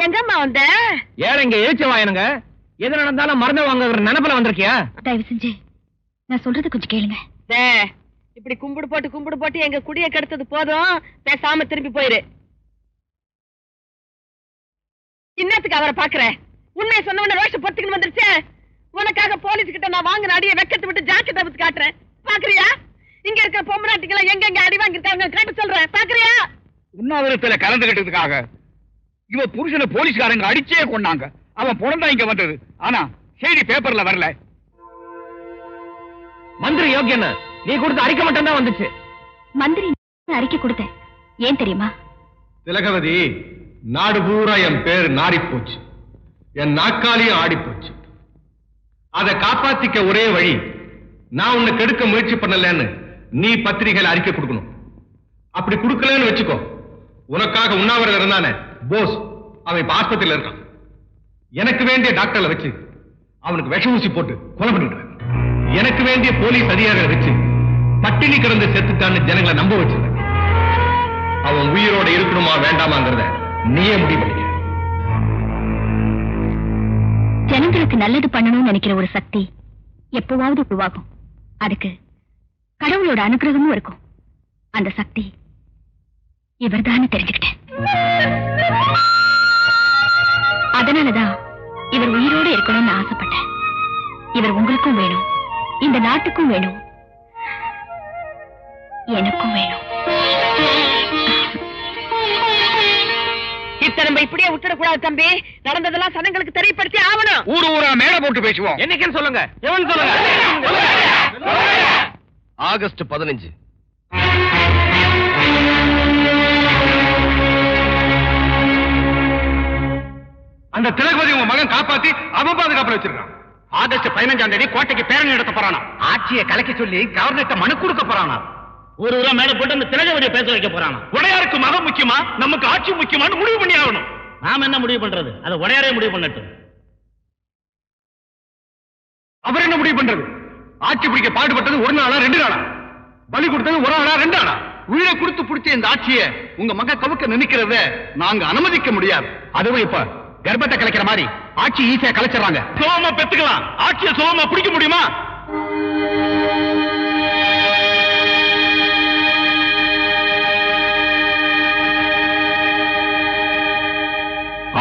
எங்கம்மா வந்த? ஏற இங்க எழுச்ச வாயனுங்க. எது நடந்தாலும் மறந்து வாங்குற நினைப்புல வந்திருக்கியா? தயவு செஞ்சு நான் சொல்றது கொஞ்சம் கேளுங்க. இப்படி கும்பிடு போட்டு எங்க குடிய கெடுத்தது போதும், பேசாம திரும்பி போயிரு. இன்னத்துக்கு அவரை பாக்குற? உண்மையை சொன்ன உடனே ரோஷம் பொத்துக்குன்னு வந்துருச்சு. உனக்காக போலீஸ் கிட்ட நான் வாங்கின அடியை வெக்கத்தை விட்டு ஜாக்கெட் அவுத்து காட்டுறேன். பாக்குறியா? இங்க இருக்கிற பொம்மநாட்டிகளை எங்க அடி வாங்கிருக்காங்க காட்ட சொல்றேன். பாக்குறியா? உண்ணாவிரத்துல கலந்துகிட்டதுக்காக இவ புருஷனை போலீஸ்காரங்க அடிச்சே கொண்டாங்க. அவன் புறந்தான் இங்க வந்தது. ஆனா செய்தி பேப்பர்ல வரல. மந்திரி யோகியன், நீ கொடுத்த அறிக்கை மட்டும் தான் வந்துச்சு. மந்திரி அறிக்கை கொடுத்தேன். ஏன் தெரியுமா? திலகவதி, நாடு பூரா என் பேர் நாடி போச்சு, என் நாக்காலியும் ஆடி போச்சு. அதை காப்பாத்திக்க ஒரே வழி, நான் உன்னை கெடுக்க முயற்சி பண்ணலன்னு நீ பத்திரிகையில அறிக்கை கொடுக்கணும். அப்படி கொடுக்கலன்னு வச்சுக்கோ, உனக்காக உண்ணாவிரதம் இருந்தானே போஸ், அவன் இப்ப ஆஸ்பத்திரியில இருக்கான். எனக்கு வேண்டிய டாக்டர்ல வச்சு அவனுக்கு விஷ ஊசி போட்டு கொலை பண்ணிடுறேன். எனக்கு வேண்டிய போலீஸ் அதிகாரிகளை வச்சு பட்டினி கிடந்து செத்துட்டான்னு ஜனங்களை நம்ப வச்சிருக்கேன். அவன் உயிரோட இருக்கணுமா வேண்டாமாங்கிறத நீயே முடிவு பண்ணிக்க. ஜனங்களுக்கு நல்லது பண்ணணும்னு நினைக்கிற ஒரு சக்தி எப்பவாவது உருவாகும். அதுக்கு கடவுளோட அனுகிரகமும் இருக்கும். அந்த சக்தி இவர்தான் தெரிஞ்சுக்கிட்டேன். அதனாலதான் இவர் உயிரோடு இருக்கணும்னு ஆசைப்பட்டேன். இவர் உங்களுக்கும் வேணும், இந்த நாட்டுக்கும் வேணும், எனக்கும் வேணும். நம்ம இப்படியே விட்டுடக்கூடாது தம்பி. நடந்ததெல்லாம் சனங்களுக்கு தெரியப்படுத்தி ஆகணும். ஊரா மேல போட்டு பேசுவோம். என்னைக்குன்னு சொல்லுங்க. எவன் சொல்லுங்க. ஆகஸ்ட் 15. அந்த திலகவதி உங்க மகன் காப்பாத்தி அவன் பாதுகாப்புல வச்சிருக்கான். ஆகஸ்ட் 15ஆம் தேதி கோட்டைக்கு பேரணி நடத்த போறானா. ஆட்சியை கலைக்க சொல்லி கவர்னர்ட்ட மனு கொடுக்க போறானா. ஊரா மேல போட்டு அந்த திலகவதியை பேச வைக்க போறானா. உடையாருக்கு மகன் முக்கியமா, நமக்கு ஆட்சி முக்கியமான்னு முடிவு பண்ணி ஆகணும். நாம என்ன முடிவு பண்றது? அதை உடையாரே முடிவு பண்ணட்டும். அவர் என்ன முடிவு பண்றது? ஆட்சி பிடிக்க பாடுபட்டது ஒரு நாளா 2 நாளா? பலி கொடுத்தது ஒரு நாளா 2 நாளா? உயிரை கொடுத்து பிடிச்ச இந்த ஆட்சியை உங்க மக கவுக்க நினைக்கிறத நாங்க அனுமதிக்க முடியாது. அதுவும் இப்ப கர்ப்பத்தை கலைக்கிற மாதிரி ஆட்சி ஈஸியா கலைச்சிடறாங்க. சுலபமா பெத்துக்கலாம், ஆட்சியை சுலபமா பிடிக்க முடியுமா?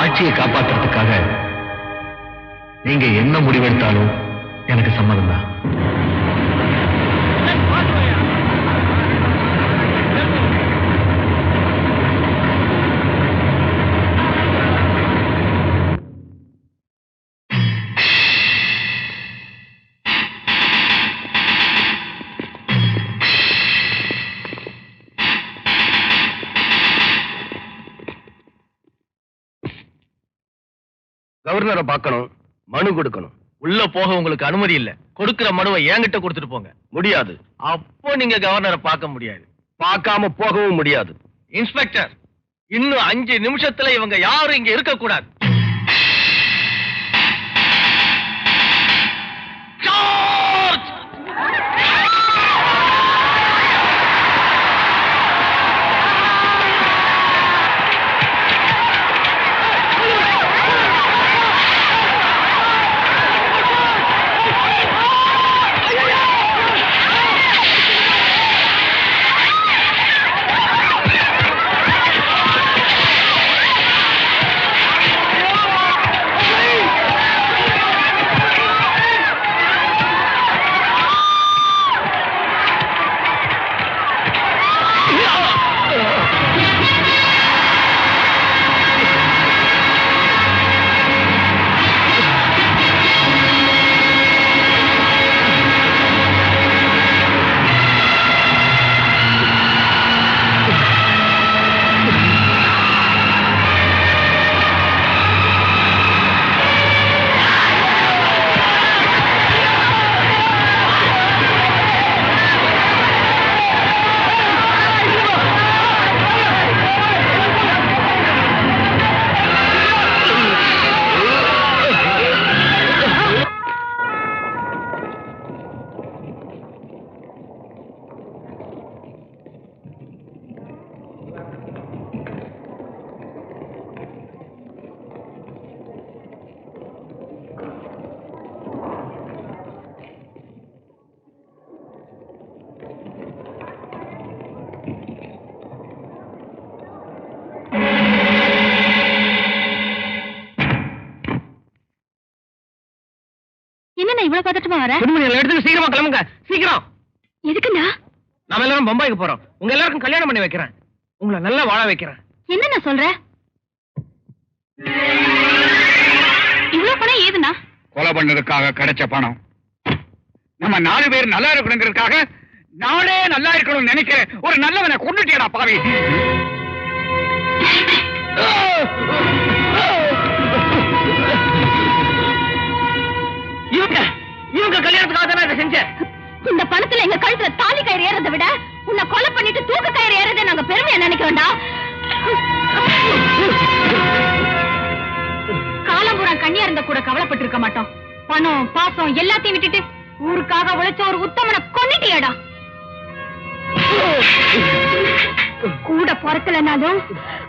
ஆட்சியை காப்பாற்றுறதுக்காக நீங்க என்ன முடிவெடுத்தாலும் எனக்கு சம்மதம் தான். கவர்னரை பார்க்கணும், மனு கொடுக்கணும். உள்ள போக உங்களுக்கு அனுமதி இல்ல. கொடுக்கிற மனுவை என்கிட்ட கொடுத்துட்டு போங்க. முடியாது. அப்போ நீங்க கவர்னரை பார்க்க முடியாது, பார்க்காம போகவும் முடியாது. இன்ஸ்பெக்டர், இன்னும் 5 நிமிஷத்துல இவங்க யாரும் இங்க இருக்க கூடாது. என்ன இவ்வளவு பதட்டமா வர? எடுத்து சீக்கிரமா கிளம்புங்க, சீக்கிரம். எதுக்குண்ணா? நாம எல்லாரும் பம்பாய்க்கு போறோம். உங்க எல்லாருக்கும் கல்யாணம் பண்ணி வைக்கிறேன். உங்களை நல்லா வாழ வைக்கிறேன். என்ன சொல்ற? இவ்வளவு பணம் ஏதுண்ணா? கொலை பண்ணதுக்காக கிடைச்ச பணம். நம்ம 4 பேர் நல்லா இருக்கணுங்கிறதுக்காக நானே நல்லா இருக்கணும்னு நினைக்கிறேன். ஒரு நல்லவனை கொண்டுட்டியடா பாவி. இவங்க கல்யாணத்துக்காக தானே இதை செஞ்சேன். இந்த பணத்துல எங்க கழுத்துல தாலி கயிறு ஏறதை விட உன்னை கொலை பண்ணிட்டு தூக்கு கயிறு ஏறதை நாங்க பெருமையா நினைக்க வேண்டாம். காலம்புறம் கண்ணியா இருந்த கூட கவலைப்பட்டு இருக்க மாட்டோம். பணம் பாசம் எல்லாத்தையும் விட்டுட்டு ஊருக்காக உழைச்ச ஒரு உத்தமனை கொன்னிட்டியடா. கூட பிறக்கலனாலும்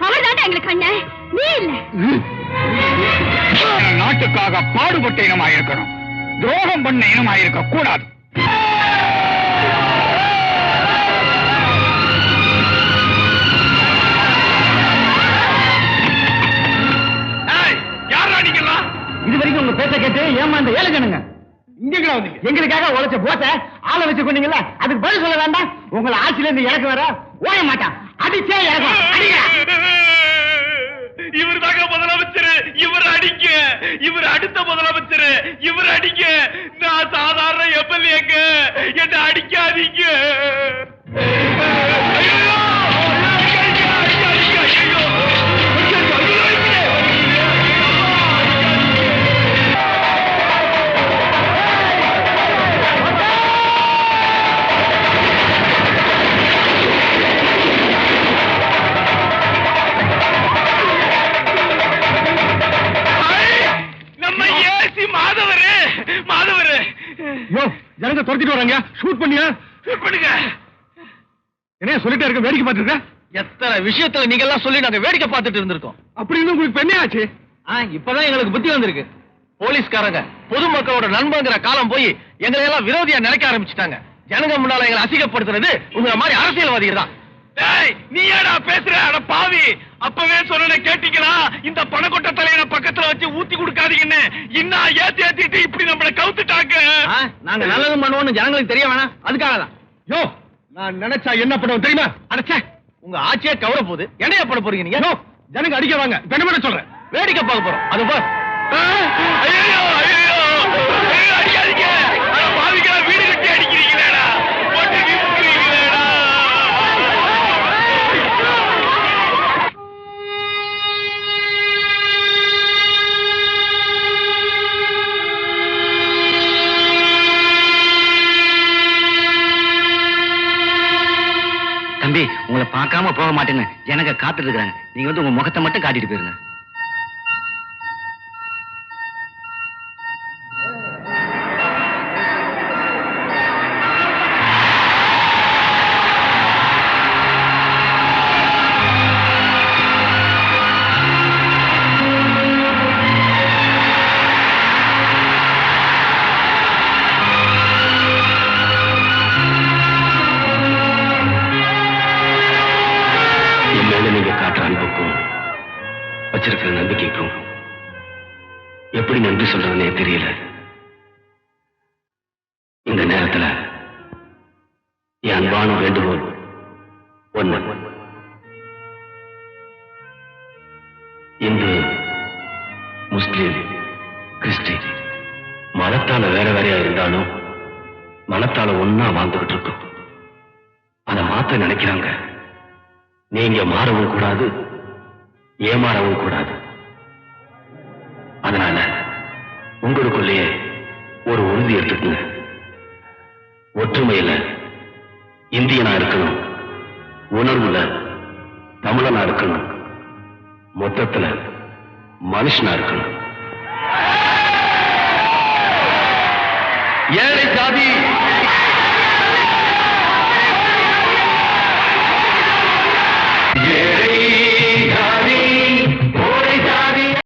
அவர் தான் எங்களுக்கு அண்ணன், நீ இல்ல. நாட்டுக்காக பாடுபட்ட இனமாயிருக்கணும், துரோகம் பண்ண இனமாயிருக்க கூடாது. யாரா நீங்களா? இது வரைக்கும் உங்க பேச்ச கேட்டு ஏமாந்த ஏழை ஜனங்க எங்களுக்காக உழைச்ச போட்ட ஆளை வச்சு கொண்டீங்கல்ல, அதுக்கு பதில் சொல்ல வேண்டாம். உங்களை ஆட்சியில இருந்து இறக்க வர ஓய மாட்டான், அடிச்சே இறக்கும். இவர் தாங்க முதலமைச்சர், இவர் அடிக்க, இவர் அடுத்த முதலமைச்சர், இவர் அடிக்க. நான் சாதாரண எம்எல்ஏங்க, என்ன அடிக்காதீங்க. ஜனங்க துரத்திட்டு வராங்க, ஷூட் பண்ணியா? ஷூட் பண்ணுங்க. என்ன சொல்லிட்டே இருக்க, வேடிக்கை பார்த்துட்டு இருக்க? எத்தனை விஷயத்துல நீங்க எல்லாம் சொல்லி நாங்க வேடிக்கை பார்த்துட்டு இருந்திருக்கோம். அப்படின்னு உங்களுக்கு என்ன ஆச்சு? இப்பதான் எங்களுக்கு புத்தி வந்திருக்கு. போலீஸ்காரங்க பொதுமக்களோட நண்பங்கிற காலம் போய் எங்களை எல்லாம் விரோதியா நினைக்க ஆரம்பிச்சுட்டாங்க. ஜனங்க முன்னால எங்களை அசிங்கப்படுத்துறது உங்களை மாதிரி அரசியல்வாதிகள் தான். நீ ஏடா பேசுற? அட பாவி, அப்பவே சொன்ன கேட்டீங்களா? இந்த பணக்கொட்ட தலையனை பக்கத்துல வச்சு ஊத்தி கொடுக்காதீங்கன்னு இன்னும் ஏத்திட்டு இப்படி நம்மள கவுத்துட்டாங்க. நாங்க நல்லதும் பண்ணுவோம்னு ஜனங்களுக்கு தெரிய வேணாம், அதுக்காக தான். யோ, நான் நினைச்சா என்ன பண்ணுவோம் தெரியுமா? அடச்சே, உங்க ஆட்சியே கவர போகுது, என்னையா பண்ண போறீங்க நீங்க? ஜனங்க அடிக்க வாங்க, என்ன பண்ண சொல்றேன்? வேடிக்கை பார்க்க போறோம். அது போ. ஐயோ அடிக்காதீங்க. பாவிகளா, வீடு கட்டி அடிக்கிறீங்களேடா, போட்டு வீசுறீங்களேடா. தம்பி, உங்களை பார்க்காம போக மாட்டேன்னு ஜனங்க காத்துட்டு இருக்காங்க. நீங்க வந்து உங்க முகத்தை மட்டும் காட்டிட்டு போயிருங்க. வச்சிருக்கிற நம்பிக்கைக்கும் எப்படி நன்றி சொல்றதுன்னே தெரியல. இந்த நேரத்தில் என் அன்பான வேண்டுகோள் ஒண்ணு. இந்து, முஸ்லிம், கிறிஸ்டின் மதத்தால வேற வேறையா இருந்தாலும் மனத்தால ஒன்னா வாழ்ந்துகிட்டு இருக்கோம். அதை மாத்த நினைக்கிறாங்க. நீங்க மாறவும் கூடாது, ஏமாறவும் கூடாது. அதனால உங்களுக்குள்ளேயே ஒரு உறுதி எடுத்துக்குங்க. ஒற்றுமையில இந்தியனா இருக்கணும், உணர்வுல தமிழனா இருக்கணும், மொத்தத்துல மனுஷனா இருக்கணும். ஏழை ஜாதி